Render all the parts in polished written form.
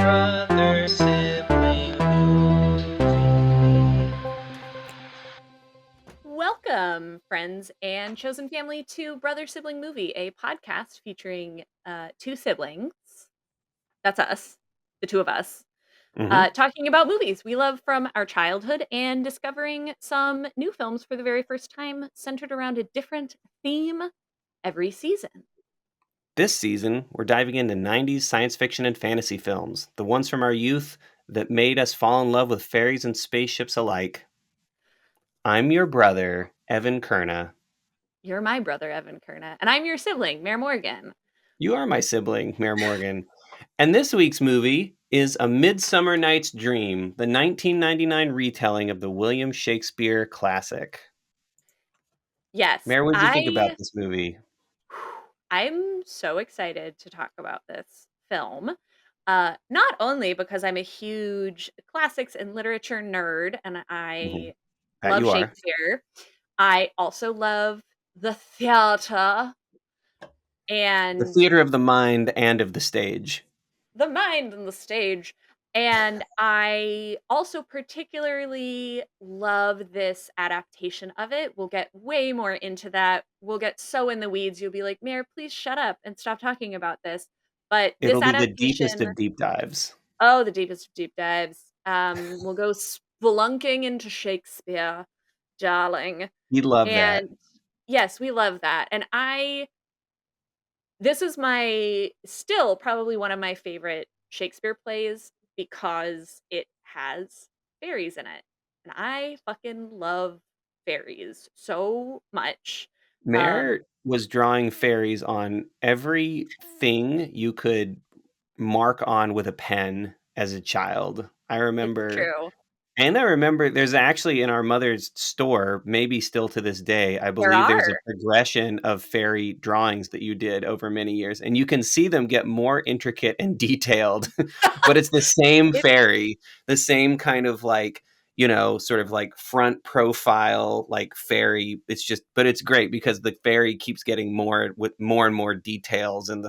brother sibling movie. Welcome, friends and chosen family, to Brother Sibling Movie, a podcast featuring two siblings. That's us, the two of us, Mhm. talking about movies we love from our childhood and discovering some new films for the very first time, centered around a different theme every season. This season, we're diving into 90s science fiction and fantasy films, the ones from our youth that made us fall in love with fairies and spaceships alike. I'm your brother, Evan Kerna. You're my brother, Evan Kerna, and I'm your sibling, Mare Morgan. You are my sibling, Mayor Morgan. And this week's movie is A Midsummer Night's Dream, the 1999 retelling of the William Shakespeare classic. Yes, Mayor, what did you think about this movie? I'm so excited to talk about this film. Not only because I'm a huge classics and literature nerd and Mhm. I That love you are. Shakespeare, I also love the theater The and theater of the mind and of the stage. the mind and the stage. And I also particularly love this adaptation of it. We'll get way more into that. We'll get so in the weeds. You'll be like, Mayor, please shut up and stop talking about this. But this It'll be the deepest adaptation, of deep dives. oh, the deepest of deep dives. We'll go spelunking into Shakespeare, darling. We love that. And yes, we love that. And this is my still probably one of my favorite Shakespeare plays because it has fairies in it, and I fucking love fairies so much. Um, Mare was drawing fairies on everything you could mark on with a pen as a child. it's I true. remember there's actually in our mother's store, maybe still to this day, I There believe there's a are. progression of fairy drawings that you did over many years, and you can see them get more intricate and detailed, but it's the same It fairy, the same kind of like, sort of like front profile, like fairy. It's just, but it's great because the fairy keeps getting more with more and more details, and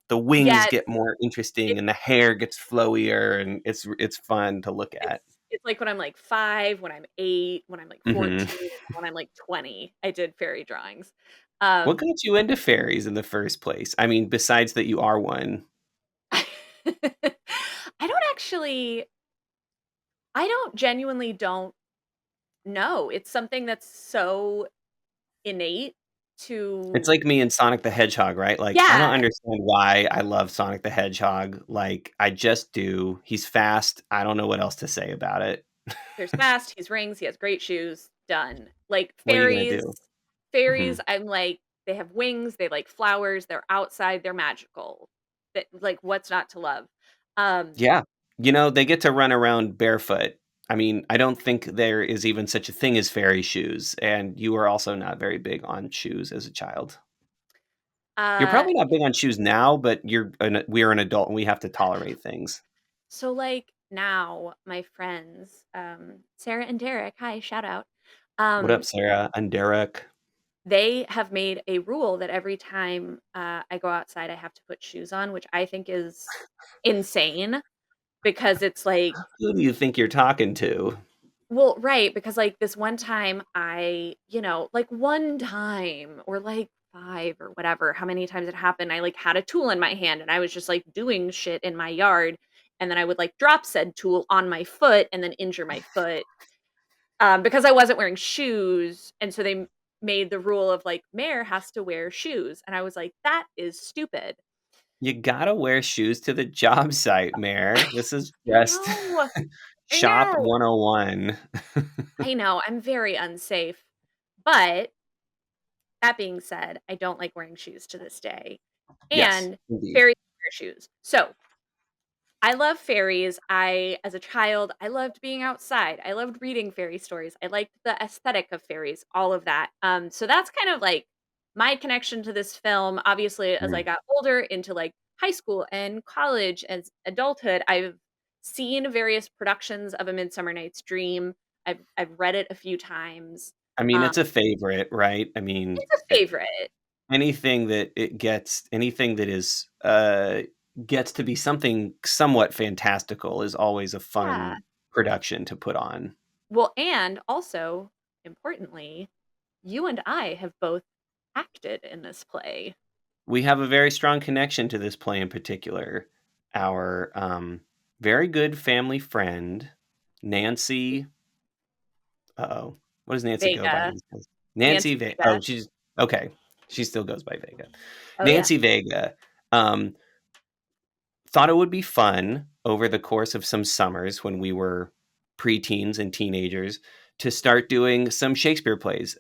the wings yeah, get more interesting, it and the hair gets flowier, and it's fun to look it's at. it's like when I'm, like, 5, when I'm 8, when I'm, like, Mhm. 14, when I'm, like, 20, I did fairy drawings. What Um got you into fairies in the first place? I mean, besides that you are one. I don't actually I don't genuinely don't know. It's something that's so innate It's to like me and Sonic the Hedgehog, right? Like, I don't yeah, understand why I love Sonic the Hedgehog, like, I just do. He's fast, I don't know what else to say about it. there's fast, he's rings, he has great shoes, done. Like What are you gonna do? fairies, Mhm. I'm like, they have wings, they like flowers, they're outside, they're magical. That like what's not to love? Um, Yeah. They get to run around barefoot. I mean, I don't think there is even such a thing as fairy shoes, and you were also not very big on shoes as a child. You're uh, probably not big on shoes now, but we're an adult and we have to tolerate things. so like now my friends, Sarah and Derek, hi, shout out. What up, Um, Sarah and Derek? they have made a rule that every time I go outside, I have to put shoes on, which I think is insane because it's like, Who do you think you're talking to? well, right, because like this one time like one time or like five or whatever, how many times it happened, I like had a tool in my hand and I was just like doing shit in my yard. And then I would like drop said tool on my foot and then injure my foot because I wasn't wearing shoes. And so they made the rule of like, Mayor has to wear shoes. And I was like, that is stupid. You gotta wear shoes to the job site, Mayor. This is I just know. I shop know. 101. I know. I'm very unsafe. But that being said, I don't like wearing shoes to this day, Yes, and indeed. fairies wear shoes. So, I love fairies. As a child, I loved being outside. I loved reading fairy stories. I liked the aesthetic of fairies, all of that. So that's kind of like my connection to this film. Obviously, as I Mm. got older into like high school and college as adulthood, I've seen various productions of A Midsummer Night's Dream. I've read it a few times. I mean, Um, it's a favorite, right? I mean, it's a favorite. anything that it gets anything that is, gets to be something somewhat fantastical is always a Yeah. fun production to put on. Well, and also, importantly, you and I have both acted in this play. We have a very strong connection to this play in particular. Our very good family friend, Nancy. Uh-oh. What does Nancy go by Vega. these days? Nancy Oh, Vega. she's okay. She still goes by Vega. Oh, yeah. Nancy Vega um, thought it would be fun over the course of some summers when we were preteens and teenagers to start doing some Shakespeare plays.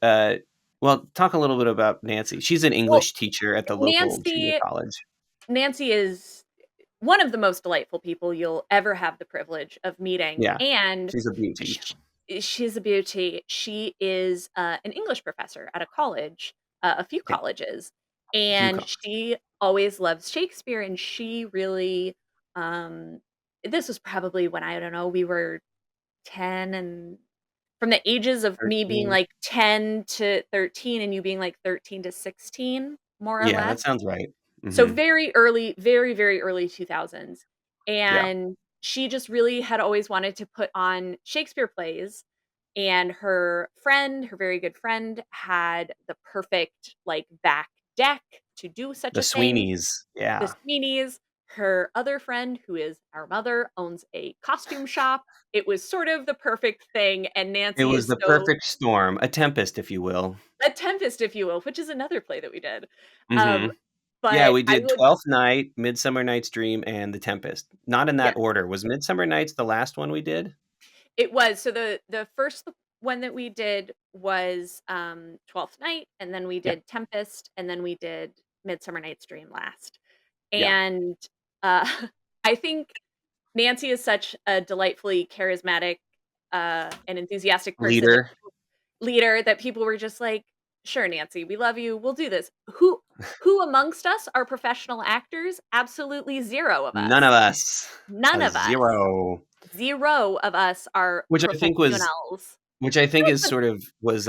Well, talk a little bit about Nancy. She's an Well, English teacher at the local junior Nancy college. Nancy is one of the most delightful people you'll ever have the privilege of meeting, Yeah, and she's a beauty. sh she's a beauty. She is, an English professor at a college, a few Yeah, colleges, a few and calls. she always loves Shakespeare, and she really, um this was probably when, I don't know, we were 10, and from the ages of me being, 13. like, 10 to 13 and you being, like, 13 to 16, more or Yeah, that less. sounds right. So Mhm. very early, very, very early 2000s, Yeah. and she just really had always wanted to put on Shakespeare plays, and her friend, her very good friend, had the perfect, like, back deck to do such The a thing. Sweenies. The Yeah. Sweeneys, her other friend, who is our mother, owns a costume shop. It was sort of the perfect thing, and It Nancy was is the so perfect storm, a tempest, if you will. a tempest, if you will, which is another play that we did. Um, Mhm. Yeah, but we I did would Twelfth Night, Midsummer Night's Dream, and The Tempest. Not in that yes. order. Was Midsummer Nights the last one we did? It was. So the first one that we did was, Twelfth Night, and then we Yeah. did Tempest, and then we did Midsummer Night's Dream last. Yeah. And, uh, I think Nancy is such a delightfully charismatic, and enthusiastic person that Leader. leader that people were just like, "Sure, Nancy, we love you. We'll do this." Who amongst us are professional actors? Absolutely 0 of None us. of us. None A of us. 0. 0 of us are Which I think was professionals. which I think is sort of was,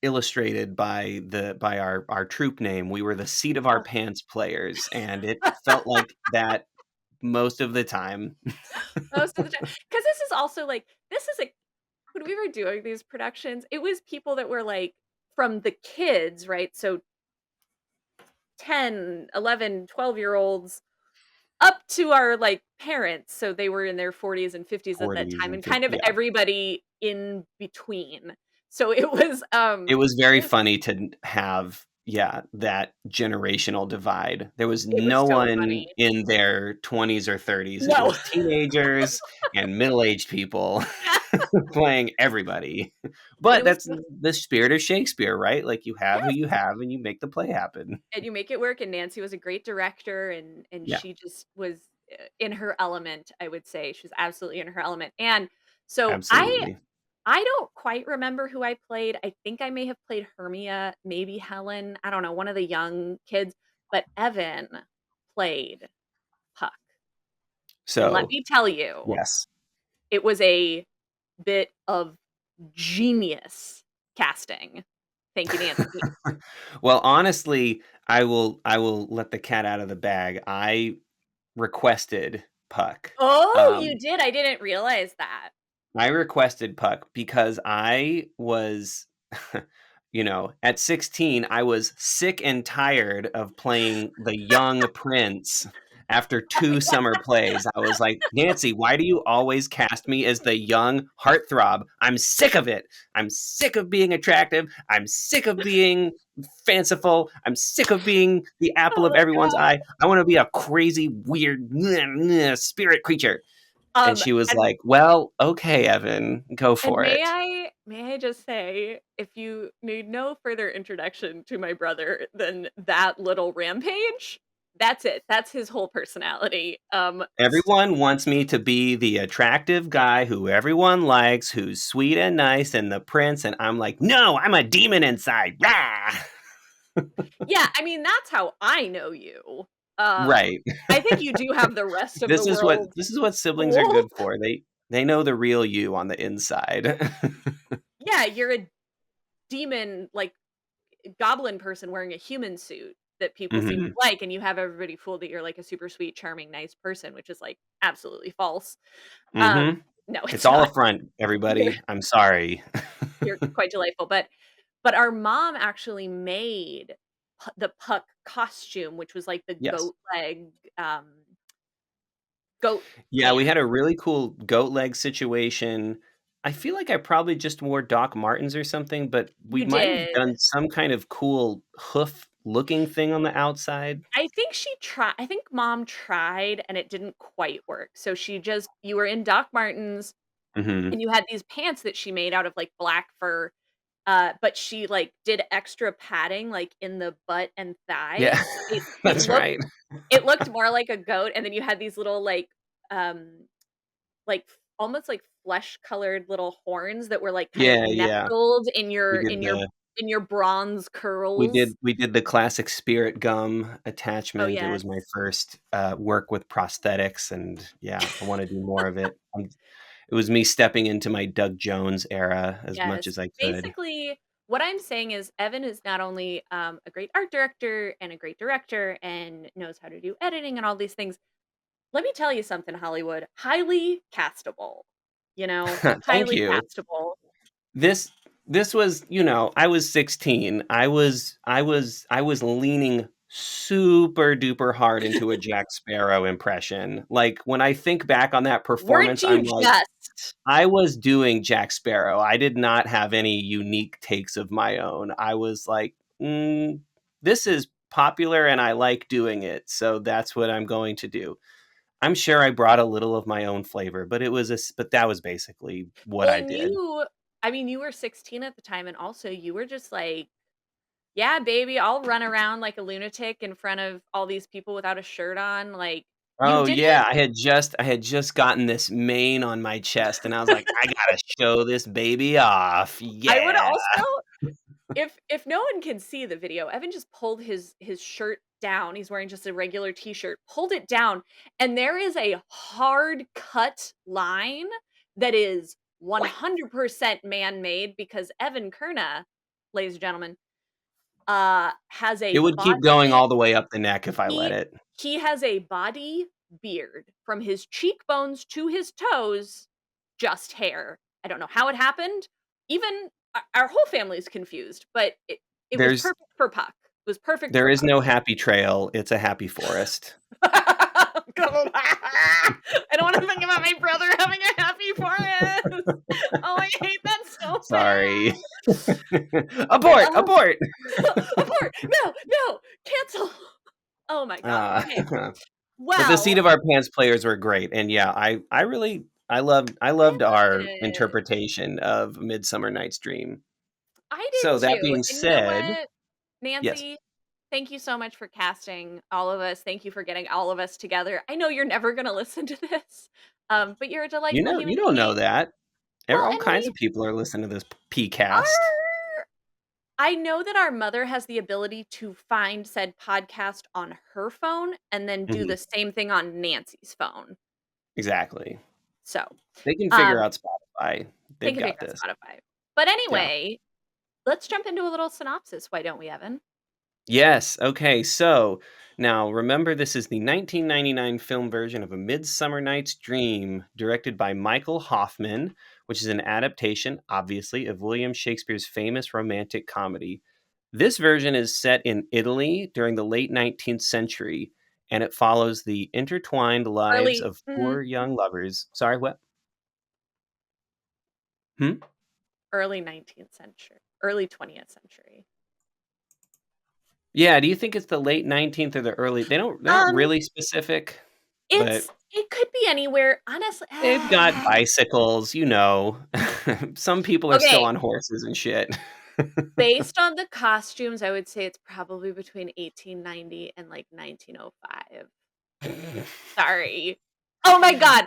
illustrated by our troupe name. We were the seat of our Oh, pants players, and it felt like that most of the time. most of the time, because this is also, like, this is a when we were doing these productions, it was people that were, like, from the kids, right? So 10, 11, 12-year-olds up to our, like, parents, so they were in their 40s and 50s at that 40s time, and and 50, kind of yeah. everybody in between. So it was, It was very it was funny to have, yeah, that generational divide. There was it was no so one funny. in their 20s or 30s. It No. was teenagers and middle-aged people playing everybody. It But was that's so the spirit of Shakespeare, right? Like, you have who yes, you have, and you make the play happen. and you make it work, and Nancy was a great director, and Yeah, she just was, in her element, I would say. She was absolutely in her element, and so absolutely. I don't quite remember who I played. I think I may have played Hermia, maybe Helen, I don't know, one of the young kids, but Evan played Puck, and let So, me tell you, yes. it was a bit of genius casting. Thank you, Nancy. Well, honestly, I will let the cat out of the bag. I requested Puck. Oh, you Um did? I didn't realize that. I requested Puck because I was, at 16, I was sick and tired of playing the young prince after 2 summer plays. I was like, "Nancy, why do you always cast me as the young heartthrob? I'm sick of it. I'm sick of being attractive. I'm sick of being fanciful. I'm sick of being the apple Oh of my everyone's god. eye. I wanna be a crazy, weird spirit creature." And Um, she was and like, "Well, okay, Evan, go and for it." may I just say, if you need no further introduction to my brother than that little rampage, that's it. That's his whole personality. Everyone wants me to be the attractive guy who everyone likes, who's sweet and nice and the prince, and I'm like, "No, I'm a demon inside, rah!" Yeah, I mean, that's how I know you. Um, Right. I think you do have the rest of the world This is what siblings are fooled. good for. They know the real you on the inside. Yeah, you're a demon, like, goblin person wearing a human suit that people seem to Mhm. like, and you have everybody fooled that you're, like, a super sweet, charming, nice person, which is, like, absolutely false. Mhm. No, It's it's all not. a front, You're everybody. I'm sorry. you're quite delightful, but our mom actually made the Puck costume, which was, like, the Yes. um, goat Yeah, we pants. had a really cool goat leg situation. I feel like I probably just wore Doc Martens or something, but we You might have did. done some kind of cool hoof looking thing on the outside. I think mom tried and it didn't quite work. So you were in Doc Martens Mhm. and you had these pants that she made out of, like, black fur, but she, like, did extra padding, like, in the butt and Yeah, thighs. It that's looked right. it looked more like a goat, and then you had these little, like, almost like flesh-colored little horns that were, like, kind of Yeah, yeah. nestled We did the in your bronze we curls. did we did the classic spirit gum Oh, attachment. It yes. was my first, work with prosthetics, and, yeah, I wanna do more of it. It was me stepping into my Doug Jones era as much Yes. as I could. Basically, what I'm saying is Evan is not only, a great art director and a great director and knows how to do editing and all these things. Let me tell you something, Hollywood, highly castable, Thank highly you. castable. This this was, I was 16. I was leaning super duper hard into a Jack Sparrow impression. Like, when I think back on that Weren't performance, you I'm like, just? I was doing Jack Sparrow. I did not have any unique takes of my own. I was like, this is popular and I like doing it, so that's what I'm going to do. I'm sure I brought a little of my own flavor, but that was basically what Well, I and did. I mean, you were 16 at the time, and also you were just like, "Yeah, baby, I'll run around like a lunatic in front of all these people without a shirt on." Like, you Oh, didn't yeah, I had just gotten this mane on my chest, and I was like, "I gotta show this baby off, I would yeah." also if no one can see the video, Evan just pulled his shirt down. He's wearing just a regular t-shirt, pulled it down, and there is a hard cut line that is 100% man-made because Evan Kerna, ladies and gentlemen, has It a would keep going all the way up the neck if I let he it. he has a body beard from his cheekbones to his toes, just hair. I don't know how it happened. Even our whole family is confused, but it was There's perfect for Puck. It was perfect there for is Puck. no happy trail, it's a happy forest. I don't wanna think about my brother having a happy forest. Oh, I hate that so Sorry. bad. Abort, Oh, abort! abort! No, no, cancel. Oh my god. Uh, Okay. but the seat Well, of our pants players were great, and yeah, I loved I our loved it. interpretation of Midsummer Night's Dream. I So did that too, being and you know said, what, yes. Nancy, thank you so much for casting all of us, thank you for getting all of us together. I know you're never gonna listen to this, but you're a You delightful know human you don't know being. that. Well, All and kinds of people are listening to this P-cast. our I know that our mother has the ability to find said podcast on her phone and then do Mhm, the same thing on Nancy's phone. exactly. So, They can figure um, out Spotify. they They've can figure got out this. Spotify. But Yeah. anyway, let's jump into a little synopsis, why don't we, Evan? Yes, okay, so, now remember this is the 1999 film version of A Midsummer Night's Dream, directed by Michael Hoffman, which is an adaptation, obviously, of William Shakespeare's famous romantic comedy. This version is set in Italy during the late 19th century, and it follows the intertwined lives Early of 4 young lovers. Sorry, what? Hmm? early 19th century, early 20th century. Yeah, do you think it's the late 19th or the early they're not Um, really specific, but it could be anywhere, honestly. they've got bicycles, Some people are still Okay, on horses and shit. based on the costumes, I would say it's probably between 1890 and, like, 1905. Sorry. Oh my god.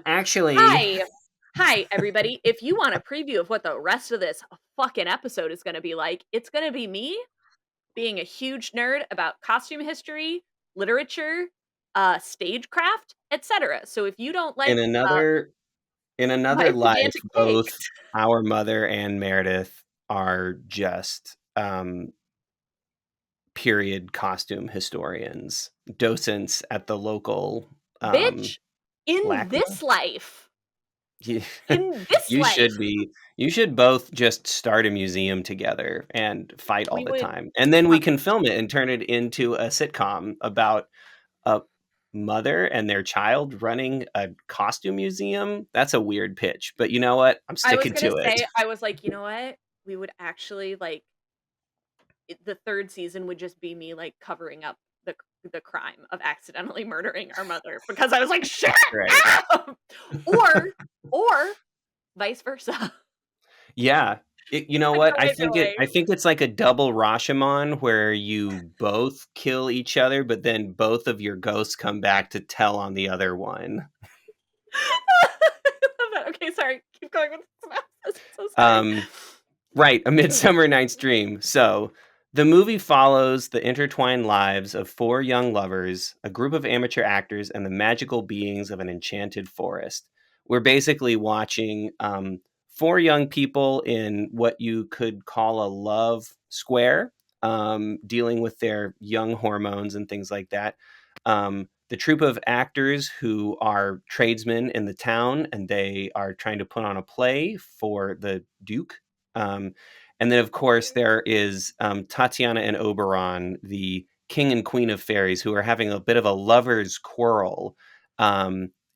Actually, Hi. Hi, everybody. If you want a preview of what the rest of this fucking episode is gonna be like, it's gonna be me being a huge nerd about costume history, literature, stagecraft, etcetera. So if you don't in like, another in another my life, pedantic both takes. our mother and Meredith are just, period costume historians, docents at the local Bitch, in LACMA. this life. You, In this you should life, be. You should both just start a museum together and fight all we the would time, and then we fuck can film it and turn it into a sitcom about a mother and their child running a costume museum. That's a weird pitch, but you know what? I'm I was sticking gonna to it. say, I was like, "You know what? We would actually, like" the 3rd season would just be me, like, covering up the crime of accidentally murdering our mother because I was like, "Shut Right. up!" Or or vice versa. Yeah. You know That's what? how I know I think it's like a double Rashomon where you both kill each other, but then both of your ghosts come back to tell on the other one. I love that. Okay, sorry. Keep going with the synopsis. So sorry. Um, right, A Midsummer Night's Dream. So, the movie follows the intertwined lives of four young lovers, a group of amateur actors, and the magical beings of an enchanted forest. We're basically watching four young people in what you could call a love square, dealing with their young hormones and things like that. The troupe of actors who are tradesmen in the town, and they are trying to put on a play for the Duke. Um, and then, of course, there is Tatiana and Oberon, the king and queen of fairies, who are having a bit of a lover's quarrel.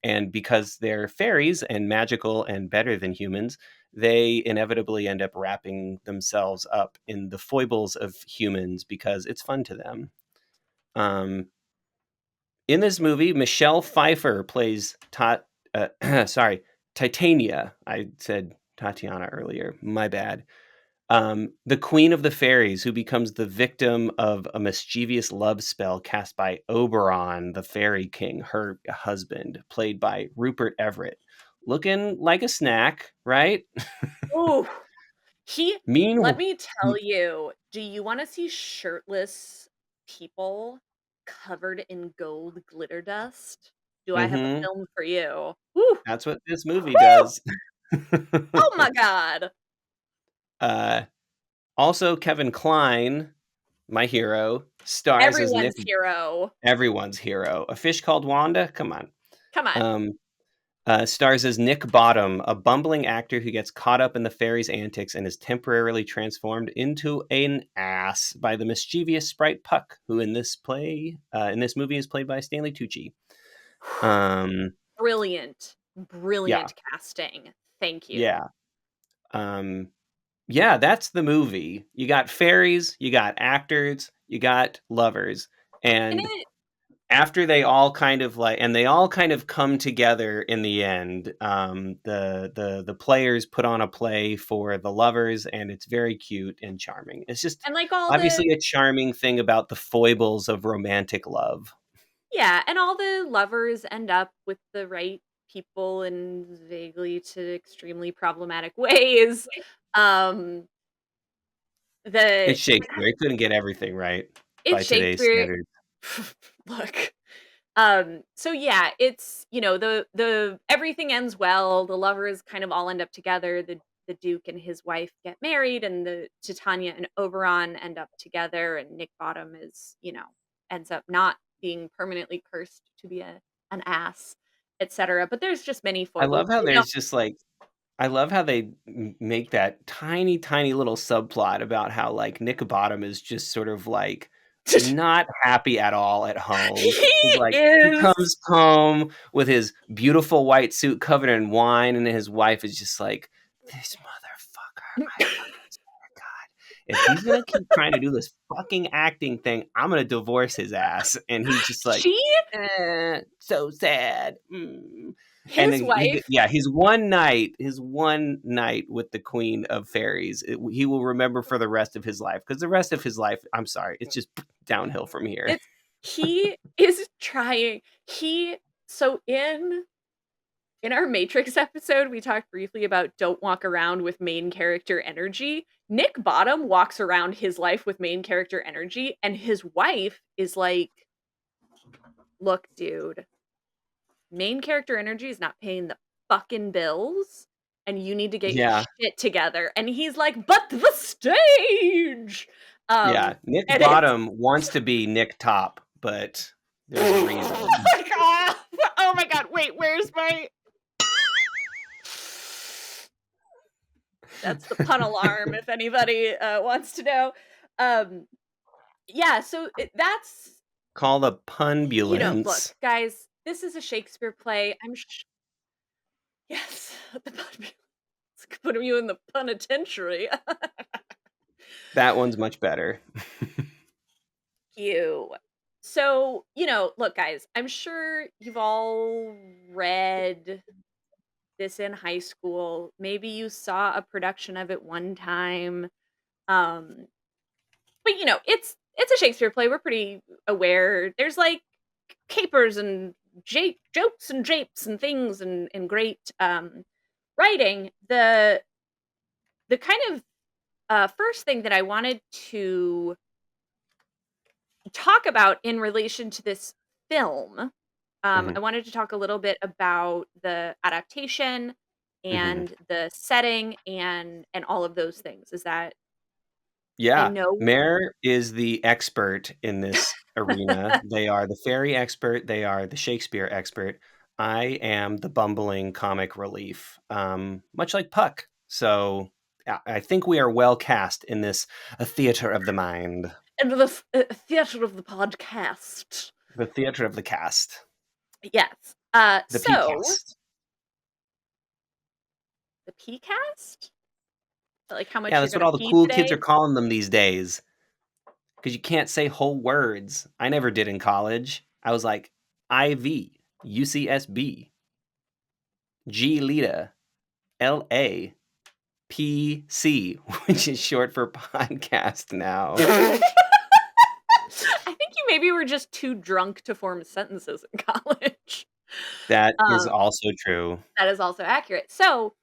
And because they're fairies and magical and better than humans, they inevitably end up wrapping themselves up in the foibles of humans because it's fun to them. Um, in this movie, Michelle Pfeiffer plays sorry, Titania. I said Tatiana earlier. My bad. The Queen of the Fairies, who becomes the victim of a mischievous love spell cast by Oberon, the Fairy King, her husband, played by Rupert Everett. Looking like a snack, right? Ooh. He let Mean. me tell you, do you wanna see shirtless people covered in gold glitter dust? Do I have a Mm-hmm. film for you? Woo! That's what this movie Woo! does. Oh my god. uh, Also, Kevin Kline, my hero, stars as Nick. Everyone's hero. Everyone's hero. A Fish Called Wanda? Come on. Come on. Um, Stars as Nick Bottom, a bumbling actor who gets caught up in the fairies' antics and is temporarily transformed into an ass by the mischievous sprite Puck, who in this movie is played by Stanley Tucci. Um, Brilliant. yeah, Brilliant casting. Thank you. yeah, um, yeah. That's the movie. You got fairies, you got actors, you got lovers, And and it after they all kind of they all kind of come together in the end. The players put on a play for the lovers, and it's very cute and charming. It's just and, like, all the obviously a charming thing about the foibles of romantic love. yeah, and all the lovers end up with the right people in vaguely to extremely problematic ways. Um, the It's Shakespeare. It couldn't get everything right by it's today's Shakespeare. standards. Look. So yeah, it's, the everything ends well, the lovers kind of all end up together, the Duke and his wife get married, and the Titania and Oberon end up together, and Nick Bottom is, ends up not being permanently cursed to be an ass, etc. But there's just many I foibles, love how there's just I love how they make that tiny, tiny little subplot about how Nick Bottom is just sort of not happy at all at home. He's He he is comes home with his beautiful white suit covered in wine, and his wife is just like, "This motherfucker! I fucking swear to God, if he's gonna keep trying to do this fucking acting thing, I'm gonna divorce his ass." And he's just like, she so sad. Mm. And his then wife his one night with the Queen of Fairies, he will remember for the rest of his life. Because the rest of his life, I'm sorry, it's just downhill from here. it's he is trying he so in our Matrix episode, we talked briefly about don't walk around with main character energy. Nick Bottom walks around his life with main character energy, and his wife is like, "Look, dude, main character energy is not paying the fucking bills, and you need to get your Yeah, shit together." And he's like, "But the stage!" Yeah, Nick And it's Bottom wants to be Nick Top, but there's a reason. oh my god, wait, where's my that's the pun alarm if anybody wants to know. Um yeah, so that's Call the look, punbulance. guys, this is a Shakespeare play. Yes, the pun putting you in the penitentiary. That one's much better. You. So, look, guys, I'm sure you've all read this in high school. Maybe you saw a production of it one time. Um, but it's a Shakespeare play. We're pretty aware. There's like capers and jokes and japes and things and great writing. The kind of first thing that I wanted to talk about in relation to this film, Hmm. I wanted to talk a little bit about the adaptation Hmm. and the setting and all of those things. Is that I Yeah, know Mare is the expert in this arena. They are the fairy expert. They are the Shakespeare expert. I am the bumbling comic relief, much like Puck. So I think we are well cast in this theater of the mind, and the theater of the podcast. the theater of the cast, Yes. the P So cast. the PCast? Like how Yeah, much you're that's what gonna all the pee cool kids are today? calling them these days. Because you can't say whole words. I never did in college. I was like IV, UCSB, G Lita, LA, PC, which is short for podcast now. I think you maybe were just too drunk to form sentences in college. That is Um, also true. that is also accurate. So,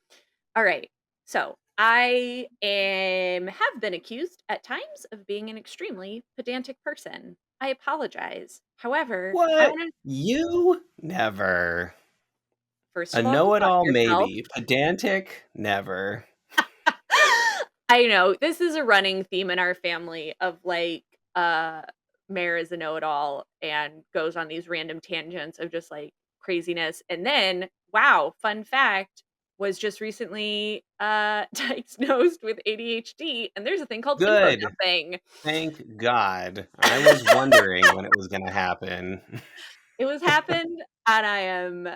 all right. So, have been accused at times of being an extremely pedantic person. I apologize. However, I What? want to You? Never. first A of all define know-it-all, yourself. maybe. Pedantic? Never. I know this is a running theme in our family of like Mare is a know-it-all and goes on these random tangents of just like craziness. And then, wow, fun fact, was just recently diagnosed with ADHD and there's a thing called info Good. dumping. Thank God. I was wondering when it was going to happen. It was happened and I am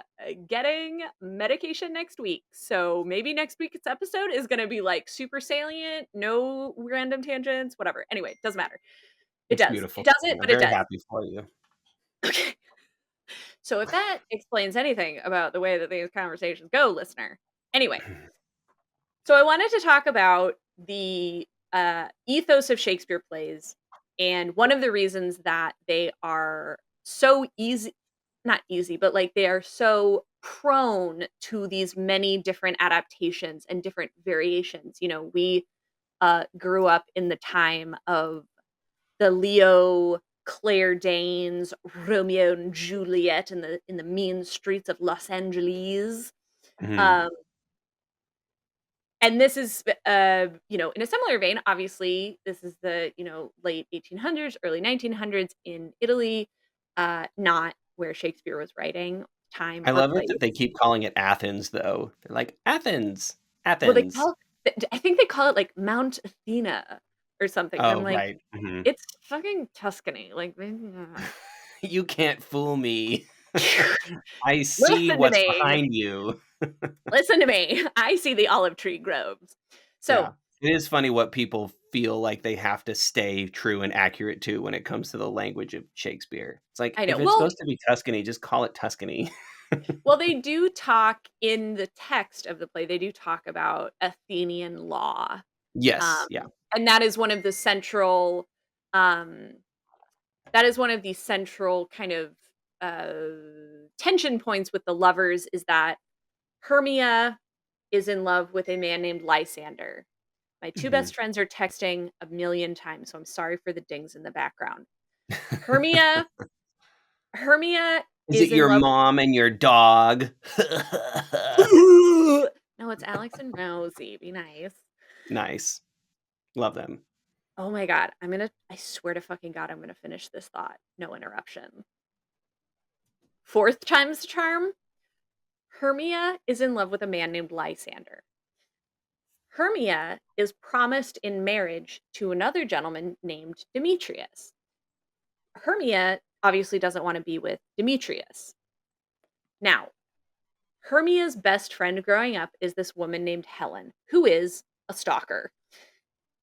getting medication next week. So maybe next week's episode is going to be like super salient, no random tangents, whatever. Anyway, doesn't matter. It It's does. beautiful. It doesn't, I'm but it very does. happy for you. Okay. So if that explains anything about the way that these conversations go, listener. Anyway, so I wanted to talk about the ethos of Shakespeare plays, and one of the reasons that they are so easy, not easy, but like they are so prone to these many different adaptations and different variations. We grew up in the time of the Leo Claire Danes, Romeo and Juliet in the mean streets of Los Angeles. Mhm. Um, and this is, in a similar vein. Obviously, this is the late 1800s, early 1900s in Italy, not where Shakespeare was writing, time I or love it that they place. keep calling it Athens, though. They're like, Athens, Well, Athens. I think they call it like Mount Athena or something. And I'm Oh, like, right. Mhm. it's fucking Tuscany. Like, You can't fool me. I see listen to what's me. behind you. Listen to me. I see the olive tree groves. So, Yeah. It is funny what people feel like they have to stay true and accurate to when it comes to the language of Shakespeare. It's like, I know. if it's Well, supposed to be Tuscany, just call it Tuscany. they do talk in the text of the play. They do talk about Athenian law, Yes. um, Yeah. and um, that is one of the central kind of tension points with the lovers. Is that Hermia is in love with a man named Lysander. My two Mhm. best friends are texting a million times, so I'm sorry for the dings in the background. Hermia Hermia Is it is in your love. mom and your dog? No, it's Alex and Rosie. Be nice. Nice. Love them. Oh my god, I swear to fucking god, I'm gonna finish this thought. No interruption. Fourth time's the charm. Hermia is in love with a man named Lysander. Hermia is promised in marriage to another gentleman named Demetrius. Hermia obviously doesn't want to be with Demetrius. Now, Hermia's best friend growing up is this woman named Helen, who is a stalker.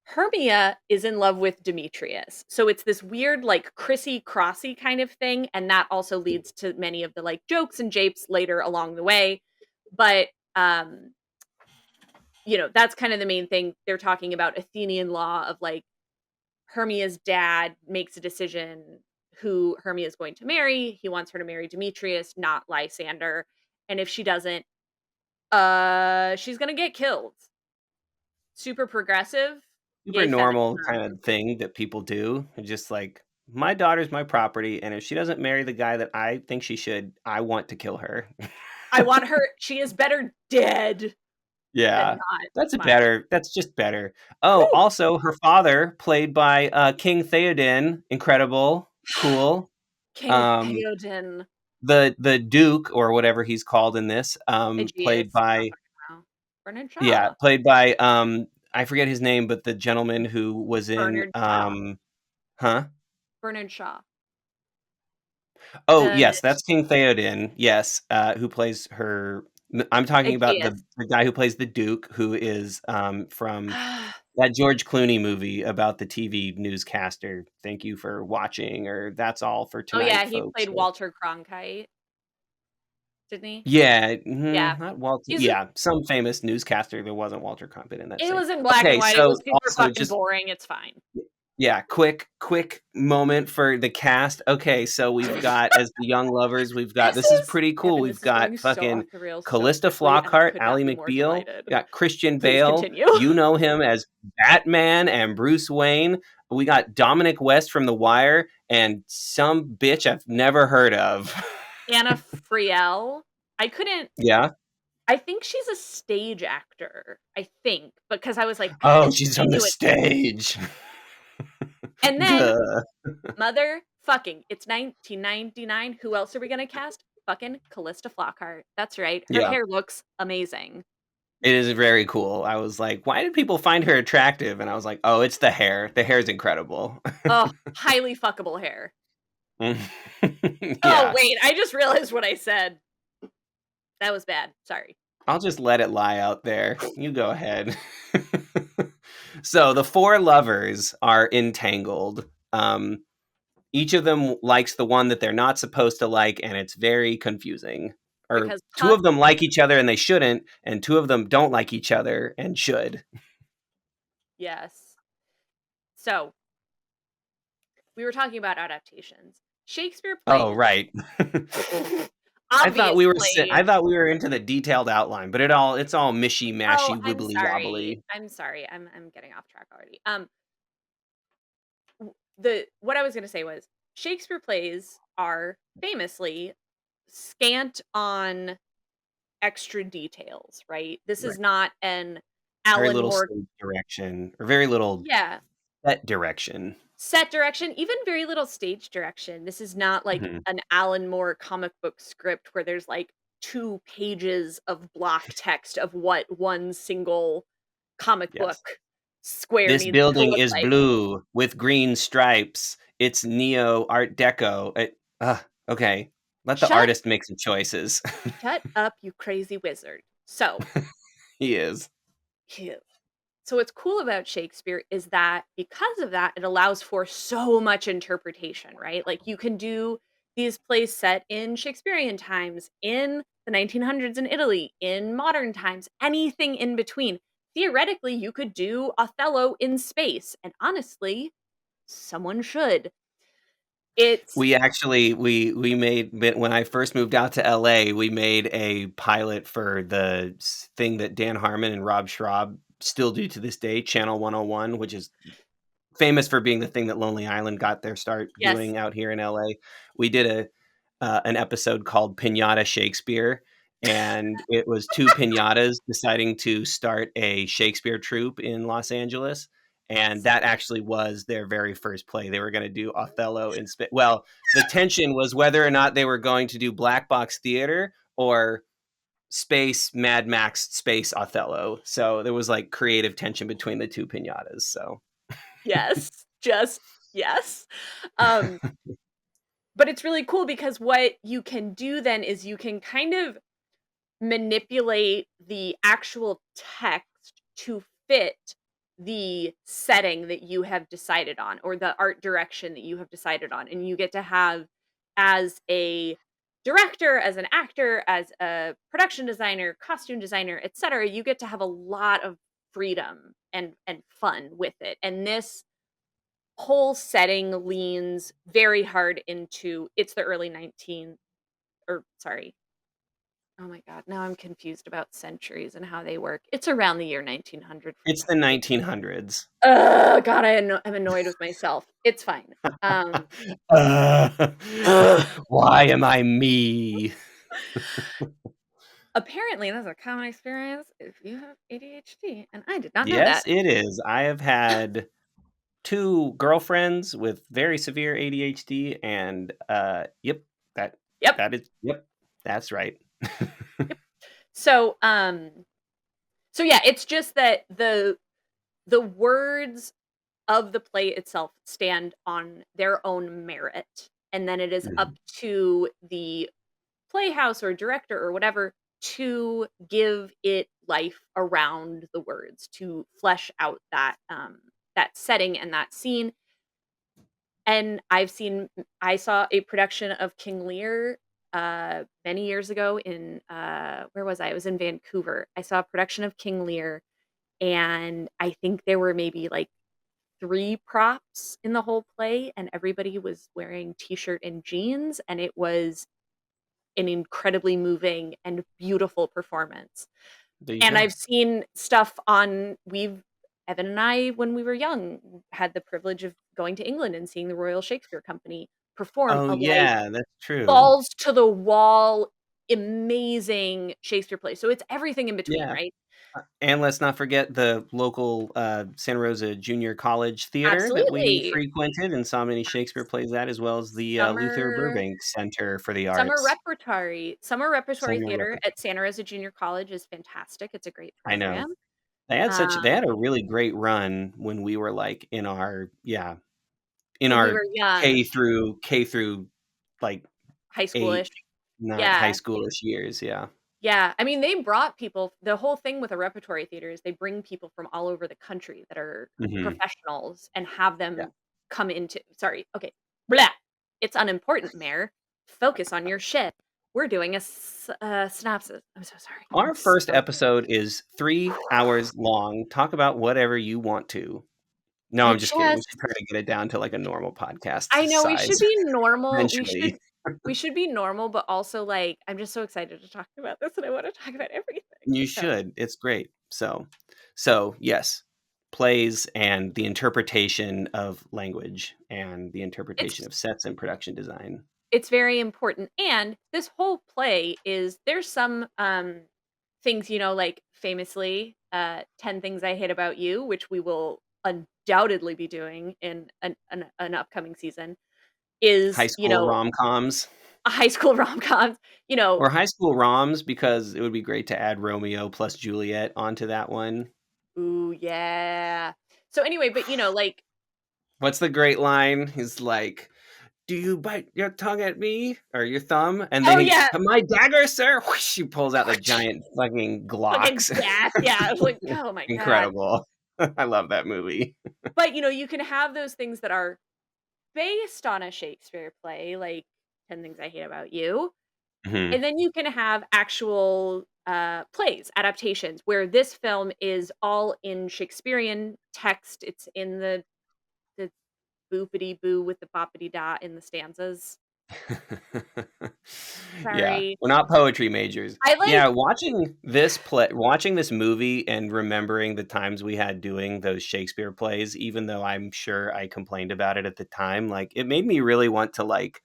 Hermia is in love with Demetrius. So it's this weird, like, crissy crossy kind of thing. And that also leads to many of the like jokes and japes later along the way. But that's kind of the main thing. They're talking about Athenian law of like Hermia's dad makes a decision who Hermia is going to marry. He wants her to marry Demetrius, not Lysander. And if she doesn't, she's gonna get killed. Super progressive. Super Yay, normal kind feminism. of thing that people do. Just like, my daughter's my property, and if she doesn't marry the guy that I think she should, I want to kill her. I want her. She is better dead than Yeah. not That's a mine. better. That's just better. Oh, Woo! also her father, played by King Theoden, incredible, cool. King Um, Theoden. the Duke or whatever he's called in this, played Aegeus. I don't by fucking know. Bernard yeah, Shaw. played by I forget his name, but the gentleman who was in Bernard Shaw. huh? Bernard Shaw. Oh, The yes, that's King Theoden. Yes, who plays her. I'm talking about Aegeus. the guy who plays the Duke, who is from that George Clooney movie about the TV newscaster. Thank you for watching, or that's all for Oh yeah, tonight, he folks. played Walter Cronkite, didn't he? Yeah, Yeah. not Walter. He's Yeah, some famous newscaster. There wasn't Walter Cronkite in that It scene. was in black and Okay, white. It so was super also fucking just boring. It's fine. yeah, quick moment for the cast. Okay, so we've got as the young lovers, we've got This this is is pretty cool. Evan, We've this is going got so off fucking the rails so Callista quickly, and I Flockhart, could Ally not be more McBeal. delighted. We got Christian Please Bale. continue. You know him as Batman and Bruce Wayne. We got Dominic West from The Wire and some bitch I've never heard of. Anna Friel. I couldn't Yeah. I think she's a stage actor, I think, because I was like, I Oh, haven't she's seen from the you in stage. and then Duh. motherfucking, it's 1999. Who else are we gonna cast? Fucking Callista Flockhart. That's right. Her Yeah. hair looks amazing. It is very cool. I was like, why did people find her attractive? And I was like, oh, it's the hair. The hair is incredible. Oh, highly fuckable hair. Oh, Yeah. wait, I just realized what I said. That was bad. Sorry. I'll just let it lie out there. You go ahead. So the four lovers are entangled. Each of them likes the one that they're not supposed to like, and it's very confusing. Or Because two Puck, of them like each other and they shouldn't, and two of them don't like each other and should. yes. So, we were talking about adaptations. Shakespeare Oh, plays, right. obviously. I thought we were into the detailed outline, but it's all mishy Oh, mashy I'm wibbly sorry. wobbly. I'm sorry. I'm getting off track already. The what I was going to say was Shakespeare plays are famously scant on extra details, right? This is Right. not an Very Alan little Moore. stage direction, or very little Yeah, set direction. set direction, even very little stage direction. This is not like Mhm. an Alan Moore comic book script where there's like 2 pages of block text of what one single comic book Yes. square This needs to building look is like. blue with green stripes. It's neo Art Deco. Okay. Let the Shut artist make some choices. shut up, you crazy wizard. So, He is. phew. So what's cool about Shakespeare is that because of that, it allows for so much interpretation, right? Like you can do these plays set in Shakespearean times, in the 1900s in Italy, in modern times, anything in between. Theoretically, you could do Othello in space, and honestly, someone should. It's We actually we made when I first moved out to LA, we made a pilot for the thing that Dan Harmon and Rob Schraub still do to this day, Channel 101, which is famous for being the thing that Lonely Island got their start yes. doing out here in LA. We did an episode called Pinata Shakespeare, and it was two pinatas deciding to start a Shakespeare troupe in Los Angeles. And that actually was their very first play. They were going to do Othello in space. Well, the tension was whether or not they were going to do black box theater or space Mad Max space Othello. So there was like creative tension between the two pinatas. So Yes, just yes. Um, but it's really cool because what you can do then is you can kind of manipulate the actual text to fit the setting that you have decided on or the art direction that you have decided on, and you get to have, as a director, as an actor, as a production designer, costume designer, etc., you get to have a lot of freedom and fun with it. And this whole setting leans very hard into, it's the early 19, or sorry, oh my god, now I'm confused about centuries and how they work. It's around the year 1900 for it's the fuck's sake. 1900s. God, I'm annoyed with myself. It's fine. Uh, Ugh. why am I me? Apparently, that's a common experience if you have ADHD, and I did not know Yes, that. it is. I have had two girlfriends with very severe ADHD, and yep, that Yep, that is yep, that's right. yep. So, so yeah, it's just that the words of the play itself stand on their own merit, and then it is up Mhm. to the playhouse or director or whatever to give it life around the words, to flesh out that that setting and that scene. And I saw a production of King Lear many years ago in where was I? I was in Vancouver. I saw a production of King Lear, and I think there were maybe like 3 props in the whole play, and everybody was wearing t-shirt and jeans, and it was an incredibly moving and beautiful performance. There you And go. I've seen stuff on we've Evan and I, when we were young, had the privilege of going to England and seeing the Royal Shakespeare Company perform Oh a, like, yeah, that's true. balls to the wall, amazing Shakespeare play. So it's everything in between, Yeah. right? And let's not forget the local Santa Rosa Junior College Theater that we Absolutely. frequented and saw many Shakespeare plays at, as well as the Luther Summer Burbank Center for the Summer Arts. repertory. Summer repertory Summer theater Repertoire. at Santa Rosa Junior College is fantastic. It's a great I know. program. They had a Um, really great run when we were like in our in when we our were young, K through like high 8, schoolish. not high Yeah. schoolish years, yeah. Yeah, I mean, they brought people, the whole thing with a repertory theater is they bring people from all over the country that are Mhm. professionals and have Yeah. them come into, sorry, okay, blah. It's unimportant, Mayor. Focus on your shit. We're doing a synopsis. I'm so sorry. I'm Our first so episode is 3 hours long. Talk about whatever you want to. No, I I'm just kidding. We should just try to get it down to, like, a normal podcast I know we size should be normal. eventually. We should be normal, but also, like, I'm just so excited to talk about this, and I wanna talk about everything. You So, should. It's great. So, yes, plays and the interpretation of language and the interpretation it's of sets and production design. it's very important, and this whole play is, there's some, things, like famously, 10 Things I Hate About You, which we will undoubtedly be doing in an upcoming season, High is, school rom-coms a high school rom-coms, you know or high school roms because it would be great to add Romeo plus Juliet onto that one. ooh, yeah. So anyway, but, like, What's the great line? He's like, "Do you bite your tongue at me or your thumb?" And then oh, he, yeah. "My dagger, sir!" Whoosh, he pulls out the giant fucking Like a Glocks. gas, yeah, I was like, "Oh my god." Incredible. I love that movie. But, you can have those things that are based on a Shakespeare play, like 10 Things I Hate About You. Mhm. And then you can have actual, plays, adaptations, where this film is all in Shakespearean text. It's in the boopity boo with the boppity da in the stanzas. Yeah, Sorry. we're not poetry majors. I Yeah, like watching this movie and remembering the times we had doing those Shakespeare plays, even though I'm sure I complained about it at the time, like, it made me really want to, like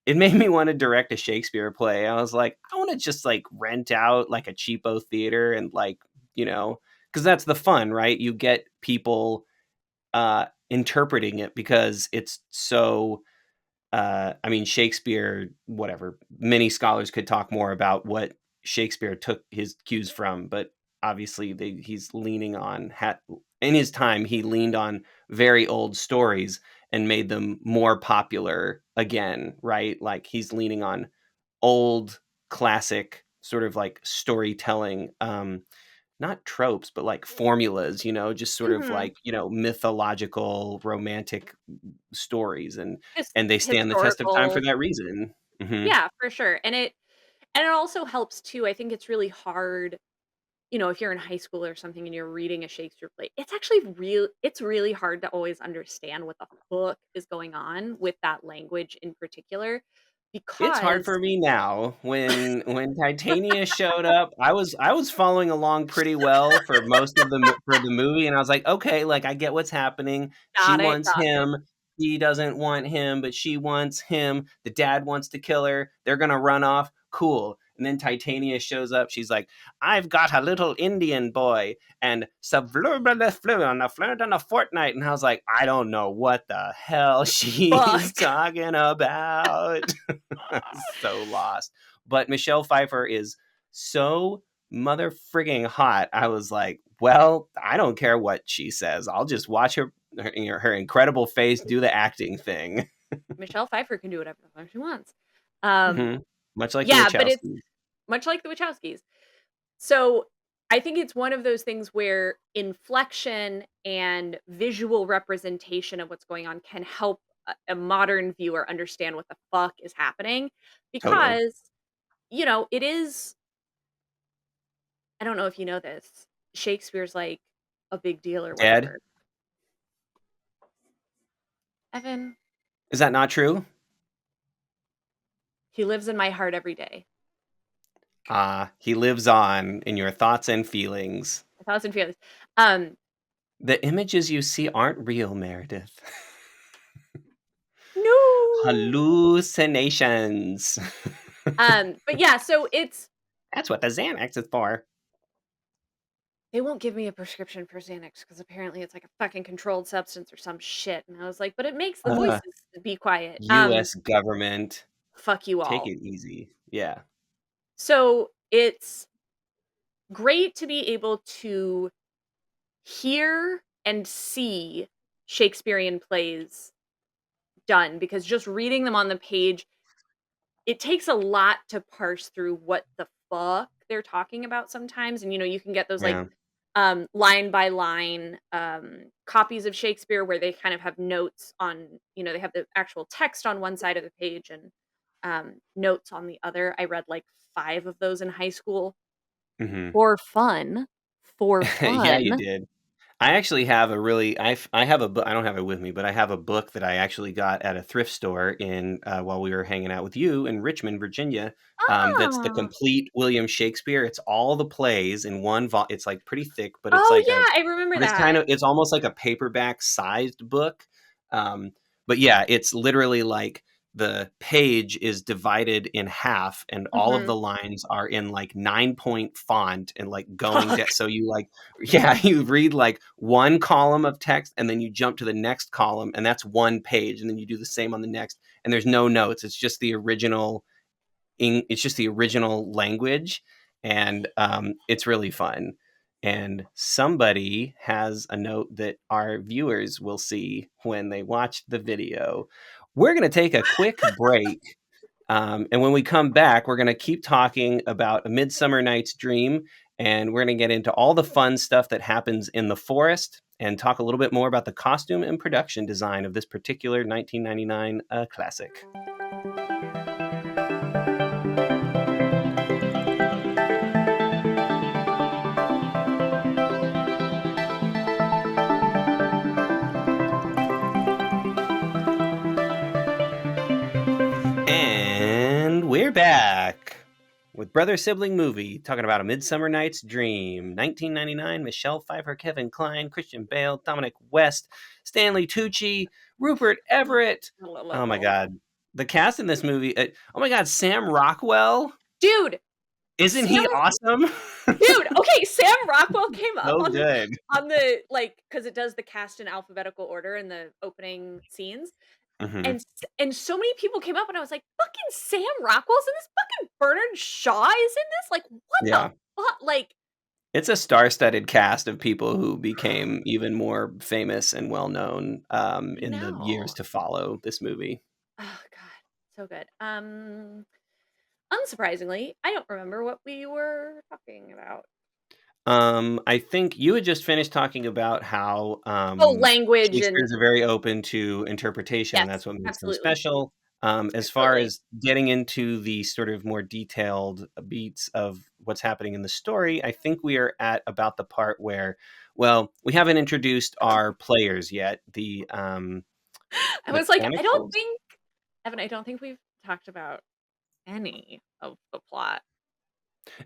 it made me wanna direct a Shakespeare play. I was like, "I wanna just, like, rent out, like, a cheapo theater and, like," you know, because that's the fun, right? You get people interpreting it because it's so I mean, Shakespeare, whatever. Many scholars could talk more about what Shakespeare took his cues from, but obviously he's leaning on in his time he leaned on very old stories and made them more popular again, right? Like he's leaning on old classic sort of like storytelling, not tropes, but like formulas, just sort of Mhm. like, mythological romantic stories, Just and they stand the test of time for historical. that reason. Mhm. Yeah, for sure, and it also helps too. I think it's really hard, if you're in high school or something and you're reading a Shakespeare play, it's really hard to always understand what the fuck is going on with that language in particular It's hard because for me now. When Titania showed up, I was following along pretty well for most of for the movie, and I was like, "Okay, like, I get what's happening. She got it, wants got it. him, he doesn't want him, but she wants him. The dad wants to kill her. They're gonna run off. Cool." And then Titania shows up. She's like, "I've got a little Indian boy, and on a flirt on a fortnight." And I was like, "I don't know what the hell she's Fuck. talking about." So lost. But Michelle Pfeiffer is so mother frigging hot. I was like, well, I don't care what she says. I'll just watch her incredible face do the acting thing. Michelle Pfeiffer can do whatever the fuck she wants. Um, Hmm. Much like the yeah, but it's Wachowskis. much like the Wachowskis. So, I think it's one of those things where inflection and visual representation of what's going on can help a modern viewer understand what the fuck is happening Totally. because, it is I don't know if you know this. Shakespeare's like a big deal or Dead. whatever. Evan, Is that not true? he lives in my heart every day. Ah, he lives on in your thoughts and feelings. 1,000 feelings. Um, The images you see aren't real, Meredith. no. Hallucinations. But yeah, so it's That's what the Xanax is for. they won't give me a prescription for Xanax because apparently it's like a fucking controlled substance or some shit. And I was like, but it makes the Uh, voices be quiet. US government. Fuck you Take all. it easy. Yeah. So it's great to be able to hear and see Shakespearean plays done because just reading them on the page, it takes a lot to parse through what the fuck they're talking about sometimes. And you can get those like Yeah. line by line copies of Shakespeare where they kind of have notes on, they have the actual text on one side of the page and notes on the other. I read like 5 of those in high school Mhm. for fun. For Yeah, you fun. did. I actually have a really I have a book. I don't have it with me, but I have a book that I actually got at a thrift store while we were hanging out with you in Richmond, Virginia. That's the Ah. complete William Shakespeare. It's all the plays in one it's like pretty thick, but it's Oh like a yeah, I remember but it's kind that. of it's almost like a paperback sized book. Um, but yeah, it's literally like the page is divided in half and all of Mhm. the lines are in like 9-point font and like going Fuck. down. So you like, yeah, you read like one column of text and then you jump to the next column and that's one page. And then you do the same on the next and there's no notes. It's just the original language, and it's really fun. And somebody has a note that our viewers will see when they watch the video. We're going to take a quick break. And when we come back, we're going to keep talking about A Midsummer Night's Dream. And we're going to get into all the fun stuff that happens in the forest and talk a little bit more about the costume and production design of this particular 1999 classic. And we're back with Brother Sibling Movie, talking about A Midsummer Night's Dream, 1999, Michelle Pfeiffer, Kevin Kline, Christian Bale, Dominic West, Stanley Tucci, Rupert Everett. Oh my God. The cast in this movie, oh my God, Sam Rockwell. Dude, Isn't Sam he awesome? Dude, okay, Sam Rockwell came up So good. on the like, because it does the cast in alphabetical order in the opening scenes, Mhm. and so many people came up, and I was like, "Fucking Sam Rockwell's in this, fucking Bernard Shaw is in this, like, what the Yeah. fuck?" Like, It's a star-studded cast of people who became even more famous and well-known, I in the years know. to follow this movie. Oh god, so good. Unsurprisingly, I don't remember what we were talking about. I think you had just finished talking about how, Oh, language and Shakespeare's are very open to interpretation, and yes, that's what makes them absolutely, special. As far absolutely. as getting into the sort of more detailed beats of what's happening in the story, I think we are at about the part where, well, we haven't introduced our players yet, I was like, I don't mechanicals? think Evan, I don't think we've talked about any of the plot,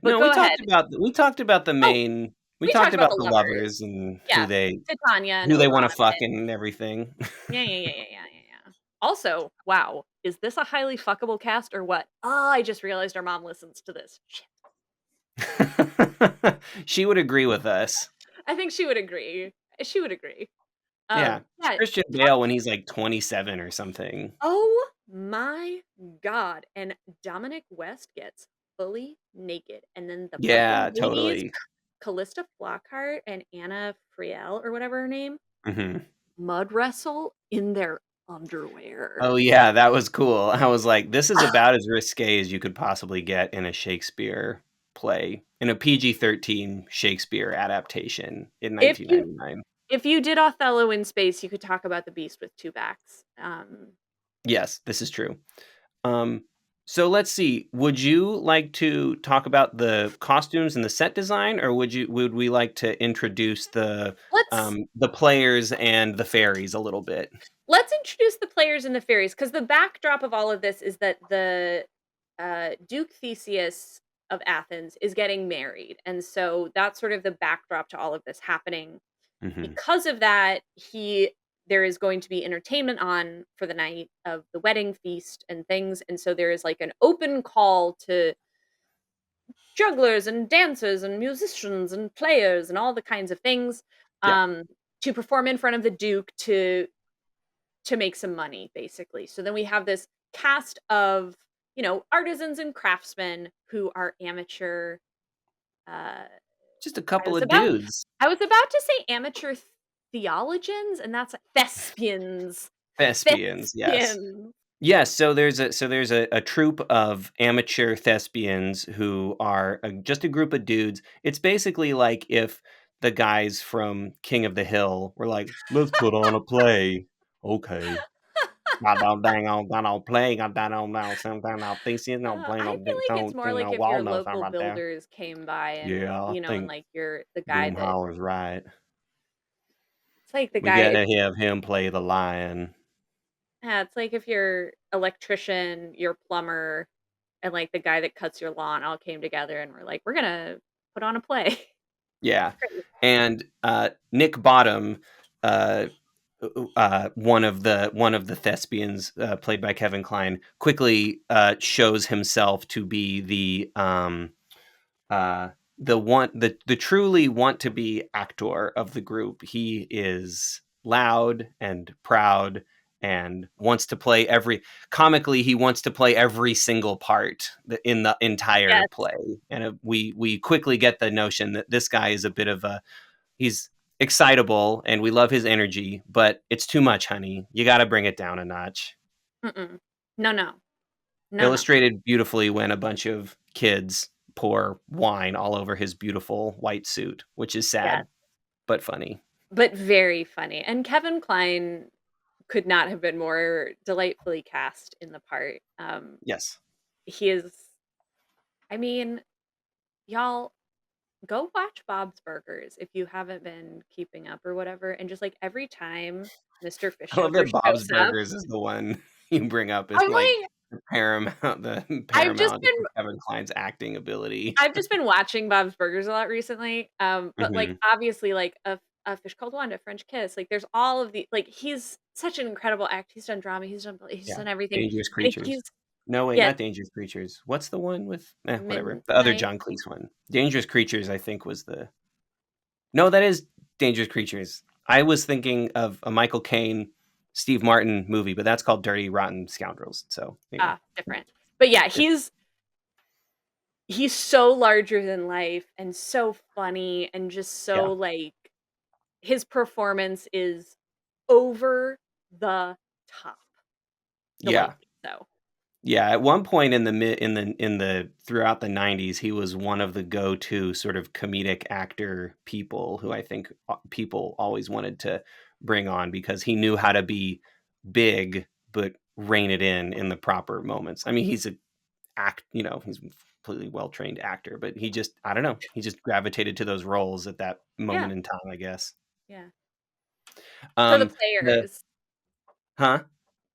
but No, go ahead. we talked about the Oh, main we we talked talked about about the the lovers. lovers and Yeah, Titania and who they wanna Oberon fuck and and everything. yeah. Also, wow, is this a highly fuckable cast or what? Oh, I just realized our mom listens to this. Shit. She would agree with us. I think she would agree. She would agree. Yeah, it's Yeah, Christian talk Bale when he's, like, 27 or something. oh my god, and Dominic West gets fully naked, and then the Yeah, fucking ladies, totally. Callista Flockhart and Anna Friel or whatever her name, Mhm. mud wrestle in their underwear. Oh, yeah, that was cool. I was like, "This is about as risque as you could possibly get in a Shakespeare play, in a PG-13 Shakespeare adaptation in If you 1999." if you did Othello in space, you could talk about the beast with 2 backs. Yes, this is true. Um, so let's see. Would you like to talk about the costumes and the set design, or would we like to introduce Let's the players and the fairies a little bit? let's introduce the players and the fairies, because the backdrop of all of this is that the, Duke Theseus of Athens is getting married, and so that's sort of the backdrop to all of this happening. Mhm. Because of that, he there is going to be entertainment on for the night of the wedding feast and things, and so there is, like, an open call to jugglers and dancers and musicians and players and all the kinds of things, Yeah, um, to perform in front of the duke to make some money, basically. So then we have this cast of, artisans and craftsmen who are amateur, uh, just a I couple was of about dudes. I was about to say amateur theologians, and that's thespians. Thespians, yes. Thespians. Yes, so there's a troupe of amateur thespians who are just a group of dudes. It's basically like if the guys from King of the Hill were like, "Let's put on a play." Okay. "I don't dang on gonna play, I don't know something I think you know play I no feel like it's don't more you know like if your walnuts are local right there. builders came by and, Yeah, I and think like you're the guy that Boomhauer's right. it's like the We guy if gotta have him play the lion." yeah, it's like if your electrician, your plumber, and like the guy that cuts your lawn all came together and were like, "We're gonna put on a play." Yeah, It's great. and, Nick Bottom, uh one of the thespians, played by Kevin Kline, quickly shows himself to be uh, the truly want to be actor of the group. He is loud and proud and wants to play every comically he wants to play every single part in the entire Yes. play, and we quickly get the notion that this guy is a bit of a he's excitable and we love his energy, but it's too much, honey. You got to bring it down a notch. Mm-mm. No, no. No, no. Illustrated beautifully when a bunch of kids pour wine all over his beautiful white suit, which is Yes. sad but funny. But very funny. And Kevin Kline could not have been more delightfully cast in the part. Yes. He is I mean, y'all go watch Bob's Burgers if you haven't been keeping up or whatever, and just, like, every time Mr. I love Fishover that Bob's shows up, Burgers is the one you bring up as I'm like like the I've just paramount been of Kevin Kline's acting ability. I've just been watching Bob's Burgers a lot recently, but, like, Mhm. obviously, like, A Fish Called Wanda, French Kiss, like, there's all of the like, he's such an incredible act he's done drama, he's Yeah. done everything, Dangerous and creatures. No, wait, Yes, not Dangerous Creatures. What's the one with whatever. The other Midnight. John Cleese one. Dangerous Creatures, I think, was the No, that is Dangerous Creatures. I was thinking of a Michael Caine, Steve Martin movie, but that's called Dirty Rotten Scoundrels. So anyway, Different. But yeah, different. he's so larger than life and so funny and just Yeah, so like his performance is over the top, yeah, delightfully so. yeah. At one point in the throughout the '90s, he was one of the go-to sort of comedic actor people who I think people always wanted to bring on because he knew how to be big but rein it in the proper moments. I mean, he's a completely well-trained actor, but he just, I don't know, he just gravitated to those roles at that Yeah, moment in time, I guess. yeah. So Um, the huh?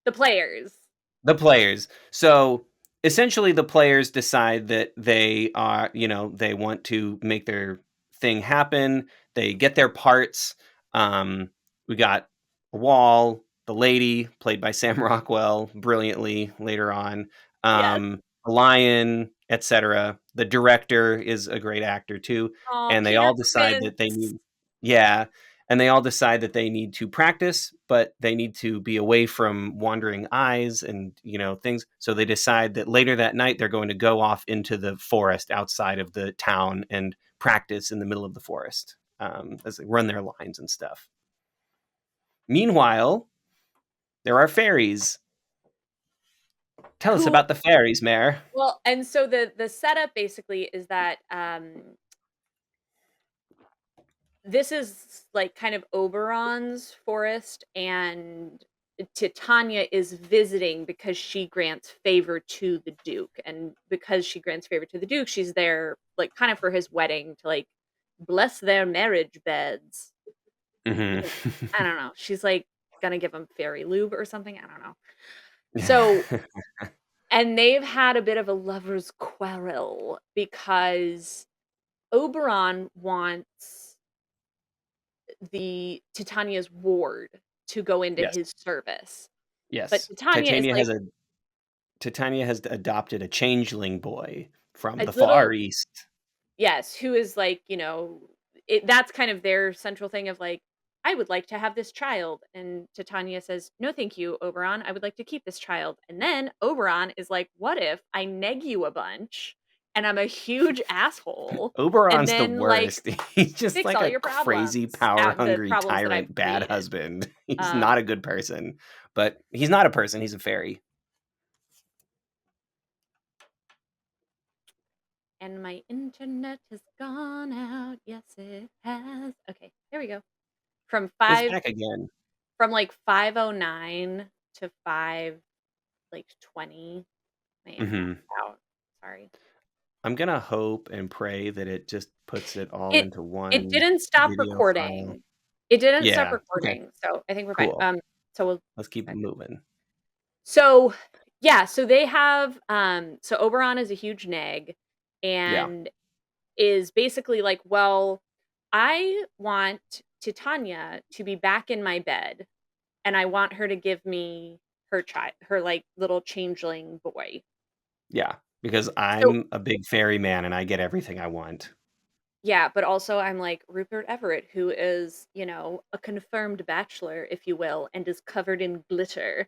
the players, The players. So essentially, the players decide that they are, they want to make their thing happen. They get their parts. We got a wall, the lady, played by Sam Rockwell, brilliantly later on, yes. a lion, etc. The director is a great actor too, Oh, and they Peter all decide that they Quince. need, yeah, and they all decide that they need to practice, but they need to be away from wandering eyes and things. So they decide that later that night they're going to go off into the forest outside of the town and practice in the middle of the forest as they run their lines and stuff. Meanwhile, there are fairies. Tell us Who about the fairies, Mare. Well, and so the setup basically is that, this is, like, kind of Oberon's forest, and Titania is visiting because she grants favor to the Duke, and because she grants favor to the Duke, she's there, like, kind of for his wedding to, like, bless their marriage beds, Hmm. because I don't know, she's, like, gonna give give 'em fairy lube or something, I don't know. So and they've had a bit of a lovers' quarrel because Oberon wants the Titania's ward to go into Yes, his service, but yes. Titania is like Titania has adopted a changeling boy from a the Far little East. yes, who is like, that's kind of their central thing of like, "I would like to have this child," and Titania says, "No, thank you, Oberon, I would like to keep this child," and then Oberon is like, "What if I neg you a bunch, and I'm a huge asshole, and Oberon's the then, like, worst. He's just fix like all a your crazy, problems, power the hungry problems that I've tyrant, bad created?" husband. He's not Um a good person, but he's not a person. He's a fairy. And my internet has gone out. Yes, it has. Okay, there we go. From It's 5 back again. from, like, 5:09 to 20. My internet's Hmm. out. Sorry. I'm gonna hope and pray that it just puts it all It into it one didn't stop video file. recording. It didn't stop Yeah. Okay. recording, so I think we're fine. Cool. So we'll Let's keep it back. moving. So, yeah, so they have, so Oberon is a huge neg Yeah. and is basically like, "Well, I want Titania to be back in my bed, and I want her to give me her, like, little changeling boy." Yeah. Because So I'm a big fairy man and I get everything I want. yeah, but also I'm like, Rupert Everett, who is, a confirmed bachelor, if you will, and is covered in glitter.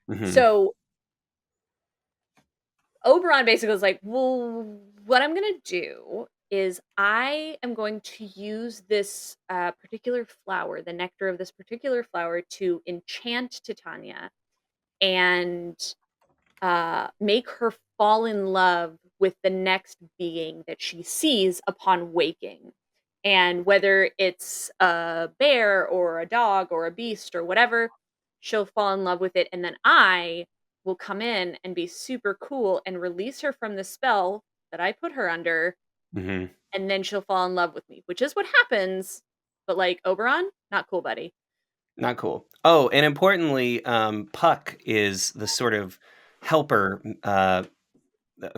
Hmm. So Oberon basically was like, "Well, what I'm gonna do is I am going to use this, particular flower, the nectar of this particular flower, to enchant Titania and make her fall in love with the next being that she sees upon waking. And whether it's a bear or a dog or a beast or whatever, she'll fall in love with it. And then I will come in and be super cool and release her from the spell that I put her under. Hmm. And then she'll fall in love with me, which is what happens. But like Oberon, not cool, buddy. Not cool. Oh, and importantly, Puck is the sort of helper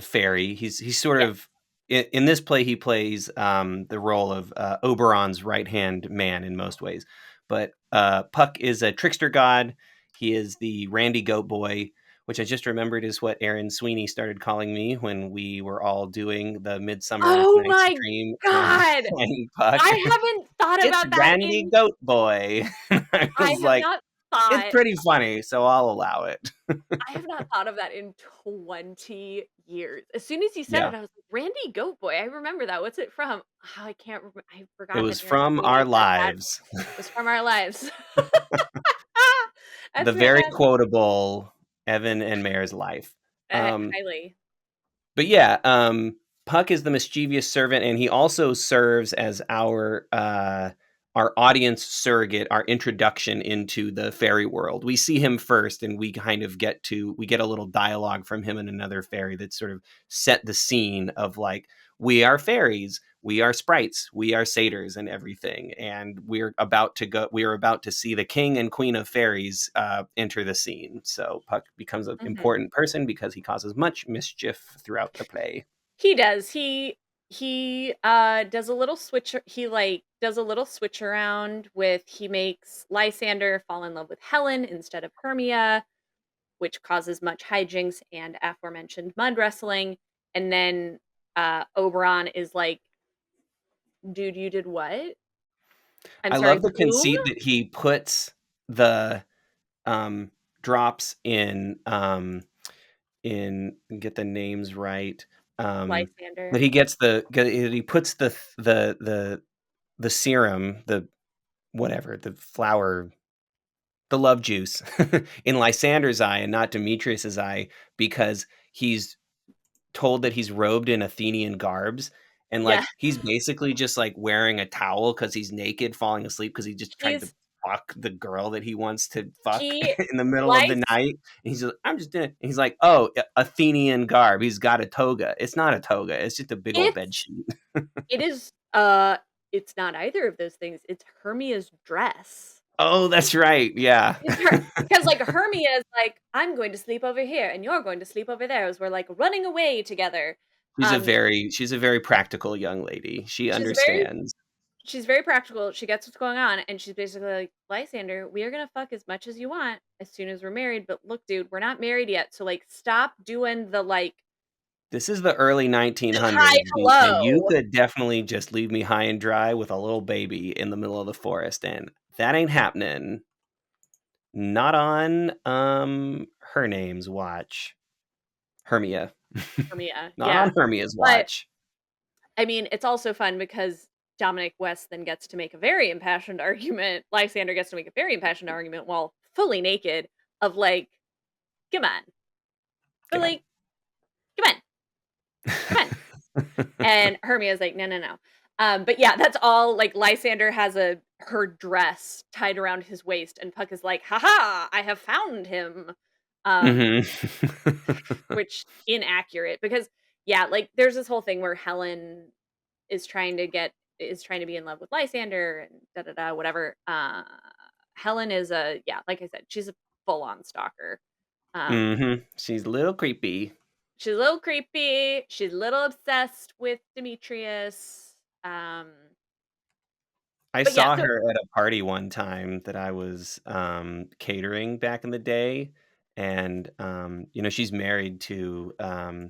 fairy. He's sort Yes. of in this play he plays the role of Oberon's right hand man in most ways, but Puck is a trickster god. He is the Randy Goat Boy. which I just remembered is what Aaron Sweeney started calling me when we were all doing the Midsummer Oh Night's my Dream and god! playing Puck. I haven't thought It's about that Randy in Goat Boy. I I was have like, not it's thought pretty funny, so I'll allow it. I have not thought of that in 20 years. As soon as you said Yeah. it, I was like, "Randy Goat Boy, I remember that. What's it from?" Oh, I can't remember. I It forgot that was Aaron from Our Sweeney said that. Lives. It was from Our Lives. The That's very fantastic. quotable Evan and Mare's life. Um, Highly. but yeah, Puck is the mischievous servant, and he also serves as our audience surrogate, our introduction into the fairy world. We see him first, and we kind of we get a little dialogue from him and another fairy that sort of set the scene of like, we are fairies, we are sprites, we are satyrs, and everything, and we are about to see the king and queen of fairies enter the scene. So Puck becomes an Mhm. important person because he causes much mischief throughout the play. He does. Does a little does a little switch around with he makes Lysander fall in love with Helen instead of Hermia, which causes much hijinks and aforementioned mud wrestling. And then Oberon is like, "Dude, you did what? I'm I sorry, love the whom?" conceit that he puts the um, drops in get the names right. That Lysander. he gets he puts the serum, the whatever, the flower, the love juice in Lysander's eye and not Demetrius's eye because he's told that he's robed in Athenian garbs, and Yeah. like he's basically just like wearing a towel because he's naked, falling asleep because he just tried to He's fuck the girl that he wants to fuck he in the middle of the Lys night. And he's just, I'm just doing it. And he's like, oh, Athenian garb. He's got a toga. It's not a toga. It's just a big old bed it's sheet. it is it's not either of those things. It's Hermia's dress. Oh, that's right. Yeah. It's her because, like, Hermia is like, "I'm going to sleep over here, and you're going to sleep over there," as we're, like, running away together. Um, She's a very practical young lady. She she's very understands. she's very practical, she gets what's going on, and she's basically like, "Lysander, we are gonna fuck as much as you want as soon as we're married, but look, dude, we're not married yet, so, like, stop doing the, like, This is the early hi, 1900s, and you hello." could definitely just leave me high and dry with a little baby in the middle of the forest, and that ain't happening. Not on, her name's watch. Hermia. Hermia, Not yeah. on Hermia's But, watch. I mean, it's also fun because Dominic West then gets to make a very impassioned argument Lysander gets to make a very impassioned argument while fully naked of, like, "Come on, but, Come on. like, come on, come on." And Hermia's like, "No, no, no." But yeah, that's all like Lysander has her dress tied around his waist, and Puck is like, "Ha ha, I have found him." Um, Mhm. which inaccurate because yeah, like there's this whole thing where Helen is trying to be in love with Lysander and da da da whatever. Helen is like I said, she's a full on stalker. Um, Mhm. She's a little creepy. She's a little creepy, she's a little obsessed with Demetrius, I but yeah, saw so her at a party one time that I was, catering back in the day, and, she's married to,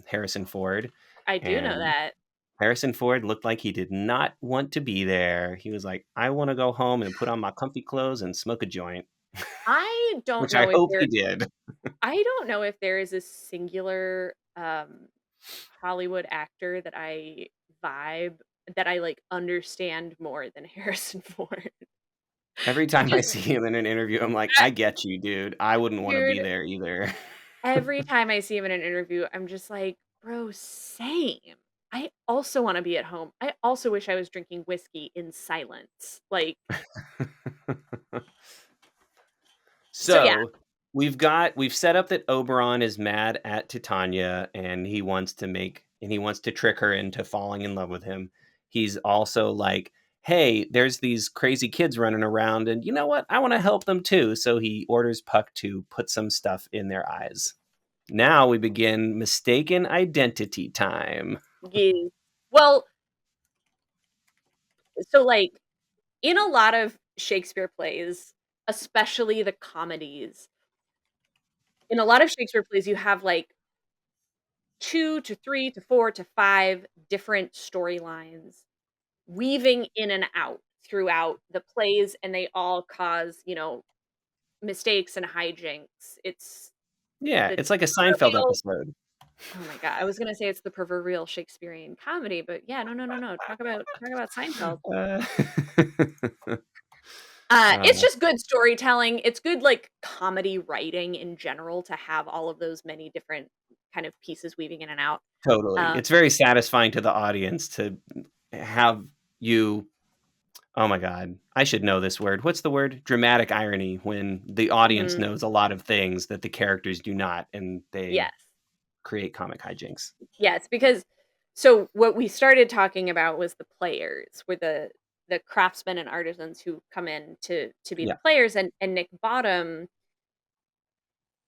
Harrison Ford, I do know and that. Harrison Ford looked like he did not want to be there. He was like, "I wanna go home and put on my comfy clothes and smoke a joint," I don't which I know if hope he there did. I don't know if there is a singular, Hollywood actor that I vibe that I, like, understand more than Harrison Ford. Every time I Just see him in an interview, I'm like, I "I get you, dude. I wouldn't wanna be dude, there either." every time I see him in an interview, I'm just like, "Bro, same. I also wanna be at home. I also wish I was drinking whiskey in silence." Like so yeah, So we've set up that Oberon is mad at Titania and he wants to trick her into falling in love with him. He's also like, hey, there's these crazy kids running around, and you know what? I want to help them too. So he orders Puck to put some stuff in their eyes. Now we begin mistaken identity time. yeah. Well, so, like, in a lot of Shakespeare plays, especially the comedies, in a lot of Shakespeare plays, you have, like, 2 to 3 to 4 to 5 different storylines weaving in and out throughout the plays, and they all cause, mistakes and hijinks. It's Yeah, the it's like a Seinfeld proverbial episode. oh my god, I was gonna say it's the proverbial Shakespearean comedy, but yeah, no, no, no, no, talk about Seinfeld. Uh, It's uh, just good storytelling. It's good, like, comedy writing in general to have all of those many different kind of pieces weaving in and out. totally. Uh, It's very satisfying to the audience to have you oh my god, I should know this word. What's the word? Dramatic irony when the audience mhm, knows a lot of things that the characters do not, and they yes. create comic hijinks. Yes, because so what we started talking about was the players, were the craftsmen and artisans who come in to be the Yeah. players, and Nick Bottom,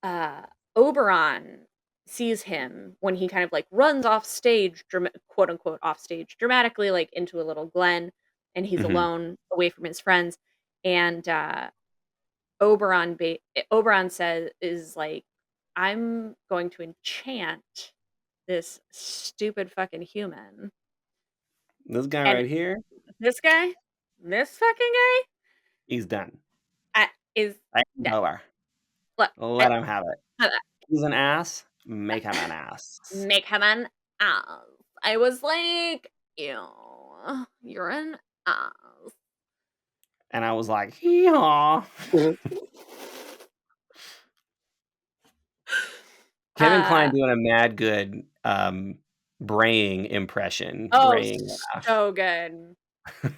uh, Oberon sees him when he kind of, like, runs off stage, quote, unquote, "off stage," dramatically, like, into a little glen, and he's Mhm. alone, away from his friends, and, Oberon says is like, "I'm going to enchant this stupid fucking human." This guy And right here, this guy, this fucking guy, he's done. is Let him done. go. Look, Let him have it. uh, He's an ass, make him an ass. make him an ass. I was like, "Ew, you're an ass." And I was like, hee-haw. Kevin Kline Uh, doing a mad good, braying impression, oh, braying laugh. so good.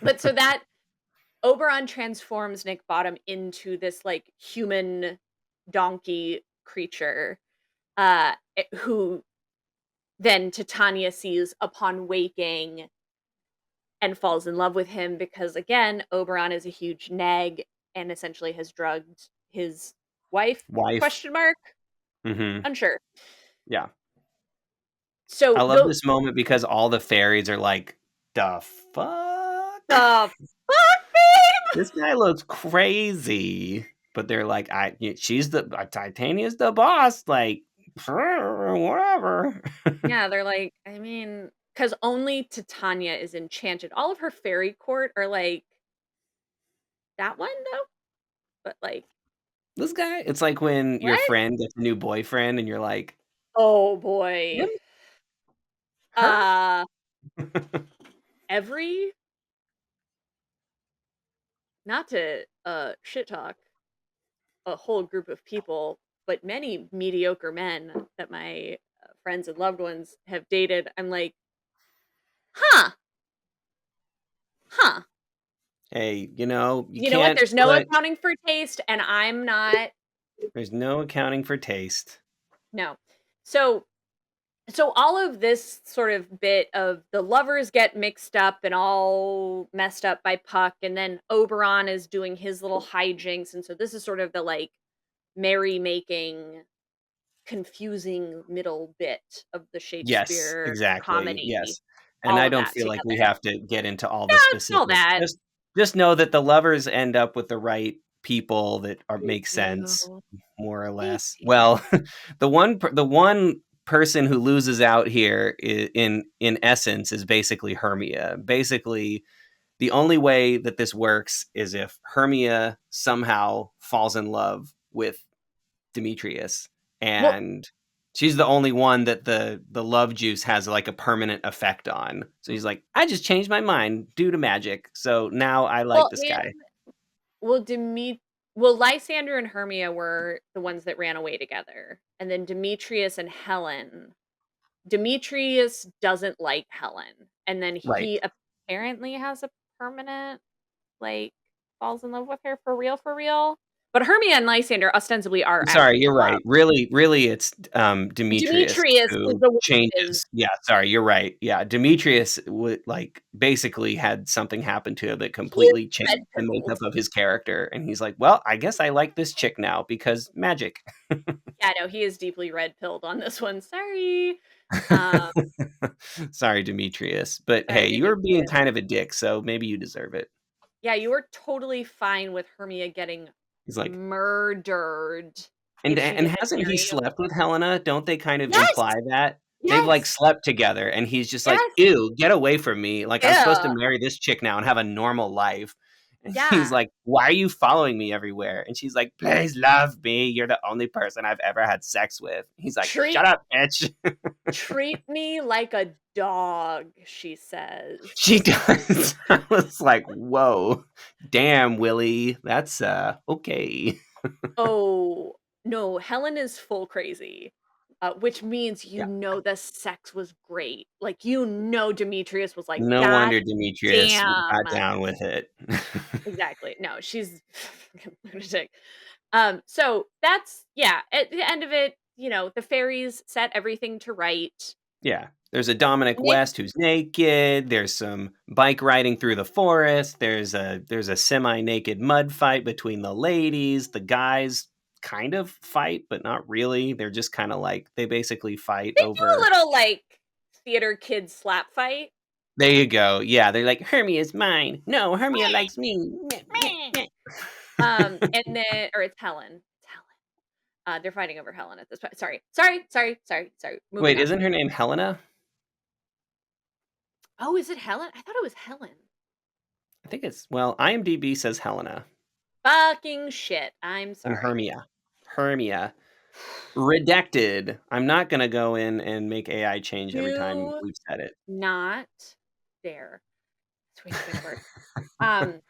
But so that Oberon transforms Nick Bottom into this, like, human donkey creature, who then Titania sees upon waking and falls in love with him because, again, Oberon is a huge nag and essentially has drugged his wife, Wife. question mark? Mhm. Unsure. Yeah. I So, love this moment because all the fairies are like, "The fuck? the fuck, babe? This guy looks crazy." But they're like, she's the Titania's the boss, like, whatever." Yeah, they're like, I mean, because only Titania is enchanted. All of her fairy court are like, "That one, though?" But, like, This guy, it's like when your "What?" friend gets a new boyfriend and you're like, Oh, "Him? boy. Her?" Uh, every not to, shit talk a whole group of people, but many mediocre men that my, friends and loved ones have dated, I'm like, "Huh, huh. Hey, you You know what? can't There's no put accounting for taste, and I'm not." there's no accounting for taste. No. So all of this sort of bit of the lovers get mixed up and all messed up by Puck, and then Oberon is doing his little hijinks, and so this is sort of the, like, merry-making, confusing middle bit of the Yes, Shakespeare exactly, comedy, yes, and all I of don't that feel like we together. have to get into all No, the it's all specifics. that. Just know that the lovers end up with the right people that are They make sense, do. more or They less. do. Well, the one person who loses out here in essence is basically Hermia. Basically, the only way that this works is if Hermia somehow falls in love with Demetrius, Well and she's the only one that the love juice has like a permanent effect on. So he's like, I just changed my mind due to magic. So now I like well, this and guy. well, well, Lysander and Hermia were the ones that ran away together, and then Demetrius and Helen. Demetrius doesn't like Helen, and then Right. he apparently has a permanent, like, falls in love with her for real. But Hermia and Lysander ostensibly are Sorry, actually in you're love. right. Really, it's Demetrius Demetrius is who the one that is changes. Yeah, sorry, you're right. Yeah, Demetrius would like basically had something happen to him that he is completely changed the red-pilled. makeup of his character, and he's like, well, I guess I like this chick now because magic. Yeah, no, he is deeply red-pilled on this one, sorry. Um, Sorry, Demetrius. But sorry, hey, you were being Demetrius. kind of a dick, so maybe you deserve it. Yeah, you were totally fine with Hermia getting He's like, murdered. And if she and was, like, hasn't he married over slept with Helena? Don't they kind of Yes! imply that? They've, like, Yes! slept together, and he's just like, Yes! "Ew, get away from me, like, I'm supposed to Yeah. marry this chick now and have a normal life." And he's Yeah. like, "Why are you following me everywhere?" And she's like, "Please love me, you're the only person I've ever had sex with." He's like, "Treat "Shut up, bitch." treat me like a dog," she She says. does. I was like, "Whoa. Damn, Willie, that's, okay." Oh, no, Helen is full crazy, which means Yeah. the sex was great. Like, Demetrius was like, No "God wonder Demetrius got damn." down with it. Exactly. No, she's lunatic. So that's yeah, at the end of it, the fairies set everything to right. Yeah. There's a Dominic Nick West who's naked, there's some bike riding through the forest, there's a semi-naked mud fight between the ladies, the guys kind of fight, but not really. They're just kinda like they basically fight they do a over. little, like, theater kid slap fight. There you go. Yeah, they're like, "Hermia's mine. No, Hermia likes me." Meh, meh, Meh. meh. And then or it's Helen. It's Helen. They're fighting over Helen at this point. Sorry. Moving Wait, on. isn't her name Helena? Oh, is it Helen? I thought it was Helen. I think it's well, IMDb says Helena Fucking shit. I'm and sorry. Hermia. Hermia. Redacted. I'm not gonna go in and make AI change every time Do we've said it. not dare. It's way too big a word.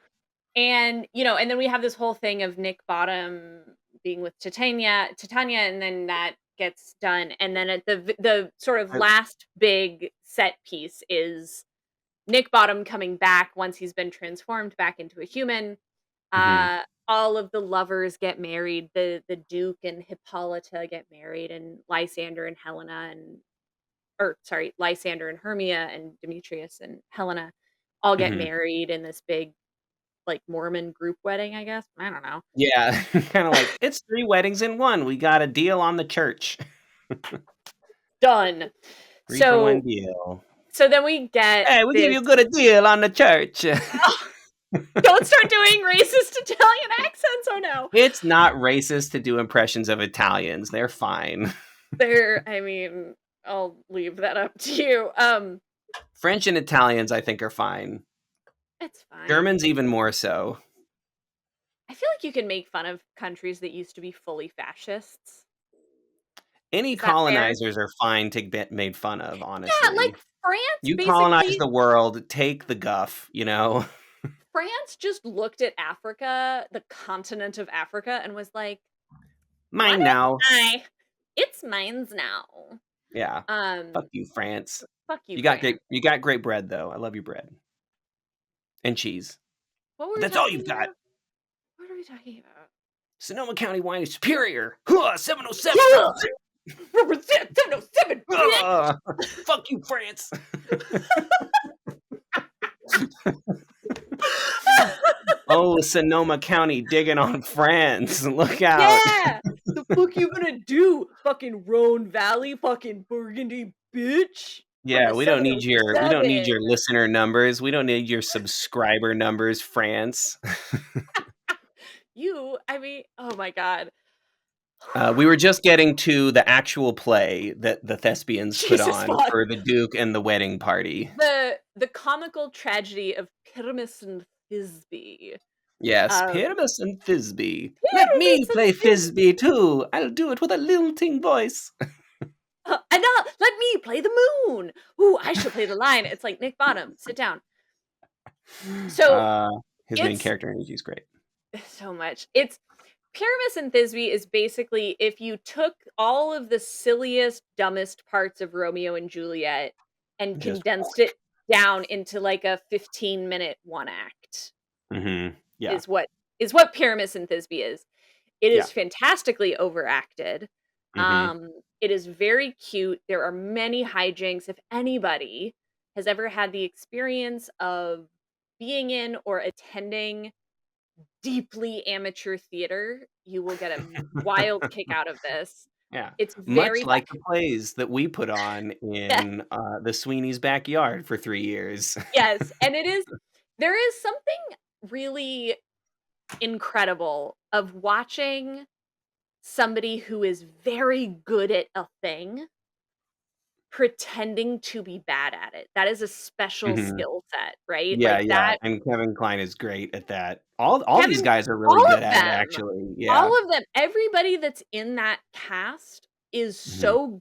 And then we have this whole thing of Nick Bottom being with Titania, and then that gets done. And then at the sort of I last big set piece is Nick Bottom coming back once he's been transformed back into a human. Mhm, All of the lovers get married. The Duke and Hippolyta get married, and Lysander and Helena or sorry, Lysander and Hermia and Demetrius and Helena all get mhm. married in this big like Mormon group wedding, I guess. I don't know. Yeah, kinda like, "It's 3 weddings in 1. We got a deal on the church. Done. 3 for 1 So deal. so then we get Hey, we give this you a good a deal on the church." don't start doing racist Italian accents, oh no. It's not racist to do impressions of Italians, they're fine. I mean, I'll leave that up to you. French and Italians, I think, are fine. It's fine. Germans even more so. I feel like you can make fun of countries that used to be fully fascists. Any Is that fair? colonizers are fine to get made fun of, Yeah, like honestly. France You colonize basically the world, take the guff, you know? France just looked at Africa, the continent of Africa, and was like, "What Mine am now. I? It's mine's now." Yeah. Fuck Um, you, France. fuck you, You got great France. you got great bread, though. I love your bread. And cheese. What were But we that's all talking you've got. about? What are we talking about? Sonoma County wine is superior. Huh, 707. Yeah! Represent 707, Ugh. Fuck you, France. Oh, Sonoma County digging on France. Look out. Yeah! The fuck you gonna do? Fucking Rhone Valley, fucking Burgundy, bitch! From Yeah, a we don't need 707. your listener numbers. We don't need your subscriber numbers, France. I mean, oh my god. We were just getting to the actual play that the thespians put Jesus on fuck. for the Duke and the wedding party. The comical tragedy of Pyramus and Thisbe. Yes, Um, Pyramus and Thisbe. Let me Pyramus and play Thisbe Thisbe. too. I'll do it with a lilting voice. And let me play the moon. Ooh, I should play the lion. It's like Nick Bottom, sit down. So Uh, his main it's character energy is great. so much. It's Pyramus and Thisbe is basically if you took all of the silliest, dumbest parts of Romeo and Juliet and Just condensed it down into like a 15-minute one act yeah, is what Pyramus and Thisbe is. It yeah. is fantastically overacted. hmm It is very cute. There are many hijinks. If anybody has ever had the experience of being in or attending deeply amateur theater, you will get a wild kick out of this. Yeah. It's Much very like the plays that we put on yeah, in the Sweeney's backyard for 3 years. yes, and there is something really incredible of watching somebody who is very good at a thing pretending to be bad at it. That is a special Mhm. skill set, right? Yeah, Like yeah, that and Kevin Kline is great at that. All these Kevin guys are really all good of at it, them, actually. Yeah. all of them, everybody that's in that cast is Mhm. so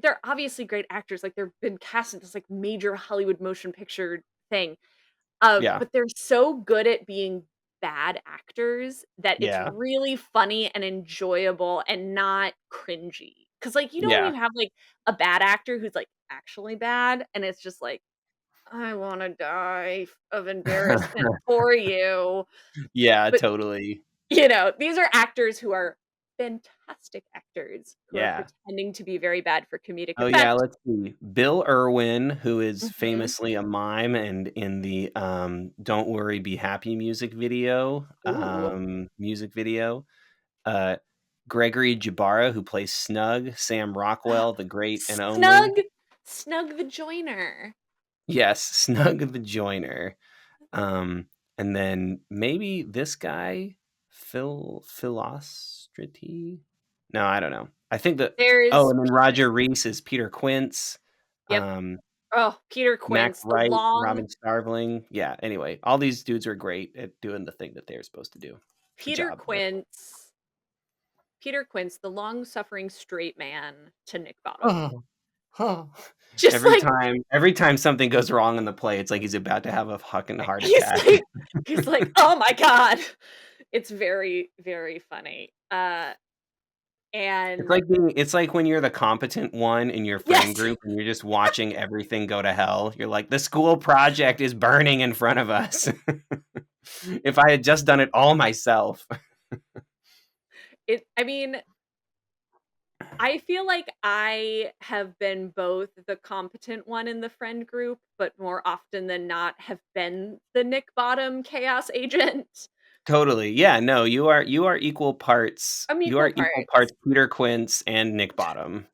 they're obviously great actors, like, they've been cast in this, like, major Hollywood motion picture thing, Yeah. but they're so good at being bad actors that it's Yeah. really funny and enjoyable and not cringy. Because like, you know when Yeah. you have, like, a bad actor who's, like, actually bad, and it's just like, "I wanna die of embarrassment for you," Yeah, but totally. these are actors who are fantastic actors who are Yeah. pretending to be very bad for comedic Oh, yeah, effect. let's see. Bill Irwin, who is Mhm. famously a mime and in the, "Don't Worry, Be Happy" Ooh. music video. Uh, Gregory Jabara, who plays Snug, Sam Rockwell, the great and only. Snug Snug the Joiner. Yes, Snug the Joiner. Um, and then maybe this guy, Philostrati? No, I don't know. I think that oh, There's and then Peter Roger Reese is Peter Quince, Yep. um, Oh, Peter Mac Quince, the Wright, long Robin Starveling. Yeah, anyway, all these dudes are great at doing the thing that they're supposed to do. The Peter job. Quince Peter Quince, the long-suffering straight man to Nick Bottom. Oh, oh. Just Every like time every time something goes wrong in the play, it's like he's about to have a fucking heart he's attack. like he's like, "Oh my god." It's very, very funny. And It's like when you're the competent one in your friend yes. group and you're just watching everything go to hell. You're like, "The school project is burning in front of us. If I had just done it all myself." I mean, I feel like I have been both the competent one in the friend group, but more often than not have been the Nick Bottom chaos agent. Totally. Yeah, no, you are equal parts I'm you equal are equal parts parts. Peter Quince and Nick Bottom.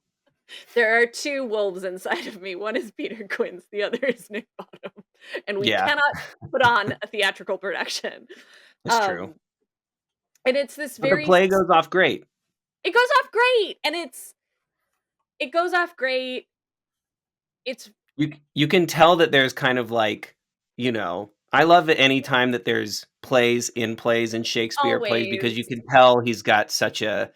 There are 2 wolves inside of me. One is Peter Quince, the other is Nick Bottom, and we Yeah, cannot put on a theatrical production. it's true. Um, and it's this But the very play s goes off great. it goes off great, and it goes off great. It's You can tell that there's kind of like, I love it anytime that there's plays in Shakespeare plays because you always can tell he's got such a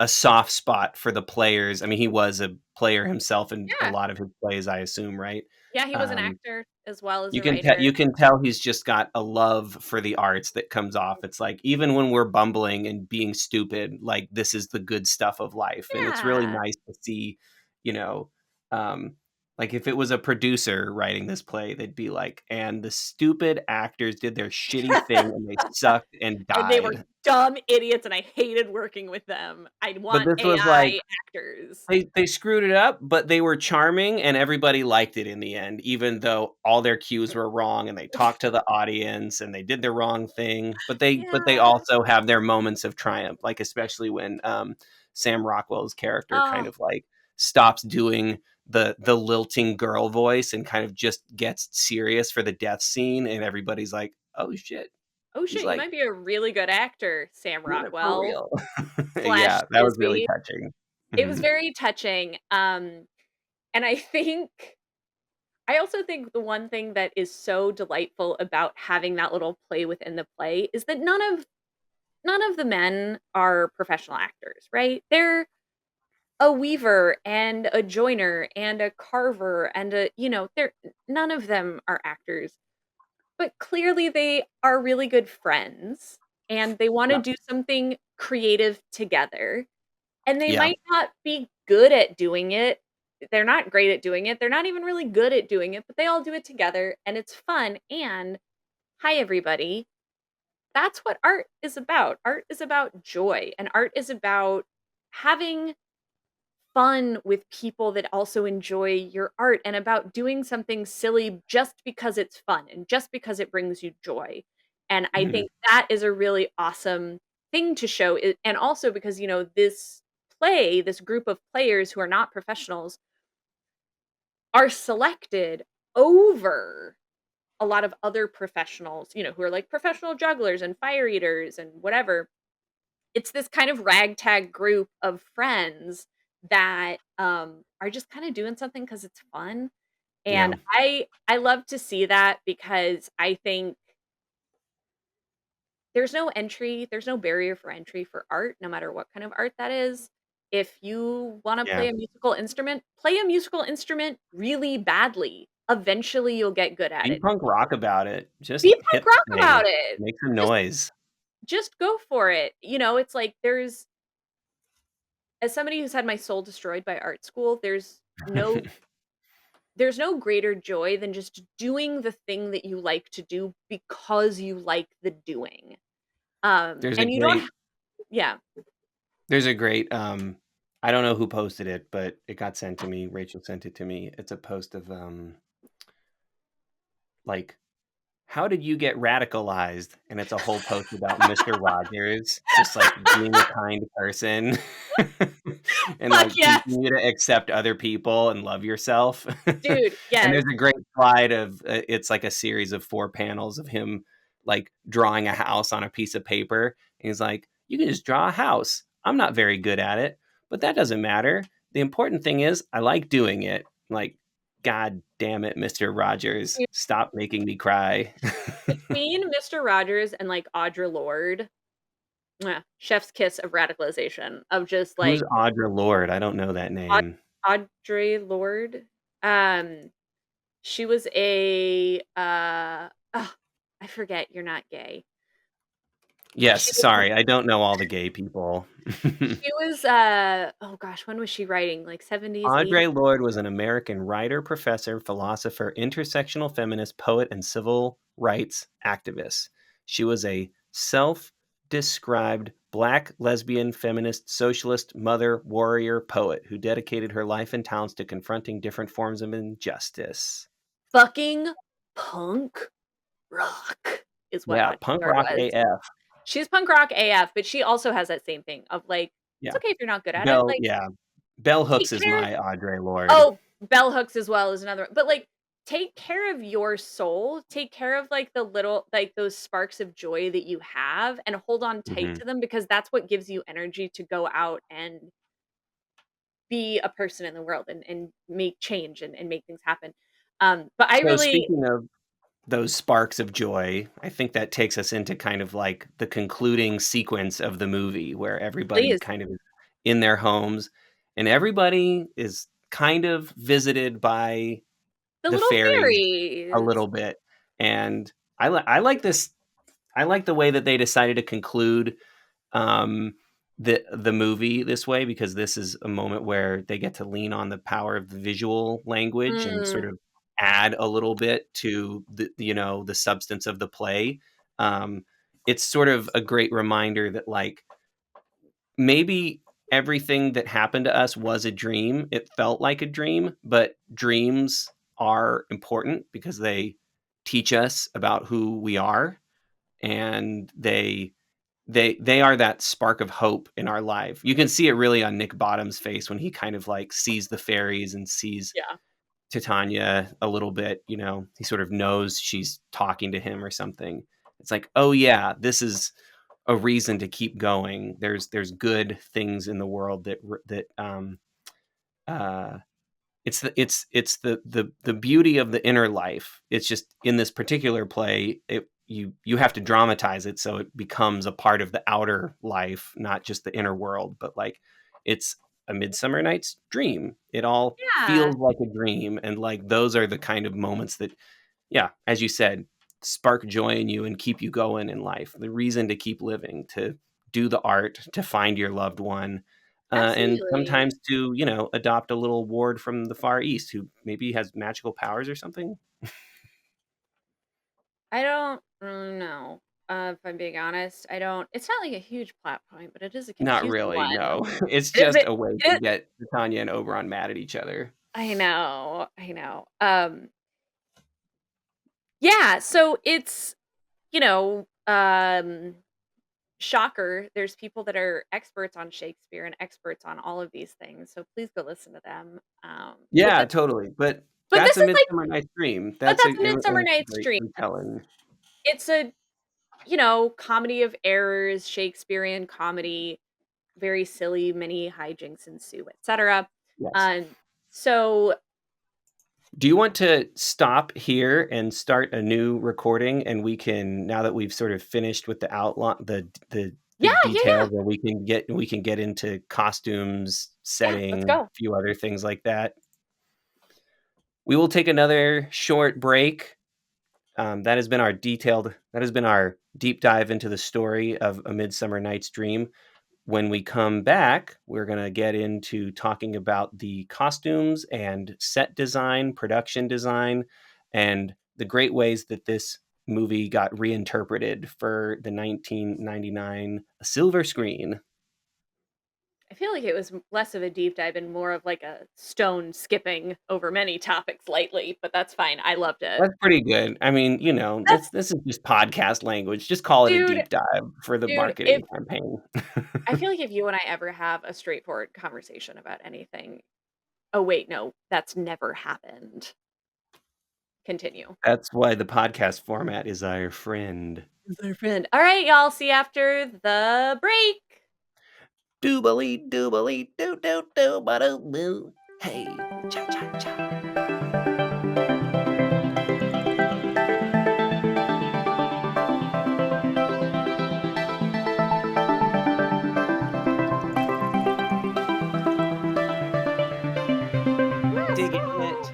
soft spot for the players. I mean, he was a player himself in a yeah. lot of his plays, I assume, right? Yeah, he was an Um, actor as well as you a can tell writer. you can tell he's just got a love for the arts that comes off. It's like even when we're bumbling and being stupid, like this is the good stuff of life, and it's really Yeah. nice to see, you know, um, like if it was a producer writing this play, they'd be like, and the stupid actors did their shitty thing and they sucked and And they were died. dumb idiots, and I hated working with them. I But want this was like AI actors. they screwed it up, but they were charming and everybody liked it in the end, even though all their cues were wrong and they talked to the audience and they did the wrong thing. But they Yeah. also have their moments of triumph, like especially when Sam Rockwell's character kind Oh, of like stops doing the lilting girl voice and kind of just gets serious for the death scene and everybody's like, "Oh shit." oh He's shit, you like, might be a really good actor, Sam "Doing it for Rockwell real." slash Yeah, that was really Thisbe. touching. It was Mhm. very touching. And I also think the one thing that is so delightful about having that little play within the play is that none of the men are professional actors, right? They're a weaver and a joiner and a carver and they're none of them are actors, but clearly they are really good friends and they want to Yeah, do something creative together. And they yeah. might not be good at doing it. They're not great at doing it. They're not even really good at doing it, but they all do it together and it's fun. And hi, everybody. That's what art is about. Art is about joy, and art is about having fun with people that also enjoy your art and about doing something silly just because it's fun and just because it brings you joy. And I Mhm. think that is a really awesome thing to show and also because this play, this group of players who are not professionals are selected over a lot of other professionals, who are like professional jugglers and fire eaters and whatever. it's this kind of ragtag group of friends that, are just kinda doing something because it's fun, and Yeah. I love to see that because I think there's no barrier for entry for art, no matter what kind of art that is. If you wanna Yeah. play a musical instrument really badly. Eventually, you'll get good at Be it. punk rock about it. Just Be punk hit the rock thing. about it. Make some Just noise. just go for it. You know, it's like as somebody who's had my soul destroyed by art school, there's no greater joy than just doing the thing that you like to do because you like the doing. There's a And you don't great yeah. there's a great, I don't know who posted it, but it got sent to me. Rachel sent it to me. It's a post of, like, "How did you get radicalized?" And it's a whole post about Mr. Rogers just, like, being a kind person and, Fuck like, yes. teaching you to accept other people and love yourself. Dude, And yes. there's a great slide of, it's like a series of 4 panels of him, like, drawing a house on a piece of paper, and he's like, "You can just draw a house. I'm not very good at it, but that doesn't matter. The important thing is I like doing it." Like, God damn it, Mr. Rogers, Dude, stop making me cry. between Mr. Rogers and, like, Audre Lorde, mwah, chef's kiss of radicalization, of just, Who's like, Audre Lorde? I don't know that Aud name. Audre Lorde? Um, she was I forget you're not gay. Yes, She was sorry, I don't know all the gay people. she was, oh gosh, when was she writing? Like, 70s, 80s? Audre Lorde was an American writer, professor, philosopher, intersectional feminist, poet, and civil rights activist. She was a self described Black lesbian feminist socialist mother warrior poet who dedicated her life and talents to confronting different forms of injustice. Fucking punk rock is what Yeah, Audre punk Lorde rock was. AF. She's punk rock AF, but she also has that same thing of, like, it's Yeah. okay if you're not good at it, like, Yeah. Bell take Hooks is care my Audre Lorde. oh, bell hooks as well is another one, but, like, take care of your soul, take care of, like, the little like, those sparks of joy that you have, and hold on tight Mhm. to them because that's what gives you energy to go out and be a person in the world and make change and make things happen. But I So really speaking of those sparks of joy, I think that takes us into kind of like the concluding sequence of the movie where everybody please, kind of is in their homes and everybody is kind of visited by the the little fairies a fairies. little bit. And I like this. I like the way that they decided to conclude, um, the movie this way, because this is a moment where they get to lean on the power of the visual language and sort Mm, of add a little bit to the substance of the play. Um, it's sort of a great reminder that, like, maybe everything that happened to us was a dream. It felt like a dream, but dreams are important because they teach us about who we are, and they are that spark of hope in our life. You can see it really on Nick Bottom's face when he kind of like sees the fairies and sees yeah, Titania a little bit, he sort of knows she's talking to him or something. It's like, "Oh yeah, this is a reason to keep going. There's good things in the world uh it's the beauty of the inner life. It's just in this particular play, you have to dramatize it so it becomes a part of the outer life, not just the inner world. But like, it's a Midsummer Night's Dream. It all yeah, feels like a dream, and like those are the kind of moments that, yeah, as you said, spark joy in you and keep you going in life. The reason to keep living, to do the art, to find your loved one, and absolutely. sometimes to, adopt a little ward from the Far East who maybe has magical powers or something. I don't really know, if I'm being honest. I don't it's not like a huge plot point, but it is a Not confusing really, one. no. It's It is just it a way it to is get Tanya and Oberon mad at each other. I know, I know. Yeah, so it's, you know, shocker, there's people that are experts on Shakespeare and experts on all of these things, so please go listen to them. But Yeah, this totally. But but that's this a is like Midsummer Night's Dream. but That's a that's A Midsummer Night's great Dream. retelling. It's a comedy of errors, Shakespearean comedy, very silly, many hijinks ensue, etc. Yes. Um, so Do you want to stop here and start a new recording, and we can, now that we've sort of finished with the outline, the yeah, yeah, yeah, details, and we can get into costumes, yeah. Let's setting, go. a few other things like that. We will take another short break. That has been our deep dive into the story of A Midsummer Night's Dream. When we come back, we're going to get into talking about the costumes and set design, production design, and the great ways that this movie got reinterpreted for the 1999 silver screen. I feel like it was less of a deep dive and more of like a stone skipping over many topics lightly, but that's fine. I loved it. That's pretty good. I mean, That's this is just podcast language. Just call it a dude, deep dive for the dude. marketing If campaign. I feel like if you and I ever have a straightforward conversation about anything, oh wait, no, that's never happened. Continue. That's why the podcast format is our friend. Is our friend. All right, y'all. See you after the break. Doobly doobly doo doo doo ba doo boo. Hey, cha cha cha. Digging it.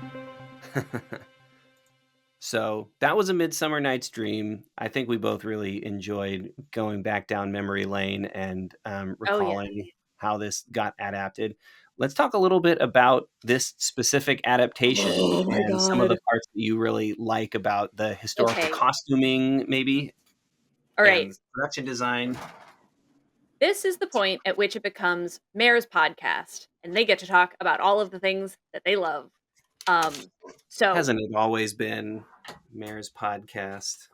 So that was A Midsummer Night's Dream. I think we both really enjoyed going back down memory lane and Oh yeah. recalling how this got adapted. Let's talk a little bit about this specific adaptation Oh my and some of the god. parts that you really like about the historical Okay. costuming, maybe, All and right. the production design. This is the point at which it becomes Mare's podcast, and they get to talk about all of the things that they love. Um, so Hasn't it always been Mare's podcast?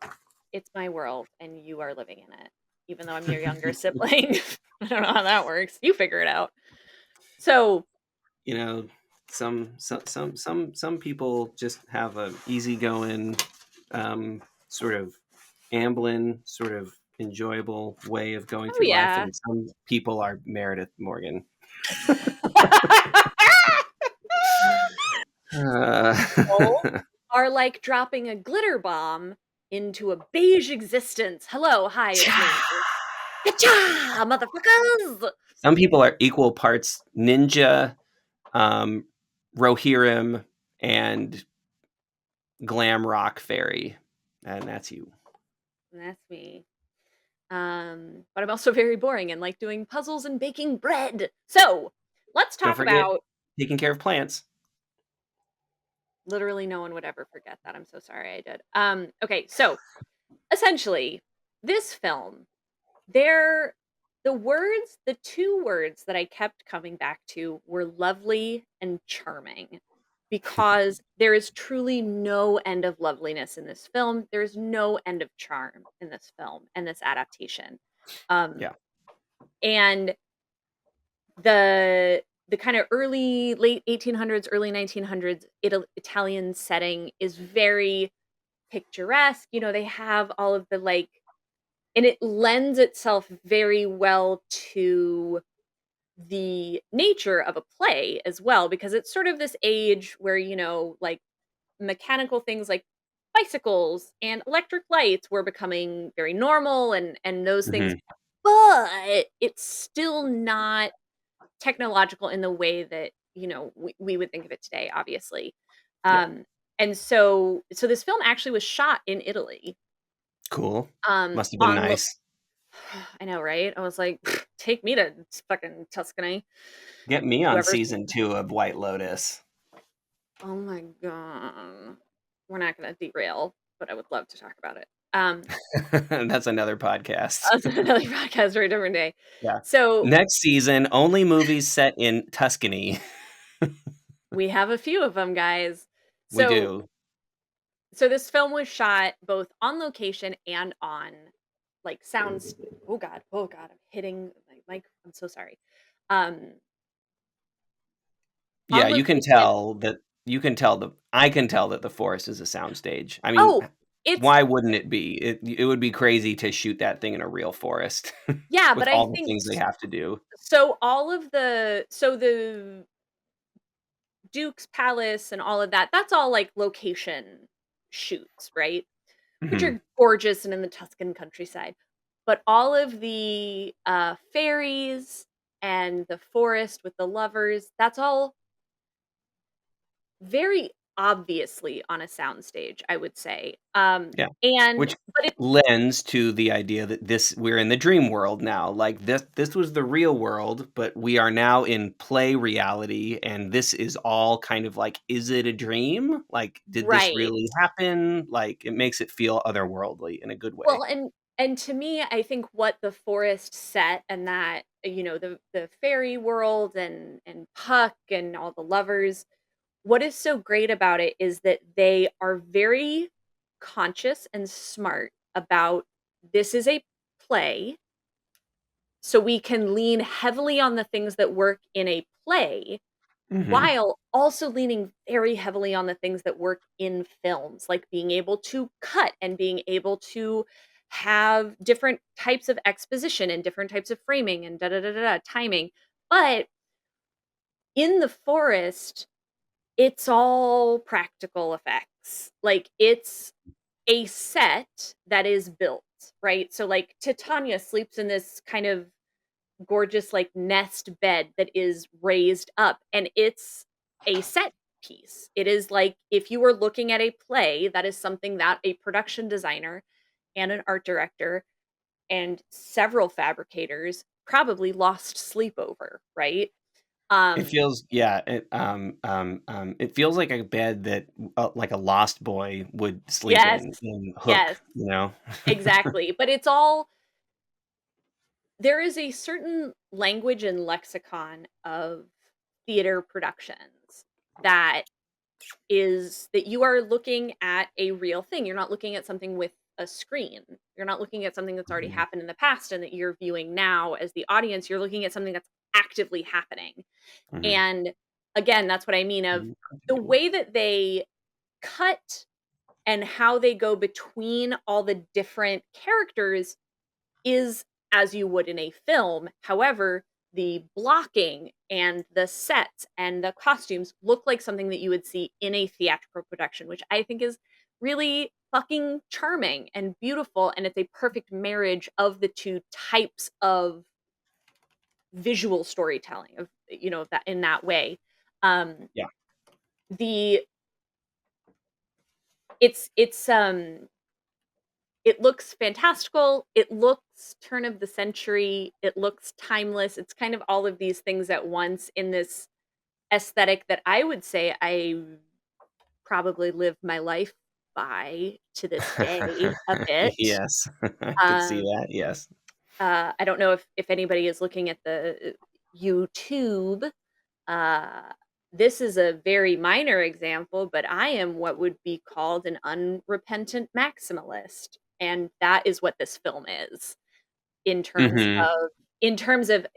it's my world, and you are living in it, even though I'm your younger sibling. I don't know how that works. You figure it out. So, you know, some people just have a easygoing, sort of ambling, sort of enjoyable way of going oh through life, yeah. and some people are Meredith Morgan. Uh, People are like dropping a glitter bomb into a beige existence. Hello, hi, it's me. Ka-cha, motherfuckers! some people are equal parts ninja, um, Rohirrim, and glam rock fairy, and that's you. And that's me. But I'm also very boring and like doing puzzles and baking bread. So let's Don't talk forget about taking care of plants. literally no one would ever forget that. I'm so sorry I did. Okay, so essentially, this film, there the two words that I kept coming back to were lovely and charming. Because there is truly no end of loveliness in this film. There is no end of charm in this film and this adaptation. Um, Yeah, and the kind of early late 1800s early 1900s Italian setting is very picturesque. They have all of the like, and it lends itself very well to the nature of a play as well, because it's sort of this age where like mechanical things like bicycles and electric lights were becoming very normal, and those things, hmm, but it's still not technological in the way that, we would think of it today, obviously. yeah, Um, and so this film actually was shot in Italy. cool. Um, Must have been on lo nice. I know, right? I was like, "Take me to fucking Tuscany." Get me on Whoever's season 2 of White Lotus. Oh my god. We're not gonna derail, but I would love to talk about it. That's another podcast. That's another podcast for a different day. Yeah. So, Next season, only movies set in Tuscany. we have a few of them, guys. We So do. So this film was shot both on location and on like sounds. Oh god, I'm hitting my mic. I'm so sorry. Um, Yeah, on you can location. tell that I can tell that the forest is a soundstage. I mean, Oh, It's Why wouldn't it be? It would be crazy to shoot that thing in a real forest yeah, with but I all the think things they have to do. the Duke's palace and all of that, that's all, like, location shoots, right? Which Mhm. are gorgeous and in the Tuscan countryside. But all of the, fairies and the forest with the lovers, that's all very obviously on a soundstage, I would say. Yeah. And Which but it lends to the idea that we're in the dream world now. Like, this was the real world, but we are now in play reality, and this is all kind of like, is it a dream? Like, did this right. really happen? Like, it makes it feel otherworldly in a good way. Well, and to me, I think what the forest set and that, the fairy world and Puck and all the lovers, what is so great about it is that they are very conscious and smart about this is a play, so we can lean heavily on the things that work in a play Mhm. while also leaning very heavily on the things that work in films, like being able to cut and being able to have different types of exposition and different types of framing and da da da da da timing. But in the forest, it's all practical effects. Like, it's a set that is built, right? So, like, Titania sleeps in this kind of gorgeous, like, nest bed that is raised up, and it's a set piece. It is like if you were looking at a play, that is something that a production designer and an art director and several fabricators probably lost sleep over, right? It Um, feels yeah, it feels like a bed that, like a lost boy would sleep yes, in Hook, yes, you know? exactly, but it's all there is a certain language and lexicon of theater productions that that you are looking at a real thing. You're not looking at something with a screen. You're not looking at something that's already Mhm, happened in the past and that you're viewing now as the audience. You're looking at something that's actively happening. mhm. And again, that's what I mean of Mhm. the way that they cut and how they go between all the different characters is as you would in a film. However, the blocking and the sets and the costumes look like something that you would see in a theatrical production, which I think is really fucking charming and beautiful. And it's a perfect marriage of the two types of visual storytelling of that in that way. Um Yeah. the it's it looks fantastical, it looks turn of the century, it looks timeless, it's kind of all of these things at once in this aesthetic that I would say I probably live my life by to this day a bit. Yes. I could see Um, that, yes. I don't know if anybody is looking at the YouTube. Uh, this is a very minor example, but I am what would be called an unrepentant maximalist, and that is what this film is in terms Mhm. of in terms of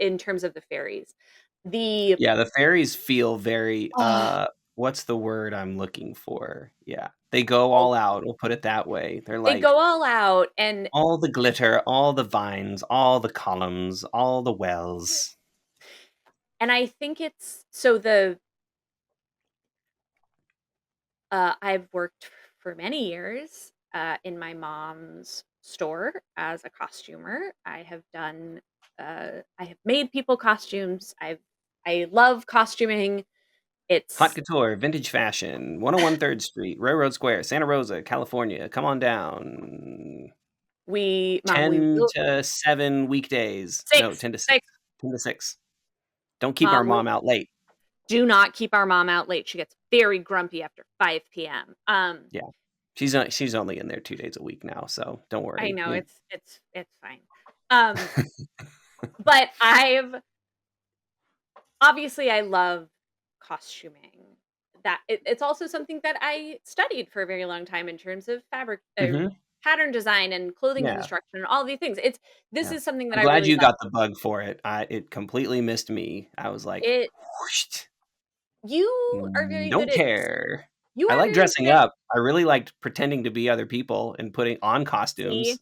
the fairies. The Yeah, the fairies feel very, oh, what's the word I'm looking for? Yeah. They go well, all out, we'll put it that way. They're they like, go all out, and all the glitter, all the vines, all the columns, all the wells. I think it's so the I've worked for many years in my mom's store as a costumer. I have made people costumes. I love costuming. Haute It's couture, vintage fashion, 101 3rd Street, Railroad Square, Santa Rosa, California. Come on down. we 10 will to 7 weekdays. No, 6 10 to 6. 6 10 to 6. Don't keep our mom we mom out late. do not keep our mom out late. She gets very grumpy after 5 p.m. Yeah. She's only in there 2 days a week now, so don't I worry. know You it's fine. Um but I've obviously, I love costuming. It's also something that I studied for a very long time in terms of fabric Mhm. pattern design and clothing Yeah, construction and all these things. This yeah. is something that I'm I glad really you love. got the bug for it. It completely missed me. I was like, It "Whooshed, You are very good don't at care." You I like haven't dressing been up. I really liked pretending to be other people and putting on see? costumes.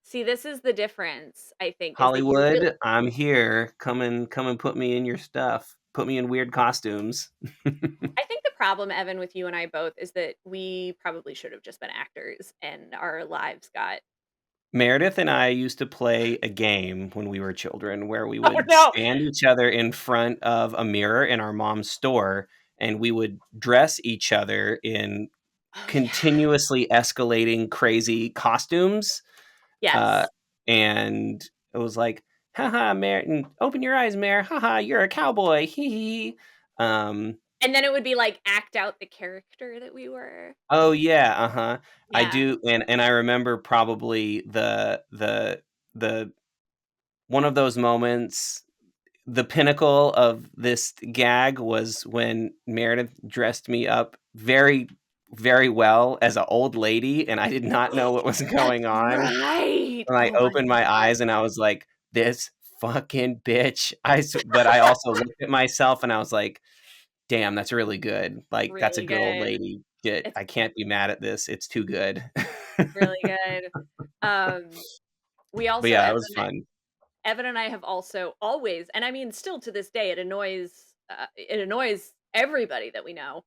See, this is the difference, I think, is that you're real Hollywood, I'm here. Come and put me in your stuff. Put me in weird costumes. I think the problem, Evan, with you and I both is that we probably should have just been actors and our lives got Meredith and I used to play a game when we were children where we Oh, would no. stand each other in front of a mirror in our mom's store, and we would dress each other in Oh, yeah. continuously escalating crazy costumes. Uh, Yes. and it was like, haha, Mare, open your eyes, Mare. Haha, you're a cowboy. Hee hee. Um, And then it would be, like, act out the character that we were. oh yeah, uh-huh. I Yeah. do, and I remember probably the one of those moments. The pinnacle of this gag was when Meredith dressed me up very, very well as an old lady, and I did not know what was That's going on. right. And I Oh my opened my god. eyes and I was like, "This fucking bitch." But I also looked at myself and I was like, "Damn, that's really good. Like, that's a Really good old good. lady shit. It's I can't be mad at this. It's too good." really good. Um, we But also yeah, that was fun. Evan and I have also always, and I mean still to this day, it annoys everybody that we know.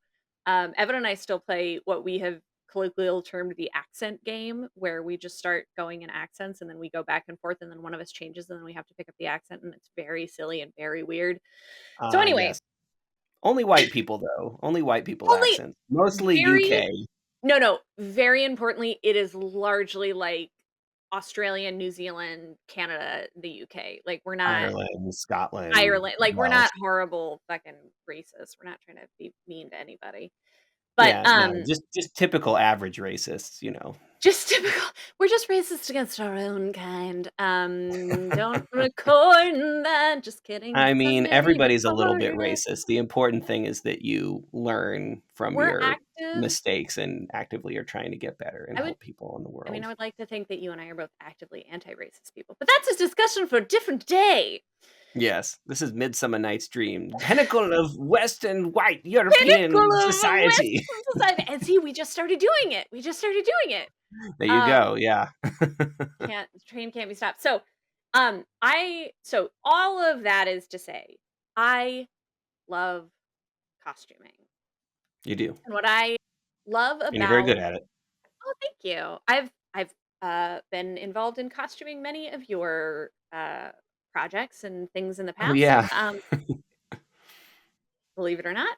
Evan and I still play what we have colloquial termed the accent game, where we just start going in accents and then we go back and forth and then one of us changes and then we have to pick up the accent and it's very silly and very weird. So anyway, Yes. Only white people, though. Only white people only accents. Mostly very UK, no, no, very importantly, it is largely like Australia, New Zealand, Canada, the UK. Like we're not Ireland, Scotland, Ireland, like, we're Welsh. not horrible fucking racists, we're not trying to be mean to anybody. But, Yeah, no, just typical average racists, you know. just typical we're just racist against our own kind. Don't record that, just kidding, I it's mean, already everybody's a little bit recorded. racist. The important thing is that you learn from We're your active mistakes and actively are trying to get better and I would help people in the I mean, I world. would like to think that you and I are both actively anti-racist people, but that's a discussion for a different day. Yes, this is Midsummer Night's Dream, pinnacle of Western white Pinnacle European of society. Western society, and see, we just started doing it, we just started doing it. There you Um go, yeah. Can't the train can't be stopped. So, so all of that is to say, I love costuming. You do, And what I love and you're very about good at it. Oh, thank you. I've been involved in costuming many of your projects and things in the Oh, past. yeah. Believe it or not,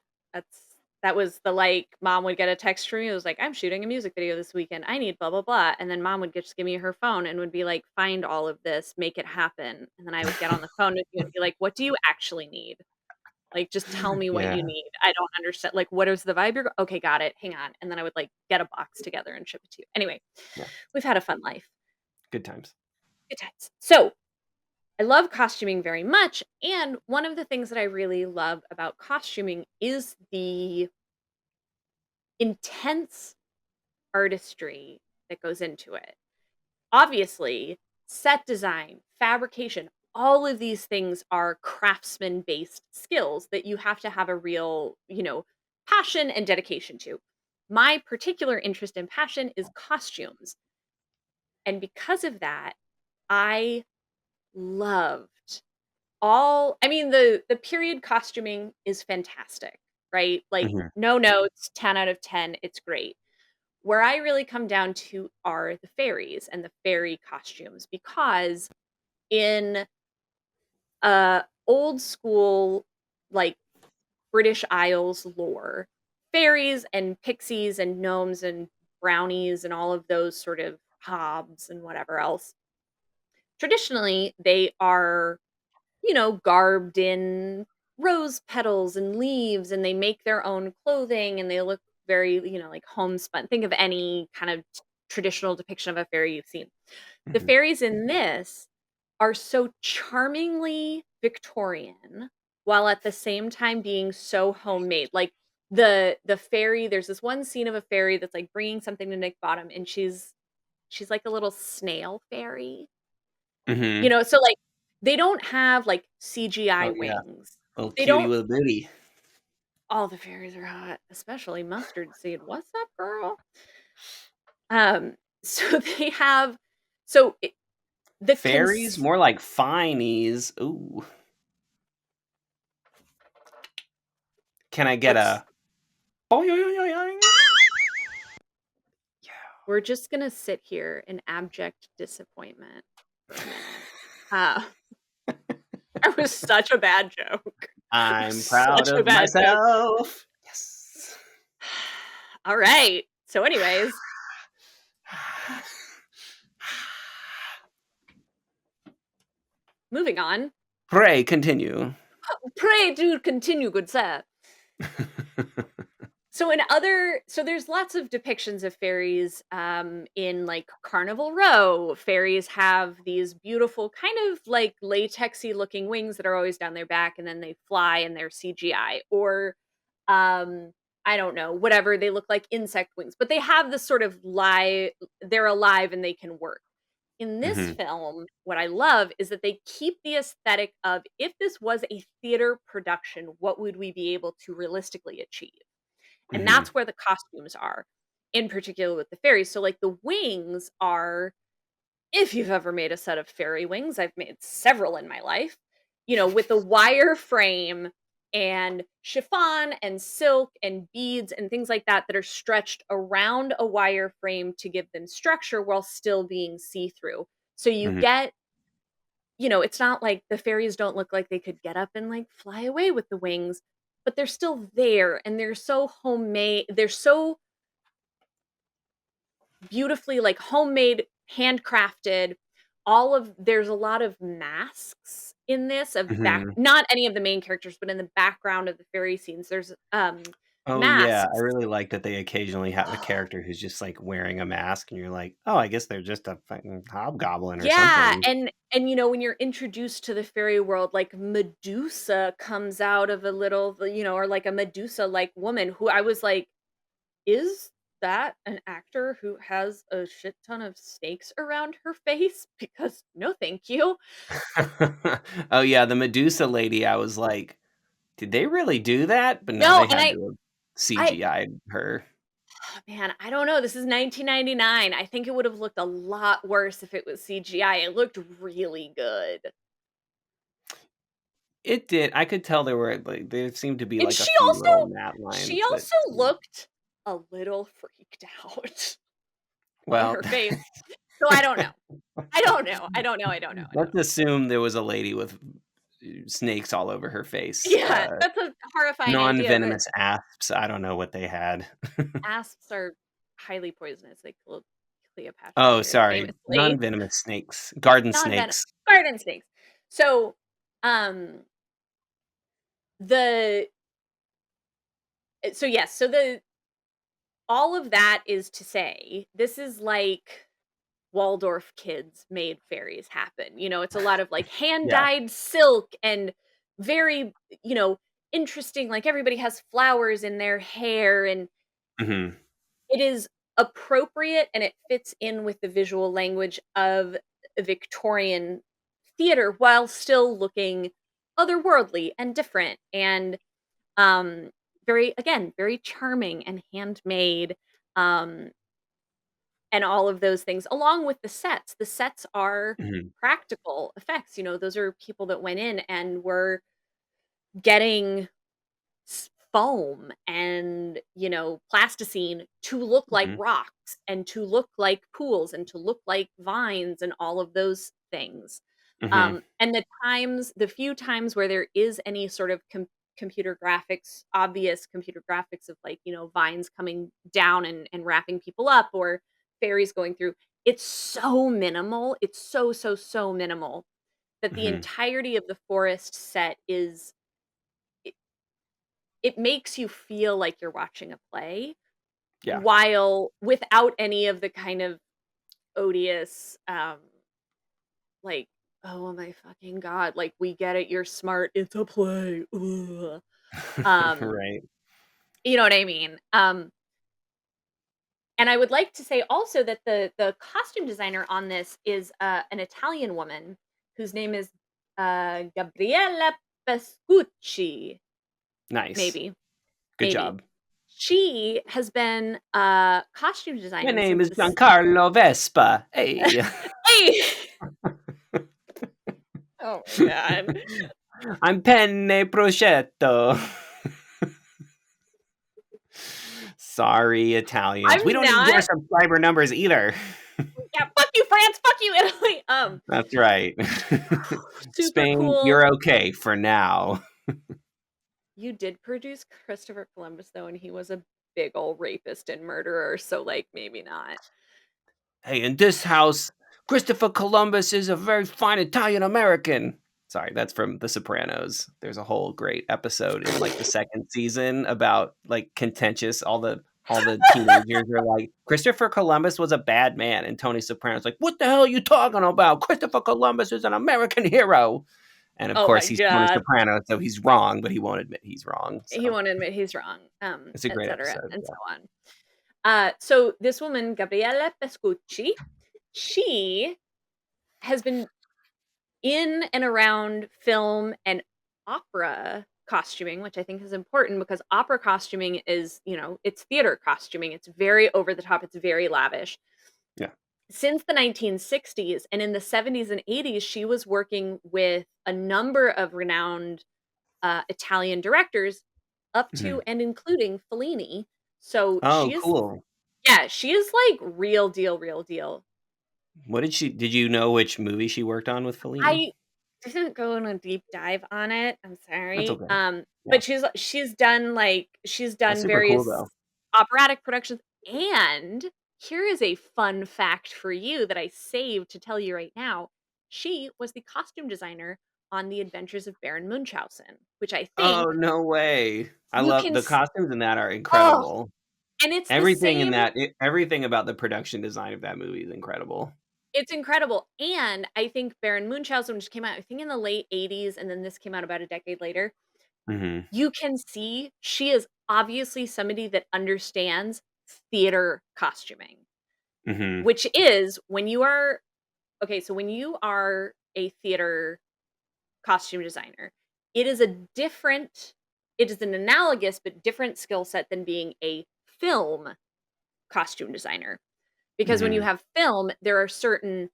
that was the like mom would get a text from me. It was like, I'm shooting a music video this weekend. I need blah blah blah. And then mom would just give me her phone and would be like, find all of this, make it happen. And then I would get on the phone with you and be like, what do you actually need? Like, just tell me what Yeah, you need. I don't understand. Like, what is the vibe? Okay, got it. Hang on. And then I would like get a box together and ship it to you. Anyway, yeah, we've had a fun life. good times. Good times. So I love costuming very much. And one of the things that I really love about costuming is the intense artistry that goes into it. Obviously, set design, fabrication, all of these things are craftsman based skills that you have to have a real, passion and dedication to. My particular interest and passion is costumes. And because of that, I loved I mean the period costuming is fantastic, right? Like Mhm. no notes, 10 out of 10, it's great. Where I really come down to are the fairies and the fairy costumes because in old school like British Isles lore, fairies and pixies and gnomes and brownies and all of those sort of hobs and whatever else. Traditionally, they are, garbed in rose petals and leaves and they make their own clothing and they look very, like homespun. Think of any kind of traditional depiction of a fairy you've seen. The Mhm. fairies in this are so charmingly Victorian while at the same time being so homemade. Like the fairy, there's this one scene of a fairy that's like bringing something to Nick Bottom and she's like a little snail fairy. Mhm. So like they don't have like CGI Oh, yeah. wings. Little They cutie don't with a booty. All the fairies are hot, especially mustard seed. What's up, girl? Um, so they have so it, the Fairies? cons More like finies. Ooh. Can I get let's a boing? we're just gonna sit here in abject disappointment for a minute. Uh, that was such a bad joke. It was I'm proud such a of bad joke. myself. Yes. All right. So, anyways, moving on. Pray continue. Pray do continue, good sir. So there's lots of depictions of fairies in like Carnival Row. Fairies have these beautiful kind of like latexy looking wings that are always down their back and then they fly and they're CGI or um I don't know, whatever, they look like insect wings, but they have this sort of live, they're alive and they can work. In this Mhm, film, what I love is that they keep the aesthetic of if this was a theater production, what would we be able to realistically achieve? And mhm, that's where the costumes are, in particular with the fairies. So, like, the wings are if you've ever made a set of fairy wings, I've made several in my life, with the wire frame and chiffon and silk and beads and things like that that are stretched around a wire frame to give them structure while still being see-through. So you mhm, get it's not like the fairies don't look like they could get up and like fly away with the wings, but they're still there and they're so homemade. They're so beautifully like homemade, handcrafted. There's a lot of masks in this of back mhm. not any of the main characters, but in the background of the fairy scenes, there's Oh, yeah, I masks. really like that they occasionally have a character who's just, like, wearing a mask, and you're like, "Oh, I guess they're just a fucking hobgoblin or Yeah, something." and when you're introduced to the fairy world, like Medusa comes out of a little, or like a Medusa-like woman who I was like, "Is that an actor who has a shit ton of snakes around her face? Because no, thank you." Oh, yeah, the Medusa lady, I was like, "Did they really do that?" But no, No, they and had to have I CGI'd her. oh, man, I don't know, this is 1999, I think it would've looked a lot worse if it was CGI, it looked really good. It did, I could tell there seemed to be, And like, a she few little also matte she lines, but also looked a little freaked out on well, her face, so I don't know. I don't know, I don't know, I don't know, I don't let's assume there was a lady with snakes all over her face, Yeah, that's a horrifying idea, but non-venomous asps, I don't know what they had. asps are highly poisonous, they killed Cleopatra Oh, very sorry, famously. non-venomous snakes, garden Non-venom snakes. garden snakes. So, um, the yes, so the all of that is to say, this is like Waldorf kids made fairies happen. It's a lot of like hand Yeah, dyed silk and very, you know, interesting. Like everybody has flowers in their hair, and mhm, it is appropriate and it fits in with the visual language of Victorian theater while still looking otherworldly and different and um very charming and handmade. Um and all of those things along with the sets. The sets are mhm, practical effects, those are people that went in and were getting foam and, plasticine to look like mhm, rocks and to look like pools and to look like vines and all of those things. mhm, And the few times where there is any sort of computer graphics, obvious computer graphics of like, vines coming down and wrapping people up or fairies going through, it's so minimal. It's so, so, so minimal that the mhm, entirety of the forest set it makes you feel like you're watching a play yeah. while without any of the kind of odious, like, "Oh my fucking god, like, we get it, you're smart, it's a play, ugh." Um, Right. you know what I mean? And I would like to say also that the costume designer on this is, an Italian woman whose name is, Gabriella Pescucci, Nice. maybe. Good maybe. job. She has been, costume My designing name since is the s Giancarlo Vespa. Hey. Hey! Oh my god. I'm Penne Prosciutto. Sorry, Italians. We I'm don't need your not subscriber numbers either. Yeah, fuck you, France, fuck you, Italy. That's right. Super Spain, cool. you're okay for now. You did produce Christopher Columbus, though, and he was a big old rapist and murderer, so, like, maybe not. Hey, in this house, Christopher Columbus is a very fine Italian American. Sorry, that's from The Sopranos. There's a whole great episode in like the second season about like contentious all the teenagers are like Christopher Columbus was a bad man and Tony Soprano's like, "What the hell are you talking about? Christopher Columbus is an American hero." And of Oh course, my he's Tony god. Soprano, so he's wrong, but he won't admit he's wrong. He So, won't admit he's wrong, it's a great etcetera, episode. and Yeah. so on. So this woman, Gabriella Pescucci, she has been in and around film and opera costuming, which I think is important because opera costuming is, it's theater costuming. It's very over the top, it's very lavish. Yeah. Since the 1960s and in the 70s and 80s, she was working with a number of renowned Italian directors, up Mhm. to and including Fellini. So Oh, cool. yeah, she is like real deal, real deal. Did you know which movie she worked on with Fellini? I didn't go in a deep dive on it. I'm That's sorry. okay. Yeah. But she's That's done super cool various though. operatic productions. And here is a fun fact for you that I saved to tell you right now. She was the costume designer on The Adventures of Baron Munchausen, which I Oh, think no way. I you love can the costumes in that are oh, incredible. and it's the Everything in same. that everything about the production design of that movie is incredible. It's incredible, and I think Baron Munchausen, which came out, I think, in the late '80s, and then this came out about a decade later, Mhm. you can see she is obviously somebody that understands theater costuming, Mhm. which is when you are okay, so when you are a theater costume designer, it is a different it is an analogous but different skill set than being a film costume designer. Because when you Mhm. have film, there are certain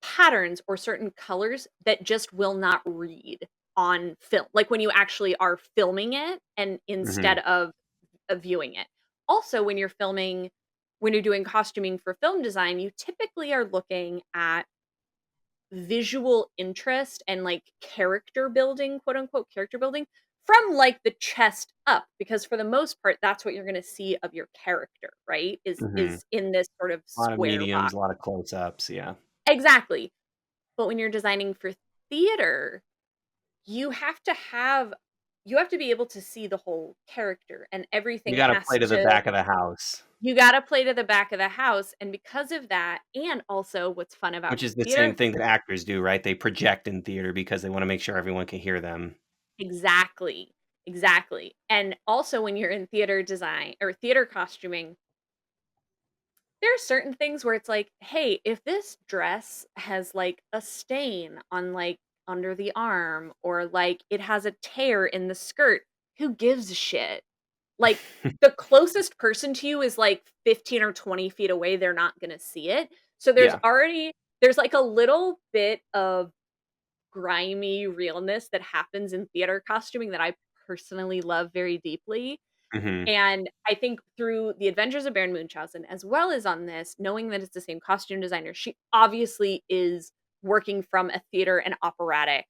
patterns or certain colors that just will not read on film. Like when you actually are filming it and Mhm. instead of viewing it. Also, when you're doing costuming for film design, you typically are looking at visual interest and like character building, quote unquote character building from like the chest up because for the most part that's what you're going to see of your character, right? Is Mhm. is in this sort of A lot of square mediums, box. a lot of close-ups, yeah. Exactly. But when you're designing for theater, you have to have you have to be able to see the whole character and You everything gotta has play to the to back of the house, you gotta play to the back of the house, and because of that and also what's fun about which is the same theater. thing that actors do, right? They project in theater because they wanna make sure everyone can hear them. Exactly, exactly, and also when you're in theater design or theater costuming, there are certain things where it's like, "Hey, if this dress has, like, a stain on, like, under the arm or, like, it has a tear in the skirt, who gives a shit?" Like, the closest person to you is, like, 15 or 20 feet away, they're not gonna see it. So Yeah. there's, like, a little bit of grimy realness that happens in theater costuming that I personally love very deeply. Mhm. And I think through The Adventures of Baron Munchausen, as well as on this, knowing that it's the same costume designer, she obviously is working from a theater and operatic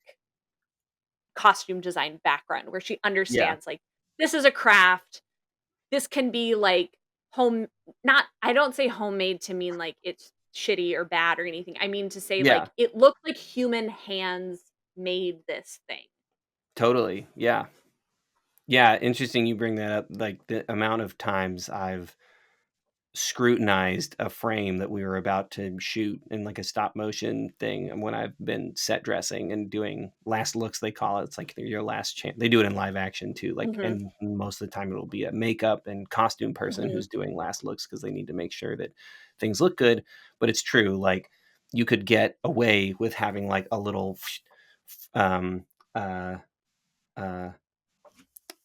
costume design background where she Yeah, understands like this is a craft. This can be like home not I don't say homemade to mean like it's shitty or bad or anything. I mean to say yeah, like it looked like human hands made this thing. totally, yeah. Yeah, interesting you bring that up, like, the amount of times I've scrutinized a frame that we were about to shoot in like a stop motion thing and when I've been set dressing and doing last looks they call it. It's like your last chance. They do it in live action too. Like Mhm. and most of the time it'll be a makeup and costume person Mhm. who's doing last looks because they need to make sure that things look good. But it's true, like you could get away with having like a little um uh uh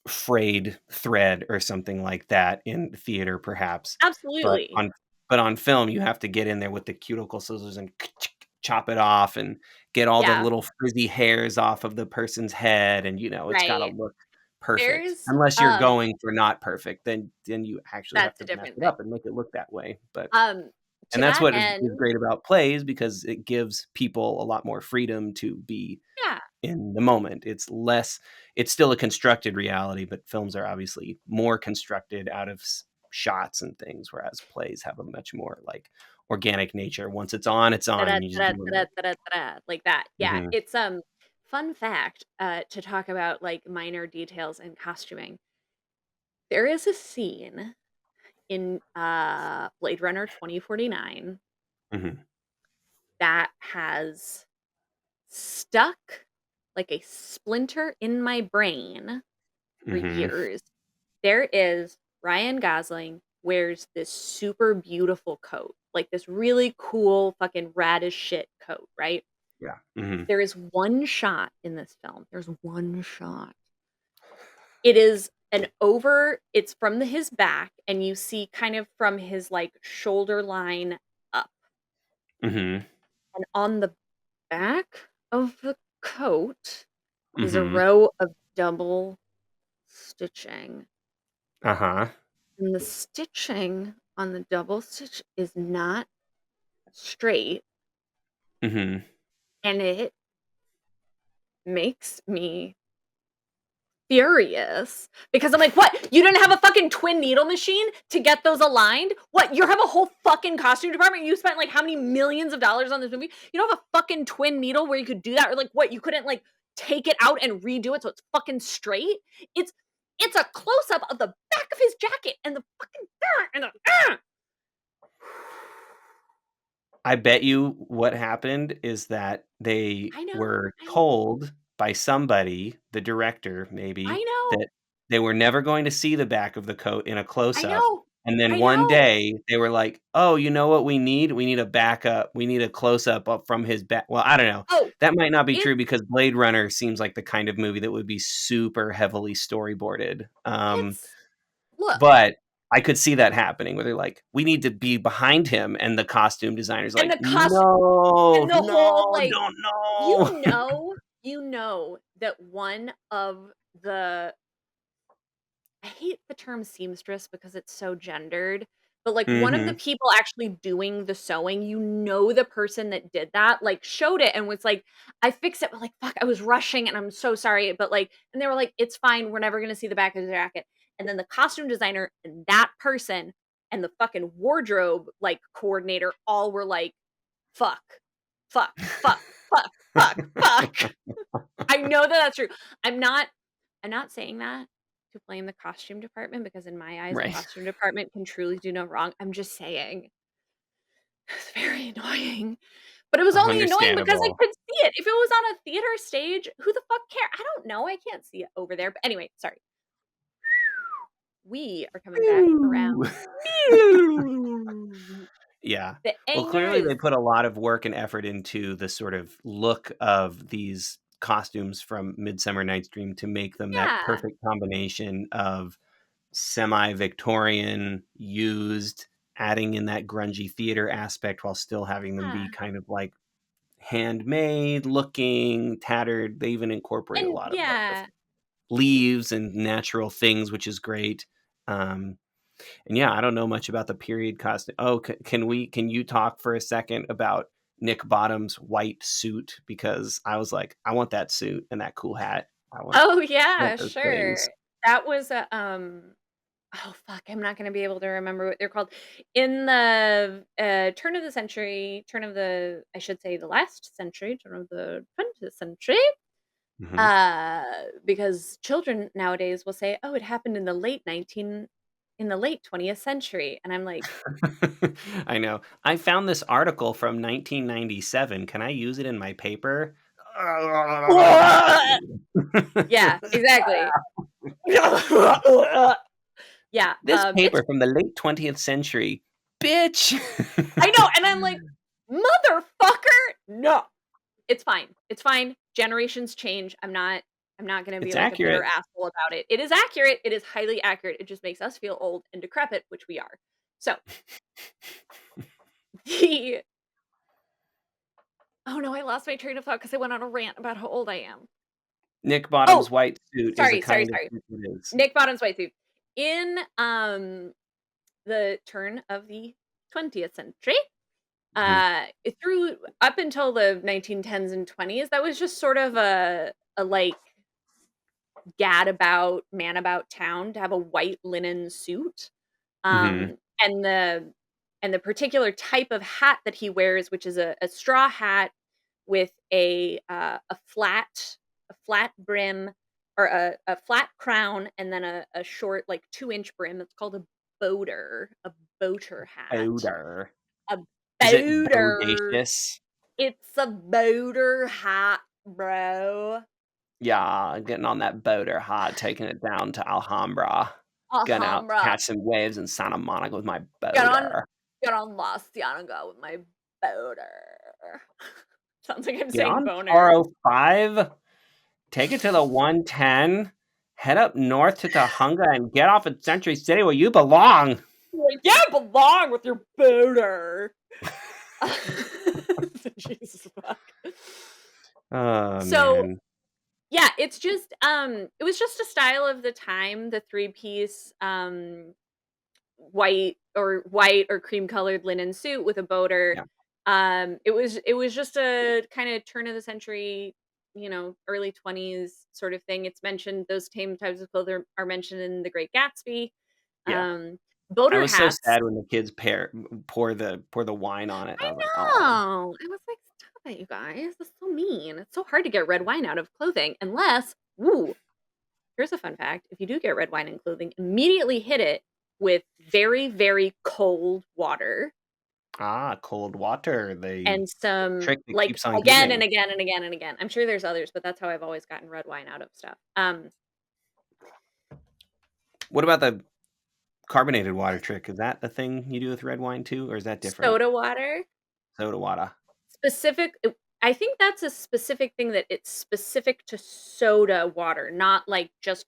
frayed thread or something like that in theater, perhaps. But Absolutely. on film, you have to get in there with the cuticle scissors and chop it off and get all the Yeah, little frizzy hairs off of the person's head, and, it's gotta right. look perfect. There's, Unless you're going for not perfect, then you actually have that's a to mess different it thing. up and make it look that way, but Um, and to that's that what is end, great about plays because it gives people a lot more freedom to be yeah, in the moment. It's still a constructed reality, but films are obviously more constructed out of shots and things, whereas plays have a much more like organic nature. Once it's on da-da, and you just da-da, doing da-da, it. da-da, da-da, like that. Yeah, Mhm, it's, fun fact, to talk about, like, minor details in costuming. There is a scene in, Blade Runner 2049 mhm, that has stuck like a splinter in my brain for mhm, years. There is Ryan Gosling wears this super beautiful coat, like this really cool fucking rad as shit coat, right? yeah, mhm, There is one shot in this film. There's one shot. It is it's from his back and you see kind of from his like shoulder line up. mhm, And on the back of the coat is a mhm, row of double stitching. uh-huh, And the stitching on the double stitch is not straight, mhm. and it makes me furious because I'm like, "What? You didn't have a fucking twin needle machine to get those aligned? What? You have a whole fucking costume department? You spent, like, how many millions of dollars on this movie? You don't have a fucking twin needle where you could do that? Or, like, what? You couldn't, like, take it out and redo it so it's fucking straight?" It's it's a close up of the back of his jacket and the fucking and the I bet you what happened is that they I know, were I know, told by somebody, the director I maybe, know, that they were never going to see the back of the coat in a I close-up, know, and then I one know. day they were like, "Oh, you know what we need? We need a backup. We need a close-up up from his back." Well, I don't know. Oh, That might not be it's true because Blade Runner seems like the kind of movie that would be super heavily storyboarded. it's look, But I could see that happening where they're like, "We need to be behind him," and the costume designer's and like, the costume "No, and the whole, no, like, don't you know." know you know that one of the I hate the term seamstress because it's so gendered, but, like, one of the Mhm. people actually doing the sewing, you know the person that did that, like, showed it and was like, "I fixed it," but, like, "Fuck, I was rushing and I'm so sorry," but, like and they were like, "It's fine, we're never gonna see the back of the jacket." And then the costume designer and that person and the fucking wardrobe, like, coordinator all were like, "Fuck, fuck, fuck, fuck, fuck, fuck." I know that that's true. I'm not I'm not saying that to blame the costume department because in my eyes, the Right. costume department can truly do no wrong. I'm just saying it's very annoying. But it was only annoying because I Understandable. could see it. If it was on a theater stage, who the fuck care? I don't know. I can't see it over there. But anyway, sorry. We are coming back Ooh. around. Yeah. The Well, anger clearly they is put a lot of work and effort into the sort of look of these costumes from Midsummer Night's Dream to make them that yeah. perfect combination of semi-Victorian, used, adding in that grungy theater aspect while still having them Yeah. be kind of like handmade looking, tattered. They even incorporate a And lot of like the yeah. leaves and natural things, which is great. Um, and yeah, I don't know much about the period costume. Oh, can you talk for a second about Nick Bottom's white suit? Because I was like, I want that suit and that cool hat. Oh I yeah, want those things. sure. That was a oh, fuck, I'm not gonna be able to remember what they're called. In the, turn of the century turn of the I should say the last century, turn of the 20th century, Mhm. because children nowadays will say, "Oh, it happened in the late 20th century," and I'm like, I know. I found this article from 1997. Can I use it in my paper? yeah, exactly. Yeah, This it's paper from the late 20th century. Bitch. I know, and I'm like, "Motherfucker, no." It's fine. It's fine. Generations change. I'm not. I'm not gonna be It's like a bitter accurate. asshole about it. It is accurate. It is highly accurate. It just makes us feel old and decrepit, which we are. So the oh no, I lost my train of thought because I went on a rant about how old I am. Nick Bottom's Oh, white suit is a sorry, sorry, kind of sorry. suit it is. Nick Bottom's white suit. In the turn of the 20th century, Mhm. it through up until the 1910s and 20s, that was just sort of a like gadabout, man about town to have a white linen suit. Mhm. Um, and the particular type of hat that he wears, which is a straw hat with a flat brim or a flat crown and then a short like 2-inch brim. It's called a boater hat. Odor. A Is it boater. bodacious? It's a boater hat, bro. Yeah, getting on that boat or hot, taking it down to Alhambra. Going out to Alhambra. catch some waves in Santa Monica with my Get on boater. get on La Cienega with my boater. Sounds like I'm Get saying on boner. 405, take it to the 110, head up north to Tahunga, and get off at Century City where you belong. Like, yeah, I belong with your boater. Jesus fuck. Oh, So, man. yeah, it's just, it was just a style of the time, the three-piece, white or cream colored linen suit with a boater. Yeah. It was just a kind of turn of the century, early 20s sort of thing. It's mentioned those same types of clothes are mentioned in The Great Gatsby. Yeah. Um, I boater was so hats. sad when the kids pour the wine on it. I I was like, "Oh." know. I was like, stop it, you guys. That's so mean. It's so hard to get red wine out of clothing unless, ooh, here's a fun fact. If you do get red wine in clothing, immediately hit it with very, very cold water Ah, cold water, the and some trick that like keeps on again and giving. again and again and again. I'm sure there's others, but that's how I've always gotten red wine out of stuff. What about the carbonated water trick? Is that the thing you do with red wine too, or is that different? Soda water, Soda water. I think that's a specific thing that it's specific to soda water, not like just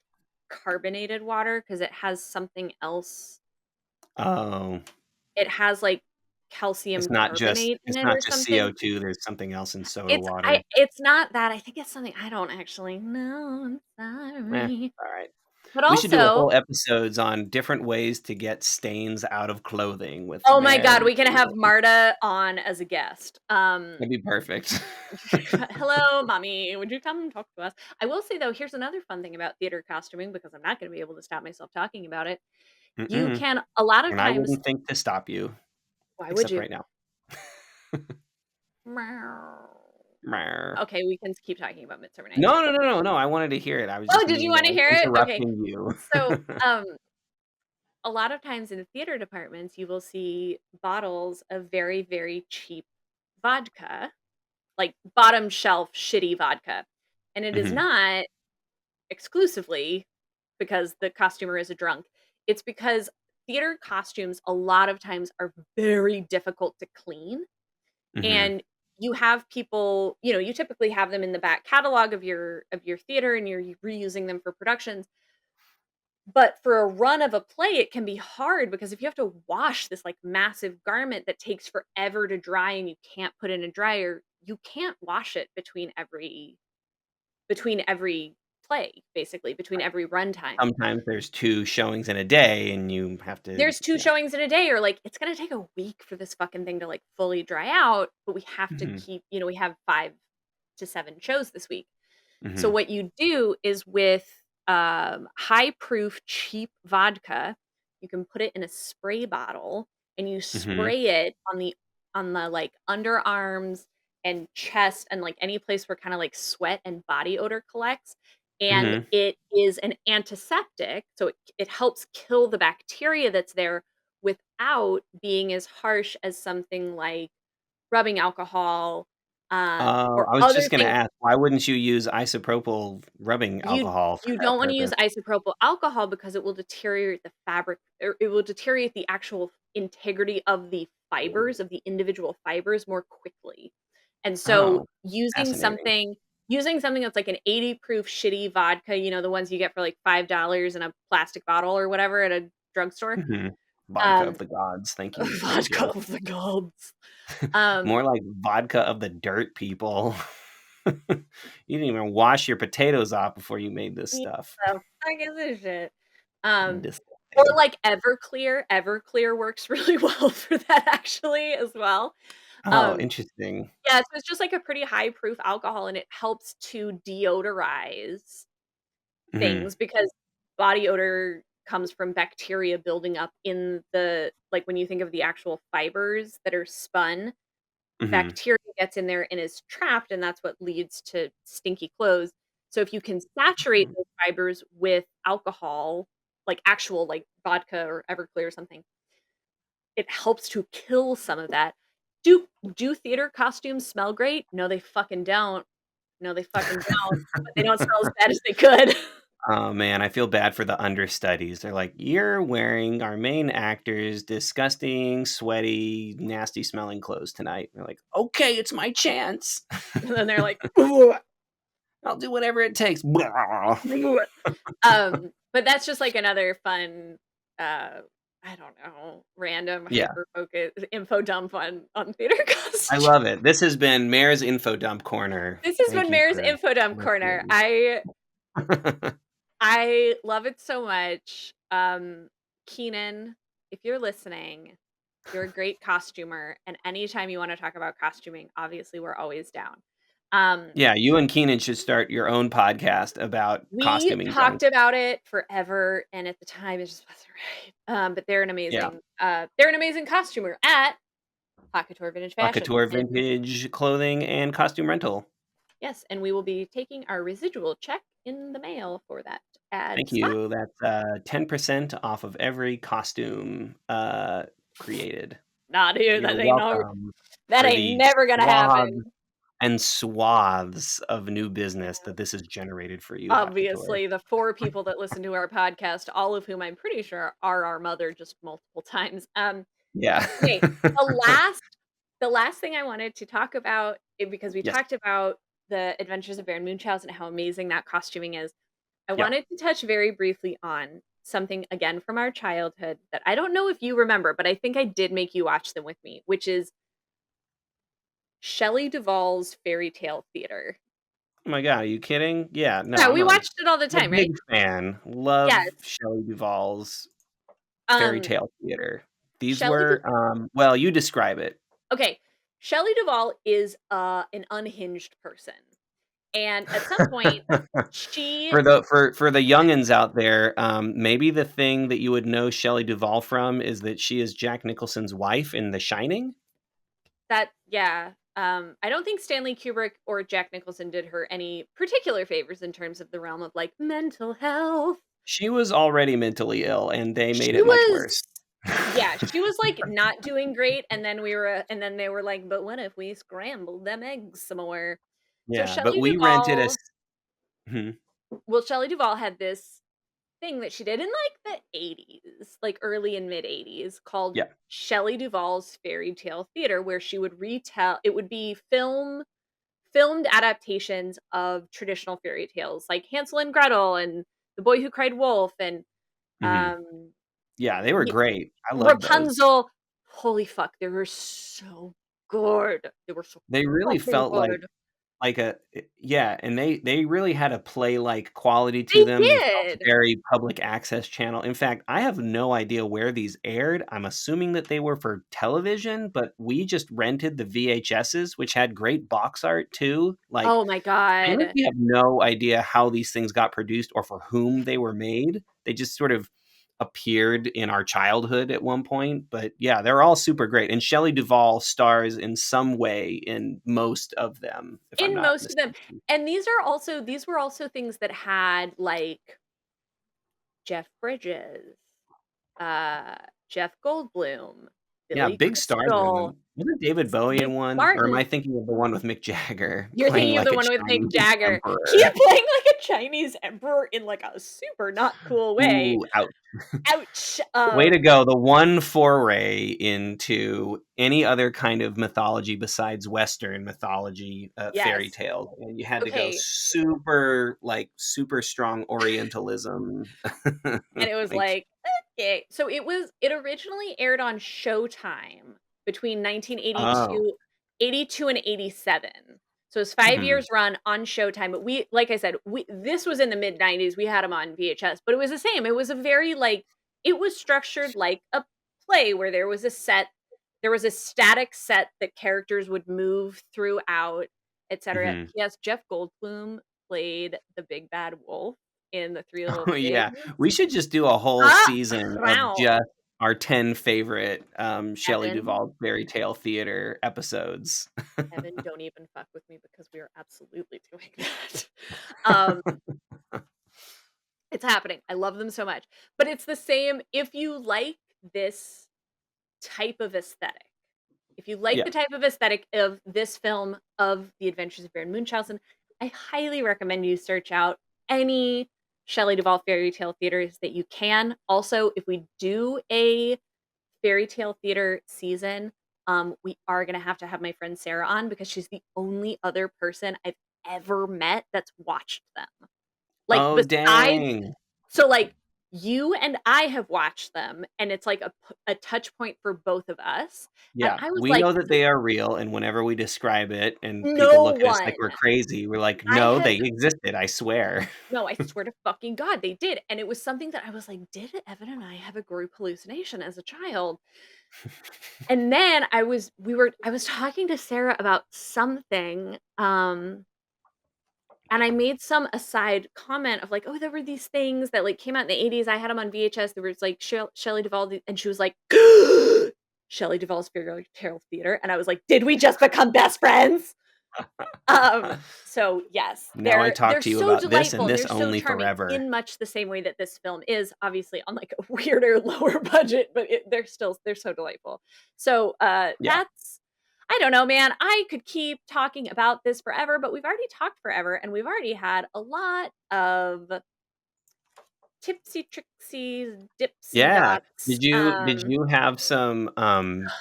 carbonated water because it has something else. Oh, It has like calcium carbonate in it's it not or just something. CO2, there's something else in soda water. It's not that. I think it's something I don't actually know. I'm Eh, sorry. alright. But We should do a also, whole episodes on different ways to get stains out of clothing with oh my god, Mary we can have Kate. Marta on as a guest. That'd be perfect. Hello, mommy. Would you come talk to us? I will say though, here's another fun thing about theater costuming because I'm not going to be able to stop myself talking about it. You Mm-mm, can a lot of and I times. wouldn't think to stop you, Why would except you? right now. Meow. Rawr. Okay, we can keep talking about Midsummer Night's No, Dream. no, no, no, no, I wanted to hear it. I was Oh, just did you mean want to hear it? Okay. interrupting you. So, a lot of times in the theater departments, you will see bottles of very, very cheap vodka, like bottom shelf shitty vodka. And it is Mhm, not exclusively because the costumer is a drunk. It's because theater costumes a lot of times are very difficult to clean. mhm, And you have people, you typically have them in the back catalog of your theater and you're reusing them for productions. But for a run of a play, it can be hard because if you have to wash this, like, massive garment that takes forever to dry and you can't put in a dryer, you can't wash it between every play, basically, between right. every runtime. Sometimes there's 2 showings in a day, and you have to There's 2 yeah. showings in a day or, like, it's gonna take a week for this fucking thing to, like, fully dry out, but we have to Mhm, keep we have 5 to 7 shows this week. So mhm, what you do is with, high proof cheap vodka, you can put it in a spray bottle and you mhm, spray it on the like underarms and chest and like any place where kind of like sweat and body odor collects. And mhm. it is an antiseptic, so it helps kill the bacteria that's there without being as harsh as something like rubbing alcohol Oh, or I was other just gonna things. ask, why wouldn't you use isopropyl rubbing You alcohol for you that don't wanna use purpose? isopropyl alcohol because it will deteriorate the fabric or it will deteriorate the actual integrity of the fibers, of the individual fibers more quickly. And so Oh, using fascinating. something using something that's like an 80 proof shitty vodka, the ones you get for like $5 in a plastic bottle or whatever at a drugstore. Mhm. Vodka Um, of the gods. Thank you. Thank vodka you. of the gods. Um, More like vodka of the dirt people. You didn't even wash your potatoes off before you made this yeah, stuff. the fuck is this shit? Um, or Disgusting. like Everclear. Everclear works really well for that actually as well. Oh, Um, interesting. yeah, so it's just like a pretty high proof alcohol and it helps to deodorize Mhm, things because body odor comes from bacteria building up in the like when you think of the actual fibers that are spun, mhm. bacteria gets in there and is trapped and that's what leads to stinky clothes. So if you can saturate Mm. those fibers with alcohol, like actual like vodka or Everclear or something, it helps to kill some of that. Do theater costumes smell great? No, they fucking don't. No, they fucking don't, but they don't smell as bad as they could. Oh, man, I feel bad for the understudies. They're like, "You're wearing our main actor's disgusting, sweaty, nasty smelling clothes tonight." They're like, "Okay, it's my chance. And then they're like, "Ugh, I'll do whatever it takes." ugh." But that's just like another fun, uh, I don't know, random Yeah, hyper focus info dump on theater I costumes. love it. This has been Mare's Info Dump Corner. This has Thank been you Mare's for info dump corner. listening. I love it so much. Keenan, if you're listening, you're a great costumer, and anytime you wanna talk about costuming, obviously, we're always down. Um, Yeah, you and Keenan should start your own podcast about we costuming junk. talked about it forever, and at the time, it just wasn't right. But Yeah. they're an amazing costumer at Pocket Tour Vintage Fashions, Couture and vintage clothing and costume rental. yes, and we will be taking our residual check in the mail for that ad Thank spot. you. That's 10% off of every costume created. Nah, dude, You're that ain't no welcome that for ain't the never gonna swaths happen. and swaths of new business Yeah. that this has generated for you, Hot Couture. Obviously, the 4 people that listen to our podcast, all of whom I'm pretty sure are our mother just multiple times. Yeah. Okay, the last the last thing I wanted to talk about, because we Yes. talked about the Adventures of Baron Munchausen and how amazing that costuming is. I Yeah. wanted to touch very briefly on something again from our childhood that I don't know if you remember, but I think I did make you watch them with me, which is Shelley Duvall's Fairy Tale Theater. Oh my god, are you kidding? Yeah, no, Yeah, we watched it all the I'm a time, right? big fan. Love Yes. Shelley Duvall's fairy Um, tale theater. These Shelley were, well, you describe it. Okay, Shelley Duvall is, an unhinged person, and at some point, she For the youngins out there, maybe the thing that you would know Shelley Duvall from is that she is Jack Nicholson's wife in The Shining. that yeah, I don't think Stanley Kubrick or Jack Nicholson did her any particular favors in terms of the realm of, like, mental health. She was already mentally ill, and they made She it much was worse. Yeah, she was, like, not doing great, and then they were like, "But what if we scrambled them eggs some more?" So Yeah, but we rented a s Mhm. Shelley Duvall had this thing that she did in, like, the '80s, like, early and mid-'80s called Yeah. Shelley Duvall's Fairy Tale Theater, where she would retell it would be filmed adaptations of traditional fairy tales, like Hansel and Gretel and The Boy Who Cried Wolf and, Mhm. um, Yeah, they were y great. I love those. Rapunzel. Holy fuck, they were so good. They were so They really fucking felt like good. yeah, and they really had a play-like quality to They them. They felt did. very public access channel. In fact, I have no idea where these aired. I'm assuming that they were for television, but we just rented the VHSs, which had great box art too. Like, Oh my I god. honestly have no idea how these things got produced or for whom they were made. They just sort of appeared in our childhood at one point. But yeah, they're all super great. And Shelley Duvall stars in some way in most of them, if I'm In not most of them. mistaken. And these were also things that had, like, Jeff Bridges, uh, Jeff Goldblum, Yeah, Billy big stars in Crystal. them. Wasn't David Bowie Steve in one? Or am Martin. I thinking of the one with Mick Jagger You're playing thinking of like the a one with Mick Chinese Jagger. He's emperor? playing like a Chinese emperor in, like, a super not cool way. Ooh, ouch. Ouch. Way to go. The one foray into any other kind of mythology besides Western mythology, fairy Yes. tales. And you had to go Okay, super, like, super strong Orientalism. and it was Like, like, "Okay." So it originally aired on Showtime between oh, 1982 and '87. So it's 5 mhm, years run on Showtime, but we like I said, we this was in the mid-90s, we had them on VHS, but it was the same, it was a very, like it was structured like a play where there was a static set that characters would move throughout, etcetera. mhm. Yes, Jeff Goldblum played the big bad wolf in The Three Little Oh, yeah. We Pigs. should just do a whole Ah, season of wow. just our 10 favorite, Shelley Evan, Duvall fairy tale theater episodes. Evan, don't even fuck with me because we are absolutely doing that. Um, it's happening. I love them so much. But it's the same if you like this type of aesthetic. If you like Yeah. the type of aesthetic of this film of The Adventures of Baron Munchausen, I highly recommend you search out any Shelley Duvall fairy tale theaters that you can. Also, if we do a fairy tale theater season, we are gonna have to have my friend Sarah on because she's the only other person I've ever met that's watched them. Like, Oh, besides dang. so, like, you and I have watched them, and it's like a touch point for both of us, and Yeah, I was we like, know that they are real, and whenever we describe it and people "No look at us like one." we're crazy, we're like, I "No, have they existed, I swear." no, I swear to fucking God, they did, and it was something that I was like, "Did Evan and I have a group hallucination as a child?" And then I was talking to Sarah about something, and I made some aside comment of like, "Oh, there were these things that, like, came out in the '80s, I had them on VHS, there was, like, Shelley Duvall," and she was like, "Shelley Duvall's Fairy Tale Theater," and I was like, "Did we just become best friends?" So yes, Now I they're talk to you so about this delightful and and this they're so only charming forever. in much the same way that this film is, obviously on like a weirder, lower budget, but they're so delightful. So Yeah. that's I don't know, man. I could keep talking about this forever, but we've already talked forever and we've already had a lot of tipsy tricksy dipsy Yeah. dots. Did you have some,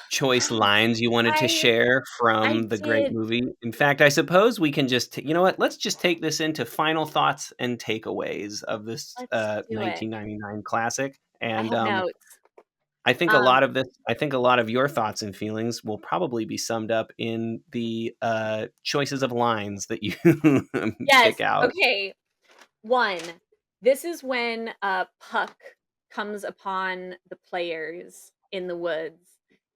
choice lines you wanted to I share I from the great did. movie? In fact, I suppose we can just you know what? Let's just take this into final thoughts and takeaways of this, Let's do it. 1999 classic, I and, have notes. I Um think a lot of your thoughts and feelings will probably be summed up in the, choices of lines that you yes. pick out. Okay. 1, this is when, Puck comes upon the players in the woods,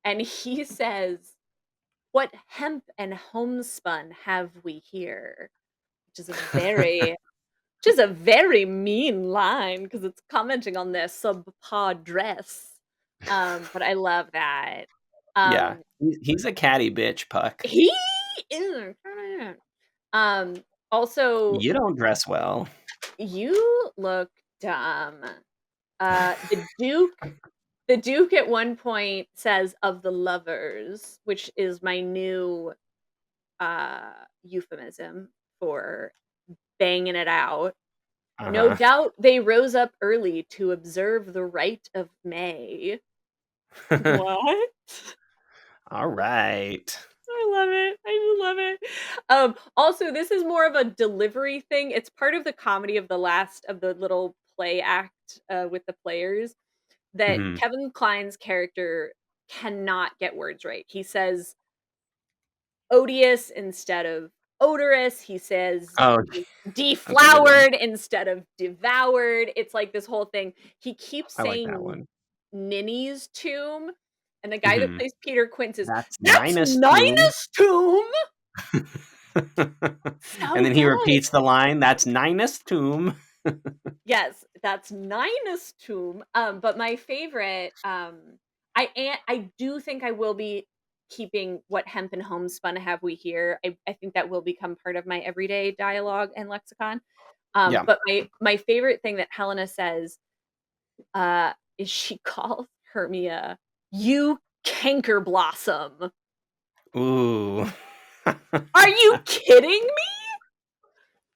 and he says, "What hemp and homespun have we here?" Which is a very which is a very mean line because it's commenting on their subpar dress. But I love that. Yeah. Um, He's a catty bitch, Puck. he is um, also, You don't dress well. "You look dumb." Uh, the Duke the Duke at one point says, "Of the lovers," which is my new, euphemism for banging it out. "No Uh-huh. doubt they rose up early to observe the rite of May." What? Alright. I love it. I just love it. Also, this is more of a delivery thing. It's part of the comedy of the last of the little play act, with the players that Mhm. Kevin Kline's character cannot get words right. He says odious instead of odorous. He says Oh, that's a good one. deflowered instead of devoured. It's like this whole thing. He keeps I like that saying one. Ninny's tomb, and the guy that Mhm. plays Peter Quince is, That's "That's Nina's tomb. Nina's tomb!" And So then he good. repeats the line, "That's Nina's tomb." Yes, that's Nina's tomb. But my favorite, I do think I will be keeping "What hemp and homespun have we here." I think that will become part of my everyday dialogue and lexicon. Yeah. But my favorite thing that Helena says, is she calls Hermia, "You canker blossom." Ooh. Are you kidding me?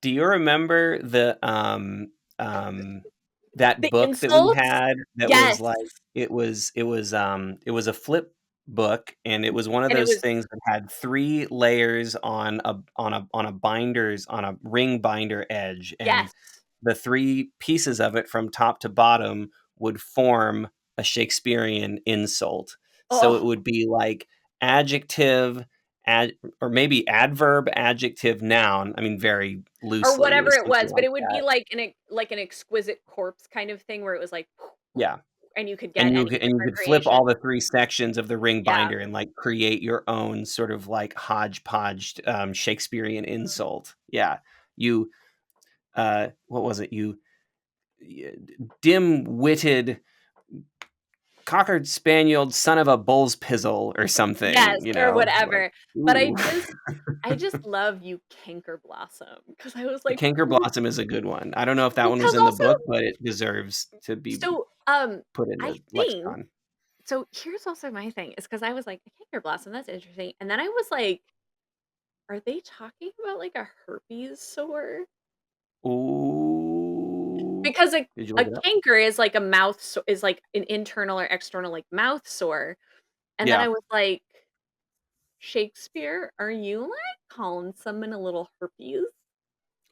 Do you remember um that The book that we insults? had that was Yes, like it was a flip book, and it was one of and it those was things that had 3 layers on a binders on a ring binder edge, and yes. the 3 pieces of it from top to bottom would form a Shakespearean insult. So it Oh, would be like adjective, ad or maybe adverb, adjective, noun. I mean, very or loosely, it whatever was it something was, but like it would be that. like an exquisite corpse kind of thing where it was like, Yeah, and you could get any and you different could flip creation. all the 3 sections of the ring Yeah. binder and, like, create your own sort of, like, hodgepodge, Shakespearean insult. Yeah. You, what was it? You y dim-witted cocker spanieled son of a bull's pizzle or Yes, something, you or know? Like, whatever. But ooh. I just love you canker blossom because I was The like, Canker "Ooh," Blossom is a good one. I don't know if that one was because in the also book, but it deserves to be so, put in I the think lexicon. so here's also my thing is because I was like, "A canker blossom, that's interesting," and then I was like, "Are they talking about, like, a herpes sore?" Ooh. Because Did you a look it up? canker is like a mouth so is like an internal or external, like, mouth sore, and then I Yeah. was like, "Shakespeare, are you, like, calling someone a little herpes?"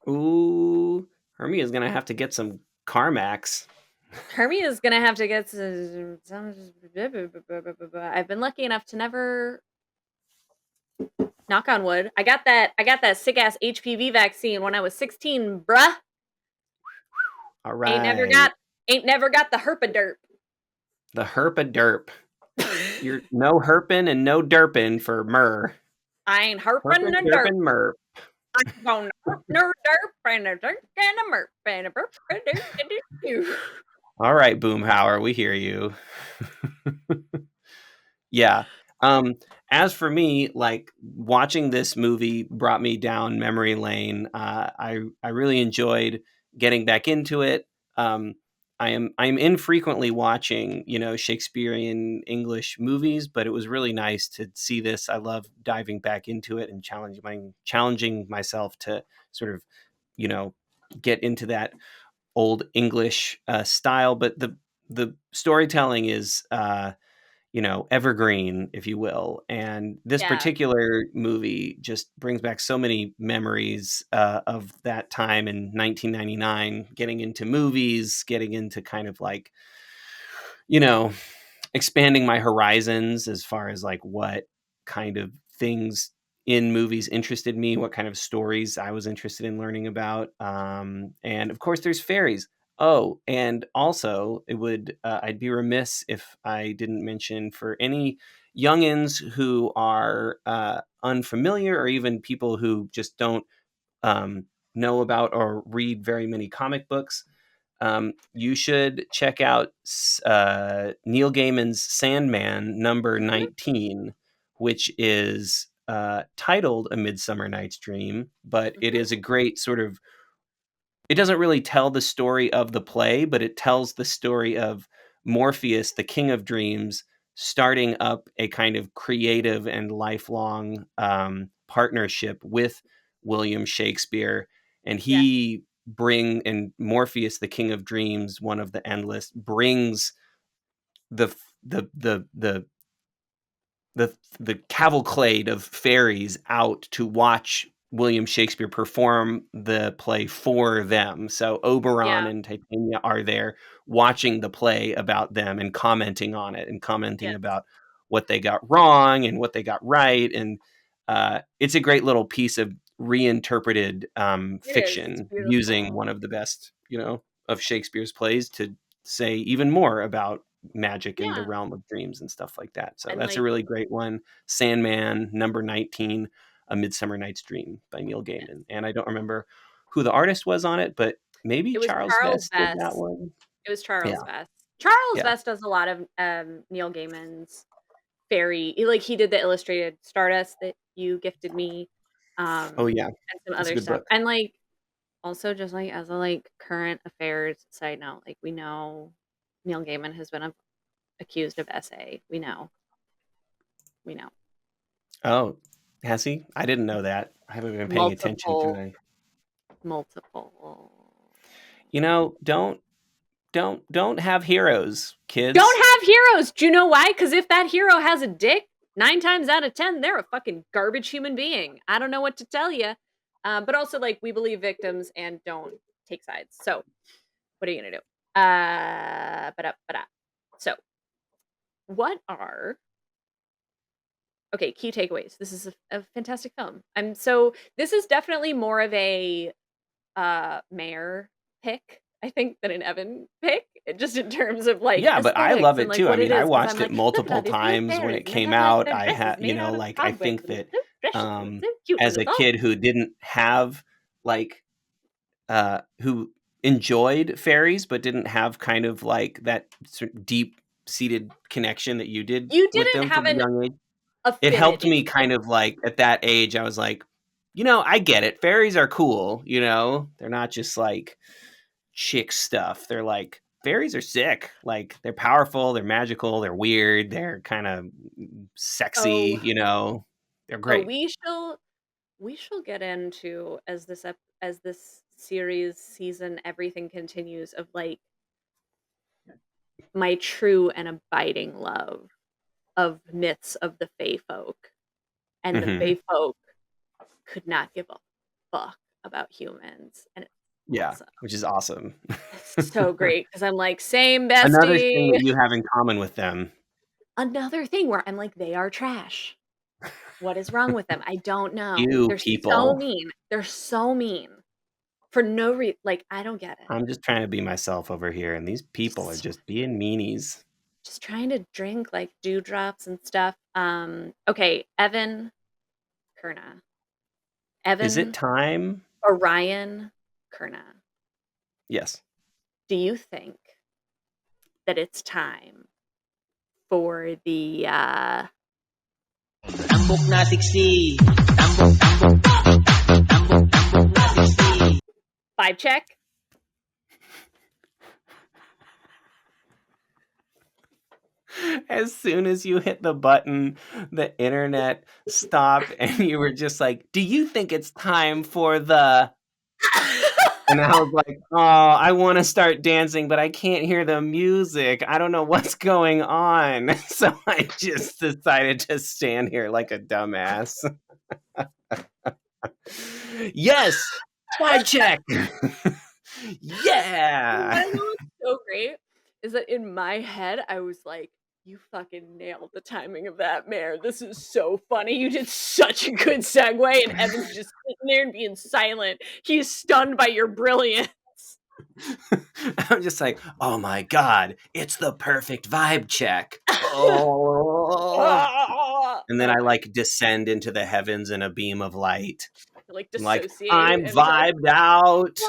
Ooh. Hermia is gonna have to get some Carmax. Hermia is gonna have to get some I've been lucky enough to never knock on wood. I got that sick ass HPV vaccine when I was 16, bruh. Ain't never Alright. got ain't never got the herpaderp. The herpa-derp. You're no herping and no derping for Myrrh. I ain't herping Herpin', a derp. derpin', Myrrh. I'm gonna herp ner derp and a derp and a merp and a burp a doo doo doo. Alright, Boomhauer, we hear you. Yeah. Um, as for me, like, watching this movie brought me down memory lane. I really enjoyed getting back into it. Um, I'm infrequently watching, you know, Shakespearean English movies, but it was really nice to see this. I love diving back into it and challenging myself to sort of, you know, get into that old English style. But the storytelling is you know, evergreen, if you will. And this Yeah, particular movie just brings back so many memories of that time in 1999, getting into movies, getting into kind of like, you know, expanding my horizons as far as like what kind of things in movies interested me, what kind of stories I was interested in learning about. And of course, there's fairies. Oh, and also, I'd be remiss if I didn't mention for any youngins who are unfamiliar or even people who just don't um, know about or read very many comic books. You should check out Neil Gaiman's Sandman number mhm, 19, which is titled A Midsummer Night's Dream, but it mhm, is a great sort of it doesn't really tell the story of the play, but it tells the story of Morpheus, the king of dreams, starting up a kind of creative and lifelong partnership with William Shakespeare. And yeah, Morpheus, the king of dreams, one of the endless, brings the the the the the cavalcade of fairies out to watch William Shakespeare perform the play for them. So Oberon yeah, and Titania are there watching the play about them and commenting on it and commenting yes. about what they got wrong and what they got right. And it's a great little piece of reinterpreted It is, it's fiction using beautiful. one of the best, you know, of Shakespeare's plays to say even more about magic and the Yeah, realm of dreams and stuff like that. So and, that's a like, really great one. Sandman, number 19, A Midsummer Night's Dream by Neil Gaiman. And I don't remember who the artist was on it, but maybe it was Charles Charles Vest did that Vess. one. It was Yeah. Charles Vess. Charles Yeah. Vess does a lot of, Neil Gaiman's he did the illustrated Stardust that you gifted me, Oh, yeah. and some That's a other good stuff, book. and, like, also just, like, as a, like, current affairs side note, like, we know Neil Gaiman has been accused of SA. We know. We know. Oh, has he? I didn't know that. I haven't been paying attention Multiple, tonight. multiple. You know, don't have heroes, Don't kids. have heroes. Do you know why? Because if that hero has a dick, 9 times out of 10, they're a fucking garbage human being. I don't know what to tell you. But also, like, we believe victims and don't take sides. So, what are you gonna do? Ba-da. So, what are okay, key takeaways. This is a fantastic film. This is definitely more of a Mayor pick, I think, than an Evan pick, just in terms of like Yeah, but I aesthetics love and it like too. I what it mean, I is. Because I'm watched it like, look at all multiple these little times when fairies, it and they came have like out. their I dresses had, made out of like I cobwebs, think and that it's so precious and it's so cute, as and a it's all kid who didn't have like who enjoyed fairies but didn't have kind of like that sort of deep seated connection that you did you with didn't them have from a an young age. It helped me affinity. kind of like at that age, I was like, I get it. Fairies are cool, They're not just like chick stuff. They're like fairies are sick. Like they're powerful, they're magical, they're weird, they're kind of Oh, sexy, They're oh, great. we shall get into as this series season everything continues of like my true and abiding love of myths of the Fae folk. And the Hmm. Fae folk could not give a fuck about humans, and it's Yeah, awesome. which is awesome. It's so great because 'cause I'm like, "Same, Another thing bestie." that you have in common with them, Another thing where I'm like, "They are trash. What is wrong with them? I don't know. you They're so people. mean. They're so mean for no like, I don't get it." I'm just trying to be myself over here, and these people are Just just being meanies. just trying to drink, like, dewdrops and stuff. Okay, Kurna. Is it Evan time? Orion Kurna. Yes. Do you think that it's time for the, Tambok na siksi. Tambok na siksi. vibe check? As soon as you hit the button, the internet stopped, and you were just like, "Do you think it's time for the?" And I was like, "Oh, I want to start dancing, but I can't hear the music. I don't know what's going on." So I just decided to stand here like a dumbass. Yes, vibe check. You Yeah. wanna know what's so great? Is that in my head, I was like, "You fucking nailed the timing of that mare. This is so funny. You did such a good segue," and Evan's just sitting there and being silent. He's stunned by your brilliance. I'm just like, oh my god, it's the perfect vibe check. Oh. And then I Okay. like descend into the heavens in a beam of light. Like, I'm like, dissociate I'm and it's like, vibed out.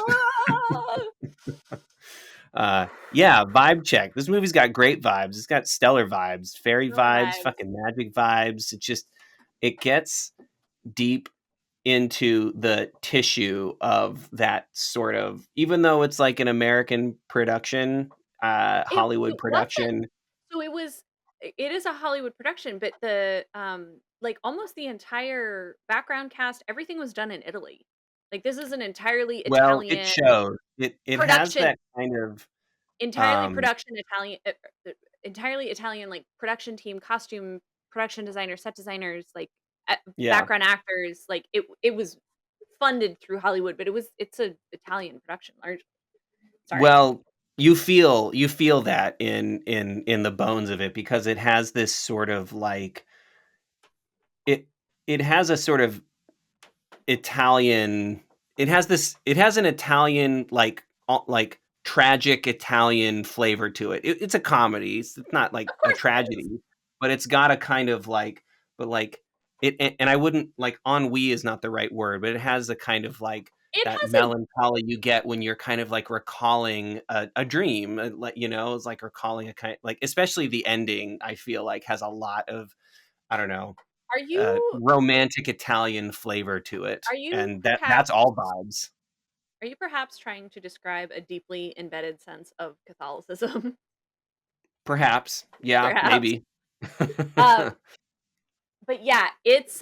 "Ah!" Yeah, vibe check. This movie's got great vibes. It's got stellar vibes, fairy Stellar vibes, vibes. fucking magic vibes. It gets deep into the tissue of that sort of, even though it's like an American production, Hollywood It wasn't. production. So it is a Hollywood production, but like, almost the entire background cast, everything was done in Italy. Like, this is an entirely Well, it Italian shows. It has production that kind of, entirely um production Italian entirely Italian, like, production team, costume, production designers, set designers, like, yeah. background actors, like, it was funded through Hollywood, but it's a Italian production largely. Sorry. Well, you feel that in the bones of it because it has this sort of like it it has a sort of Italian it has an Italian like tragic Italian flavor to it. It's a comedy. It's not like Of a course it is. tragedy, but it's got a kind of like but like and I wouldn't like ennui is not the right word, but it has a kind of like It that has a melancholy you get when you're kind of like recalling a dream, like it's like recalling a kind like especially the ending. I feel like has a lot of I don't know are you romantic Italian flavor to it, are you and that's perhaps all vibes. Are you perhaps trying to describe a deeply embedded sense of Catholicism? Perhaps, yeah, Perhaps. maybe. Um, but yeah, it's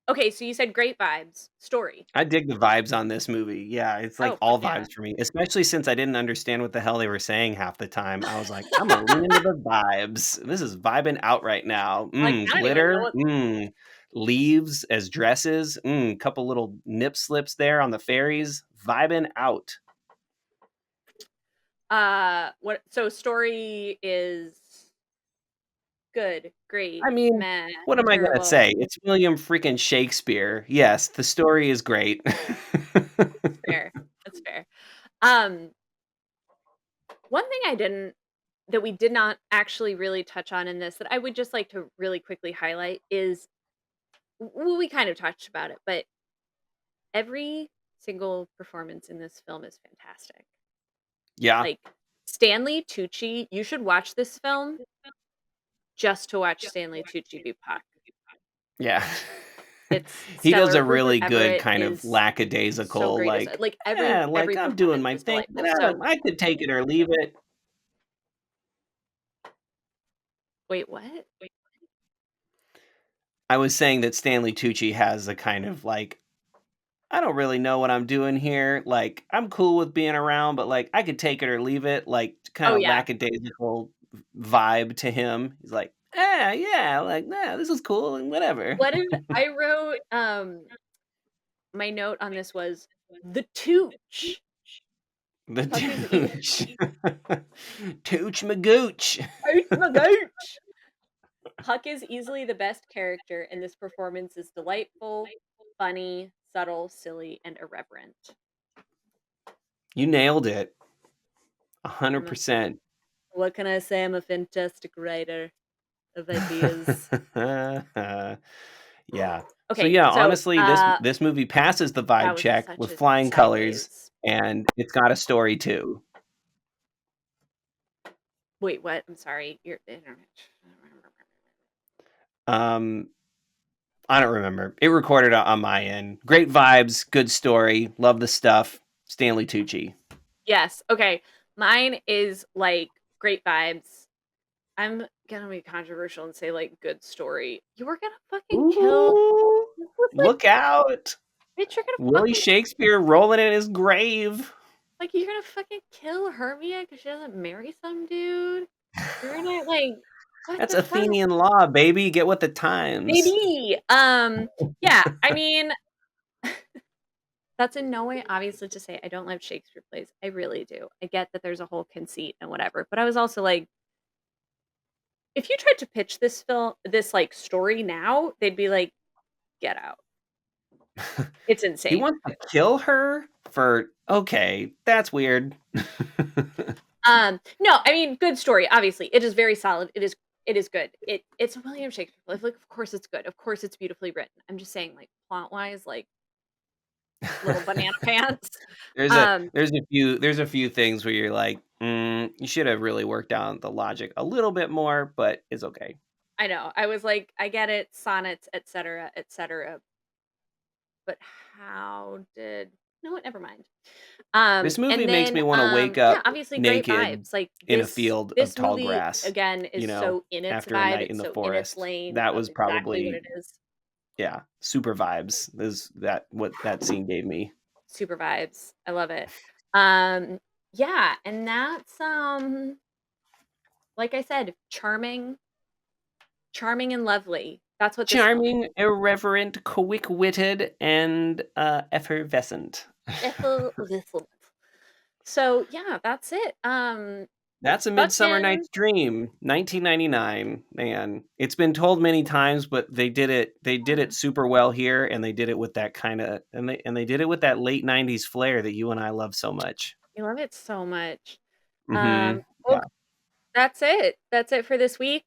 okay, so you said great vibes. Story. I dig the vibes on this movie. Yeah, it's like Oh, fuck all yeah. vibes for me, especially since I didn't understand what the hell they were saying half the time. I was like, I'm gonna lean into the vibes. This is vibing out right now. Like, I don't even know Glitter. what Leaves as dresses. Couple little nip slips there on the fairies. Vibing out. what so story is good, great, I mean, meh, what am I gonna terrible. say? It's William freaking Shakespeare. Yes, the story is great. That's fair. That's fair. Um, one thing that we did not actually really touch on in this that I would just like to really quickly highlight is well, we kind of touched about it, but every single performance in this film is fantastic. Yeah, Like Stanley Tucci, you should watch this film just to watch Stanley Tucci be Puck. yeah. It's He does stellar. a Rupert really good Everett kind of is so lackadaisical, great as like, like "Yeah, like, every I'm doing performance my was thing, delightful. So I could take it or leave it." wait, what? I was saying that Stanley Tucci has a kind of, like, "I don't really know what I'm doing here, like, I'm cool with being around, but, like, I could take it or leave it," like, Oh kinda yeah. lackadaisical vibe to him. He's like, yeah, like, nah, this is cool and whatever." What if I wrote my note on this was the Tooch. The Puck is e Tooch. Tooch Magooch. Ouch my gooch. Puck is easily the best character, and this performance is delightful, funny, subtle, silly, and irreverent. You nailed it. I'm a 100%. what can I say? I'm a fantastic writer of ideas. Yeah. So, Okay, yeah, so, honestly, this movie passes the that vibe was check such with a flying colors, sideways. and it's got a story too. Wait, what? I'm sorry. Your internet. Um, I don't remember. It recorded on my end. Great vibes, good story, love the stuff. Stanley Tucci. Yes. Okay. Mine is like great vibes. I'm gonna be controversial and say like good story. You were gonna fucking kill. Ooh, This was like, look out. bitch, you're gonna Willie fucking Shakespeare rolling in his grave. like you're gonna fucking kill Hermia because she doesn't marry some dude. You're gonna like what That's the fuck, Athenian law, baby. Get with the times. baby? Yeah. I mean, that's in no way obviously to say I don't love Shakespeare plays. I really do. I get that there's a whole conceit and whatever, but I was also like, if you tried to pitch this like story now, they'd be like, get out. It's He insane. wants to kill her for okay, that's weird. No, I mean, good story. Obviously, it is very solid. It is good. It's a William Shakespeare play. Like, of course it's good. Of course it's beautifully written. I'm just saying, like plot wise, like little banana pants. Um, There's a few things where you're like, you should have really worked out the logic a little bit more, but it's okay. I know. I was like, I get it, sonnets, etc., but how did no what never mind. This movie And makes then me want to wake yeah, up obviously great naked vibes. Like in a field of this tall movie grass, again is so in its after a vibe. night in It's the so in its forest. lane That of was exactly what probably it is. yeah, super vibes. Is that what that scene gave me? Super vibes. I love it. Um, yeah, and that's like I said, charming and lovely. That's what this film is. Charming, irreverent, quick-witted, and effervescent. Effervescent. So yeah, that's it. That's A Midsummer Fucking Night's Dream, 1999. Man, it's been told many times, but they did it. They did it super well here, and they did it with that kind of, and they did it with that late '90s flair that you and I love so much. I love it so much. Well, Yeah. that's it. That's it for this week.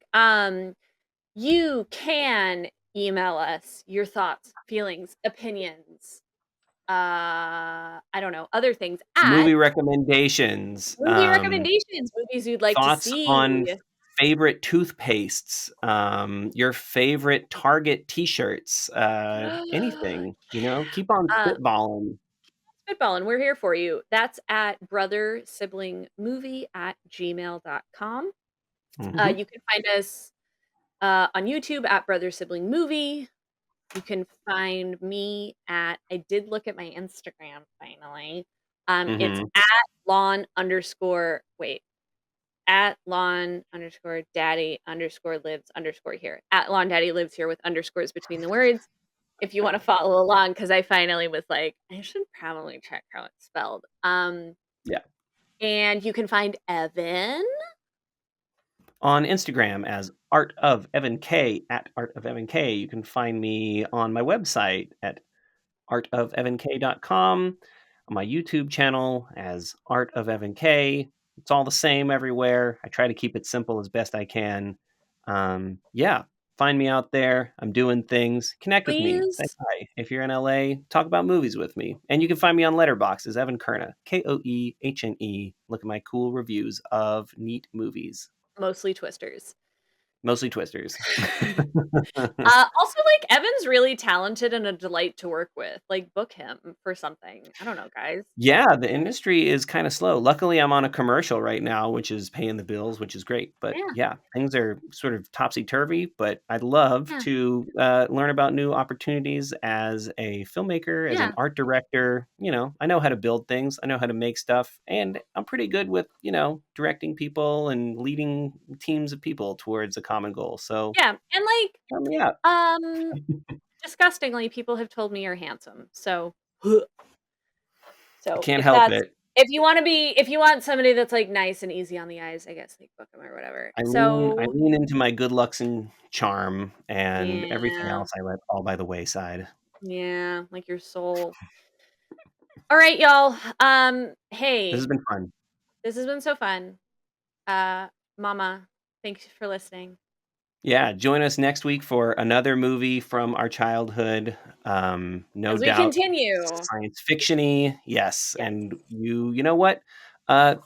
You can email us your thoughts, feelings, opinions, I don't know, other things at Movie recommendations, movie recommendations, movies you'd like to thoughts see. on favorite toothpastes, your favorite Target T-shirts, anything. Keep on uh, spitballing. Spitballin', we're here for you. That's at brothersiblingmovie@gmail.com. Mhm. You can find us On YouTube at Brother Sibling Movie. You can find me at, I did look at my Instagram finally. It's Mm-hmm. at lawn underscore, wait, at lawn underscore daddy underscore lives underscore here. At lawn daddy lives here with underscores between the words. If you want to follow along, because I finally was like, I should probably check how it's spelled. Yeah. And you can find Evan. On Instagram as Art of Evan K at Art of Evan K. You can find me on my website at artofevank.com, on my YouTube channel as Art of Evan K. It's all the same everywhere. I try to keep it simple as best I can. Yeah, find me out there. I'm doing things. Connect with me. Say Please. hi. If you're in LA, talk about movies with me. And you can find me on Letterboxd as Evan Kerna, Koehne. Look at my cool reviews of neat movies. Mostly Twisters. Mostly Twisters. Also, like, Evan's really talented and a delight to work with. Like, book him for something. I don't know, guys. Yeah, the industry is kind of slow. Luckily, I'm on a commercial right now, which is paying the bills, which is great. But Yeah, yeah, things are sort of topsy-turvy, but I'd love yeah, to learn about new opportunities as a filmmaker, as an yeah, art director. I know how to build things. I know how to make stuff, and I'm pretty good with, directing people and leading teams of people towards a common goal. So, yeah. And like, help me out. disgustingly, people have told me you're handsome. So, I so can't help it. if you want somebody that's like nice and easy on the eyes, I guess like book him or whatever. I So, lean into my good looks and charm, and everything yeah, else I let fall by the wayside. yeah, like your soul. All right, y'all. This has Hey, been fun. this has been so fun. Uh, Mama, thanks for listening. Yeah, join us next week for another movie from our childhood. No As we doubt continue. science fiction-y. Yes, Yes. and you know what? Uh,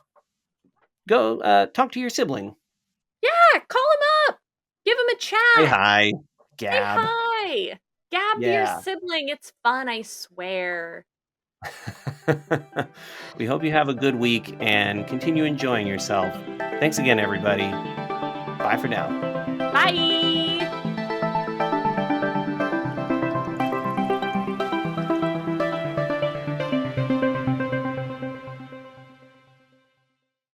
go talk to your sibling. Yeah, call him up. Give him a Say chat. hi. Say Gab. hi. Gab to your Yeah. sibling. It's fun, I swear. We hope you have a good week and continue enjoying yourself. Thanks again, everybody. Bye for now. Bye.